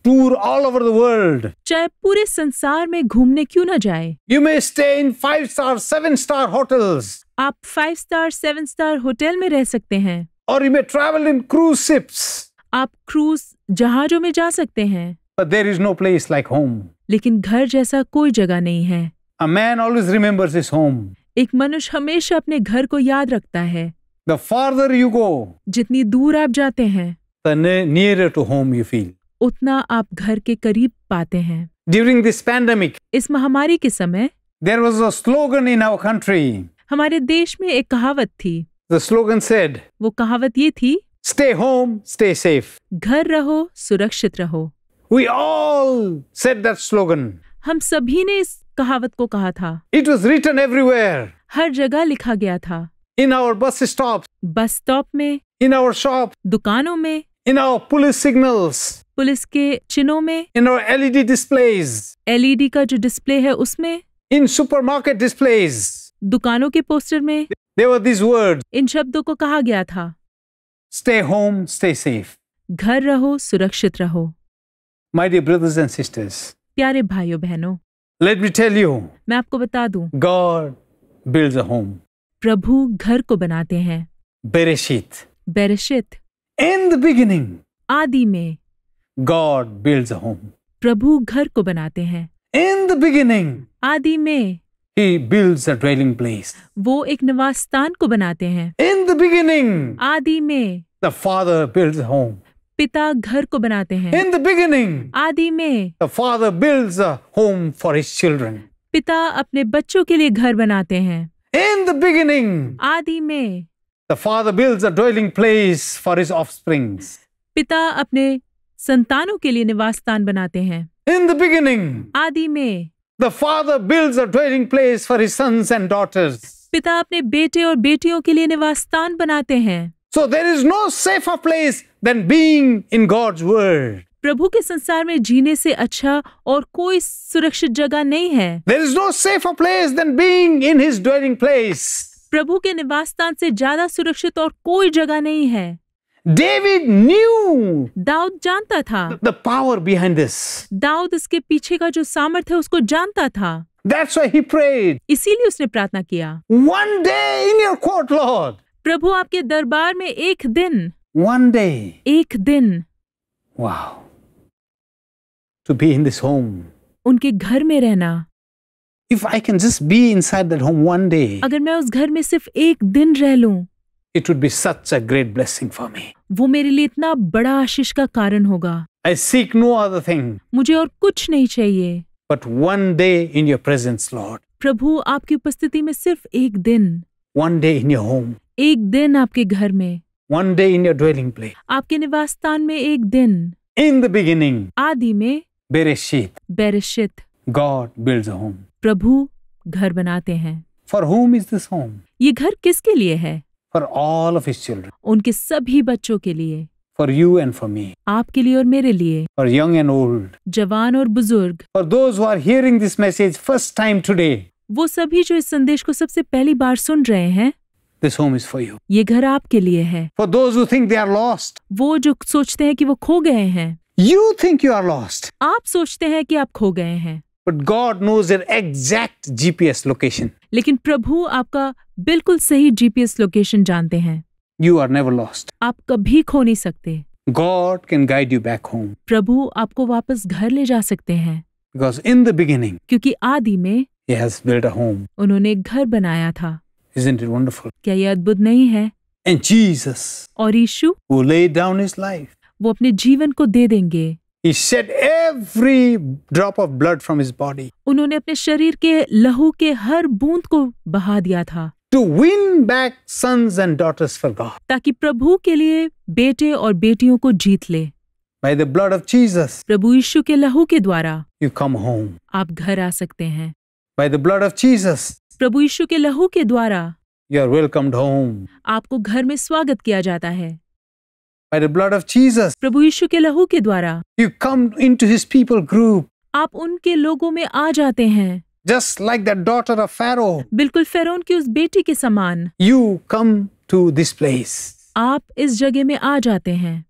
Speaker 1: tour all over the world,
Speaker 2: चाहे पूरे संसार में घूमने क्यों ना जाए,
Speaker 1: you may stay in 5-star, 7-star hotels,
Speaker 2: आप 5 स्टार 7 स्टार होटल में रह सकते हैं।
Speaker 1: or you may travel in cruise ships,
Speaker 2: आप क्रूज जहाजों में जा सकते हैं।
Speaker 1: but there is no place like home.
Speaker 2: लेकिन घर जैसा कोई जगह नहीं है।
Speaker 1: A man always remembers his home.
Speaker 2: एक मनुष्य हमेशा अपने घर को याद रखता है।
Speaker 1: The farther you go,
Speaker 2: जितनी दूर आप जाते हैं,
Speaker 1: the nearer to home you feel.
Speaker 2: उतना आप घर के करीब पाते हैं।
Speaker 1: During this pandemic,
Speaker 2: इस महामारी के समय
Speaker 1: there was a slogan in our country.
Speaker 2: हमारे देश में एक कहावत थी।
Speaker 1: The slogan said,
Speaker 2: वो कहावत ये थी,
Speaker 1: stay home, stay safe.
Speaker 2: घर रहो, सुरक्षित रहो।
Speaker 1: We all said that slogan.
Speaker 2: हम सभी ने इस कहावत को कहा था।
Speaker 1: It was written everywhere.
Speaker 2: हर जगह लिखा गया था।
Speaker 1: In our bus stops,
Speaker 2: bus stop में,
Speaker 1: in our shop,
Speaker 2: दुकानों में,
Speaker 1: in our police signals,
Speaker 2: police के चिन्हों में,
Speaker 1: in our LED displays,
Speaker 2: LED का जो डिस्प्ले है उसमें,
Speaker 1: in supermarket displays.
Speaker 2: दुकानों के पोस्टर में
Speaker 1: There were these words,
Speaker 2: इन शब्दों को कहा गया था।
Speaker 1: stay home, stay safe.
Speaker 2: घर रहो, सुरक्षित रहो।
Speaker 1: My dear brothers and sisters,
Speaker 2: प्यारे भाइयों बहनों,
Speaker 1: let me tell you,
Speaker 2: मैं आपको बता दूं,
Speaker 1: God builds a home.
Speaker 2: प्रभु घर को बनाते हैं।
Speaker 1: Bereshit.
Speaker 2: बेरेशित,
Speaker 1: In the beginning,
Speaker 2: आदि में
Speaker 1: God builds a home.
Speaker 2: प्रभु घर को बनाते हैं।
Speaker 1: In the beginning,
Speaker 2: आदि में
Speaker 1: He builds a dwelling place.
Speaker 2: वो एक निवास स्थान को बनाते हैं।
Speaker 1: In the beginning,
Speaker 2: आदि में
Speaker 1: the Father builds a home.
Speaker 2: पिता घर को बनाते हैं।
Speaker 1: In the beginning,
Speaker 2: आदि में
Speaker 1: the Father builds a home for His children.
Speaker 2: पिता अपने बच्चों के लिए घर बनाते हैं।
Speaker 1: In the beginning,
Speaker 2: आदि में
Speaker 1: the Father builds a dwelling place for His offsprings.
Speaker 2: पिता अपने संतानों के लिए निवास स्थान बनाते हैं।
Speaker 1: In the beginning,
Speaker 2: आदि में
Speaker 1: the Father builds a dwelling place for His sons and daughters.
Speaker 2: पिता अपने बेटे और बेटियों के लिए निवास स्थान बनाते हैं।
Speaker 1: So there is no safer place than being in God's Word.
Speaker 2: प्रभु के संसार में जीने से अच्छा और कोई सुरक्षित जगह नहीं है।
Speaker 1: There is no safer place than being in His dwelling place.
Speaker 2: प्रभु के निवास स्थान से ज्यादा सुरक्षित और कोई जगह नहीं है।
Speaker 1: David knew
Speaker 2: दाऊद जानता था।
Speaker 1: the power behind this.
Speaker 2: Dawood इसके पीछे का जो सामर्थ्य है उसको जानता था।
Speaker 1: That's why he prayed.
Speaker 2: इसीलिए उसने प्रार्थना किया,
Speaker 1: One day in your court, Lord.
Speaker 2: प्रभु आपके दरबार में एक दिन,
Speaker 1: One day.
Speaker 2: एक दिन
Speaker 1: Wow. To be in this home.
Speaker 2: उनके घर में रहना।
Speaker 1: If I can just be inside that home one day,
Speaker 2: अगर मैं उस घर में सिर्फ एक दिन रह लूं,
Speaker 1: it would be such a great blessing for me.
Speaker 2: वो मेरे लिए इतना बड़ा आशीष का कारण होगा।
Speaker 1: I seek no other thing
Speaker 2: मुझे और कुछ नहीं चाहिए,
Speaker 1: but one day in your presence, Lord.
Speaker 2: प्रभु आपकी उपस्थिति में सिर्फ एक दिन,
Speaker 1: One day in your home.
Speaker 2: एक दिन आपके घर में,
Speaker 1: One day in your dwelling place.
Speaker 2: आपके निवास स्थान में एक दिन।
Speaker 1: In the beginning,
Speaker 2: आदि में
Speaker 1: Bereshit,
Speaker 2: बेरेशित,
Speaker 1: God builds a home.
Speaker 2: प्रभु घर बनाते हैं।
Speaker 1: For whom is this home?
Speaker 2: ये घर किसके लिए है?
Speaker 1: For all of His children.
Speaker 2: उनके सभी बच्चों के लिए,
Speaker 1: For you and for me.
Speaker 2: आपके लिए और मेरे लिए,
Speaker 1: For young and old.
Speaker 2: जवान और बुजुर्ग,
Speaker 1: For those who are hearing this message first time today,
Speaker 2: वो सभी जो इस संदेश को सबसे पहली बार सुन रहे हैं,
Speaker 1: this home is for you.
Speaker 2: ये घर आपके लिए है।
Speaker 1: For those who think they are lost,
Speaker 2: वो जो सोचते हैं कि वो खो गए हैं,
Speaker 1: you think you are lost.
Speaker 2: आप सोचते हैं कि आप खो गए हैं,
Speaker 1: But God knows their exact GPS location.
Speaker 2: लेकिन प्रभु आपका बिल्कुल सही जीपीएस लोकेशन जानते हैं।
Speaker 1: You are never lost.
Speaker 2: आप कभी खो नहीं सकते।
Speaker 1: God can guide you back home.
Speaker 2: प्रभु आपको वापस घर ले जा सकते हैं,
Speaker 1: Because in the beginning,
Speaker 2: क्योंकि आदि में
Speaker 1: He has built a home.
Speaker 2: उन्होंने एक घर बनाया था।
Speaker 1: Isn't it wonderful?
Speaker 2: क्या ये अद्भुत नहीं है?
Speaker 1: And Jesus,
Speaker 2: और यीशु
Speaker 1: who laid down His life,
Speaker 2: वो अपने जीवन को दे देंगे।
Speaker 1: He shed every drop of blood from His body
Speaker 2: उन्होंने अपने शरीर के लहू के हर बूंद को बहा दिया था,
Speaker 1: to win back sons and daughters for God.
Speaker 2: ताकि प्रभु के लिए बेटे और बेटियों को जीत ले।
Speaker 1: By the blood of Jesus,
Speaker 2: प्रभु यीशु के लहू के द्वारा
Speaker 1: you come home.
Speaker 2: आप घर आ सकते हैं।
Speaker 1: By the blood of Jesus,
Speaker 2: प्रभु यीशु के लहू के द्वारा
Speaker 1: you are welcomed home.
Speaker 2: आपको घर में स्वागत किया जाता है।
Speaker 1: By the blood of Jesus,
Speaker 2: प्रभु यीशु के लहू के द्वारा
Speaker 1: you come into His people group,
Speaker 2: आप उनके लोगों में आ जाते हैं,
Speaker 1: just like the daughter of Pharaoh.
Speaker 2: बिल्कुल फ़िरौन की उस बेटी के समान।
Speaker 1: You come to this place.
Speaker 2: आप इस जगह में आ जाते हैं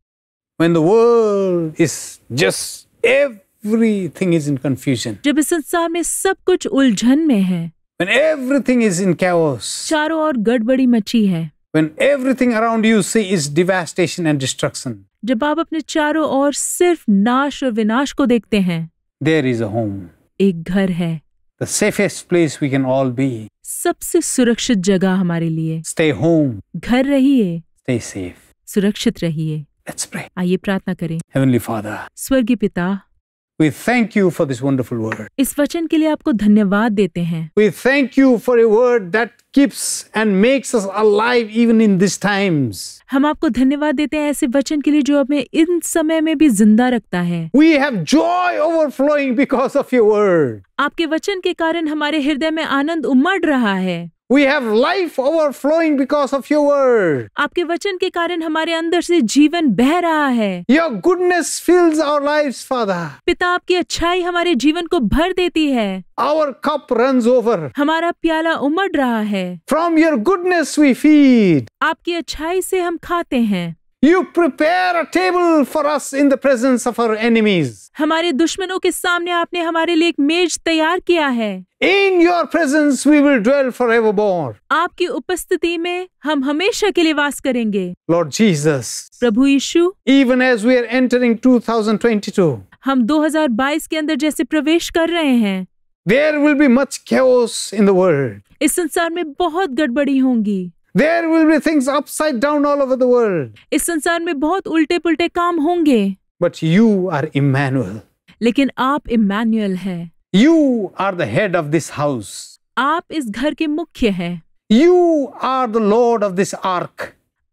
Speaker 1: When the world is just everything is in confusion,
Speaker 2: जब इस संसार में सब कुछ उलझन में है,
Speaker 1: when everything is in chaos,
Speaker 2: चारों ओर गड़बड़ी मची है,
Speaker 1: when everything around you see is devastation and destruction,
Speaker 2: जब आप अपने चारों ओर सिर्फ नाश और विनाश को देखते हैं,
Speaker 1: there is a home.
Speaker 2: एक घर है,
Speaker 1: The safest place we can all be.
Speaker 2: सबसे सुरक्षित जगह हमारे लिए।
Speaker 1: Stay home.
Speaker 2: घर रहिए,
Speaker 1: Stay safe.
Speaker 2: सुरक्षित रहिए।
Speaker 1: Let's pray.
Speaker 2: आइए प्रार्थना करें।
Speaker 1: Heavenly Father,
Speaker 2: स्वर्गीय पिता,
Speaker 1: we thank you for this wonderful word.
Speaker 2: इस वचन के लिए आपको धन्यवाद देते हैं।
Speaker 1: We thank you for a word that keeps and makes us alive even in these times.
Speaker 2: हम आपको धन्यवाद देते हैं ऐसे वचन के लिए जो हमें इन समय में भी जिंदा रखता है।
Speaker 1: We have joy overflowing because of your word.
Speaker 2: आपके वचन के कारण हमारे हृदय में आनंद उमड़ रहा है।
Speaker 1: We have life overflowing because of your word.
Speaker 2: आपके वचन के कारण हमारे अंदर से जीवन बह रहा है।
Speaker 1: Your goodness fills our lives, Father.
Speaker 2: पिता, आपकी अच्छाई हमारे जीवन को भर देती है।
Speaker 1: Our cup runs over.
Speaker 2: हमारा प्याला उमड़ रहा है।
Speaker 1: From your goodness we feed.
Speaker 2: आपकी अच्छाई से हम खाते हैं।
Speaker 1: You prepare a table for us in the presence of our enemies.
Speaker 2: हमारे दुश्मनों के सामने आपने हमारे लिए एक मेज तैयार किया है।
Speaker 1: In your presence we will dwell forevermore.
Speaker 2: आपकी उपस्थिति में हम हमेशा के लिए वास करेंगे।
Speaker 1: Lord Jesus,
Speaker 2: Prabhu Yeshu,
Speaker 1: even as we are entering 2022,
Speaker 2: हम 2022 के अंदर जैसे प्रवेश कर रहे हैं,
Speaker 1: there will be much chaos in the world.
Speaker 2: इस संसार में बहुत गड़बड़ी होंगी।
Speaker 1: There will be things upside down all over the world.
Speaker 2: इस संसार में बहुत उल्टे पुल्टे काम होंगे,
Speaker 1: But you are Emmanuel.
Speaker 2: लेकिन आप इम्मानुएल हैं।
Speaker 1: You are the head of this house.
Speaker 2: आप इस घर के मुख्य हैं।
Speaker 1: You are the Lord of this ark.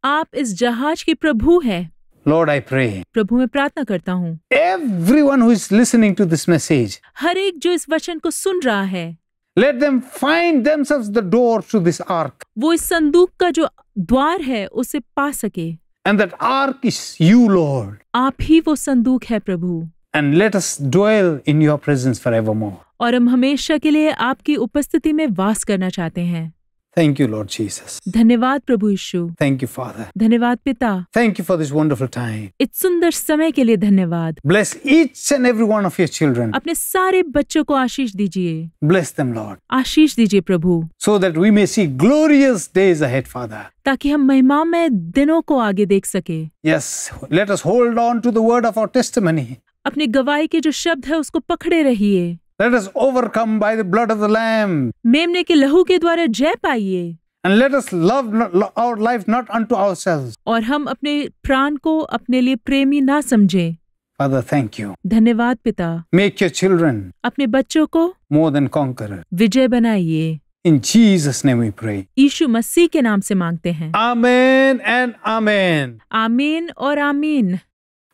Speaker 2: आप इस जहाज के प्रभु हैं।
Speaker 1: Lord, I pray,
Speaker 2: प्रभु, मैं प्रार्थना करता हूँ,
Speaker 1: everyone who is listening to this message,
Speaker 2: हर एक जो इस वचन को सुन रहा है,
Speaker 1: let them find themselves the door to this ark.
Speaker 2: वो इस संदूक का जो द्वार है उसे पा सके।
Speaker 1: And that ark is you, Lord.
Speaker 2: आप ही वो संदूक है प्रभु।
Speaker 1: And let us dwell in your presence forevermore.
Speaker 2: और हम हमेशा के लिए आपकी उपस्थिति में वास करना चाहते हैं।
Speaker 1: Thank you, Lord Jesus.
Speaker 2: धन्यवाद प्रभु यीशु।
Speaker 1: Thank you, Father.
Speaker 2: धन्यवाद पिता।
Speaker 1: Thank you for this wonderful time.
Speaker 2: इस सुंदर समय के लिए धन्यवाद।
Speaker 1: Bless each and every one of your children.
Speaker 2: अपने सारे बच्चों को आशीष दीजिए।
Speaker 1: Bless them, Lord,
Speaker 2: आशीष दीजिए प्रभु,
Speaker 1: so that we may see glorious days ahead, Father.
Speaker 2: ताकि हम महिमामय दिनों को आगे देख सके।
Speaker 1: Yes, let us hold on to the word of our testimony.
Speaker 2: अपनी गवाही के जो शब्द है उसको पकड़े रहिए।
Speaker 1: Let us overcome by the blood of the Lamb.
Speaker 2: मेमने के लहू के द्वारा जय पाइए।
Speaker 1: And let us love our life not unto ourselves.
Speaker 2: और हम अपने प्राण को अपने लिए प्रेमी ना समझें।
Speaker 1: Father, thank you.
Speaker 2: धन्यवाद पिता।
Speaker 1: Make your children
Speaker 2: अपने बच्चों को
Speaker 1: more than conquerors.
Speaker 2: विजय बनाइए।
Speaker 1: In Jesus' name we pray.
Speaker 2: यीशु मसीह के नाम से मांगते हैं।
Speaker 1: Amen and amen.
Speaker 2: आमीन और आमीन।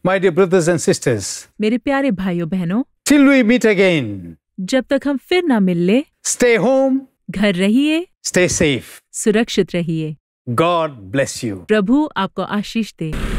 Speaker 1: My dear brothers and sisters,
Speaker 2: मेरे प्यारे भाइयों बहनों,
Speaker 1: till we meet again,
Speaker 2: जब तक हम फिर ना मिल ले,
Speaker 1: stay home,
Speaker 2: घर रहिए,
Speaker 1: stay safe.
Speaker 2: सुरक्षित रहिए।
Speaker 1: God bless you.
Speaker 2: प्रभु आपको आशीष दे।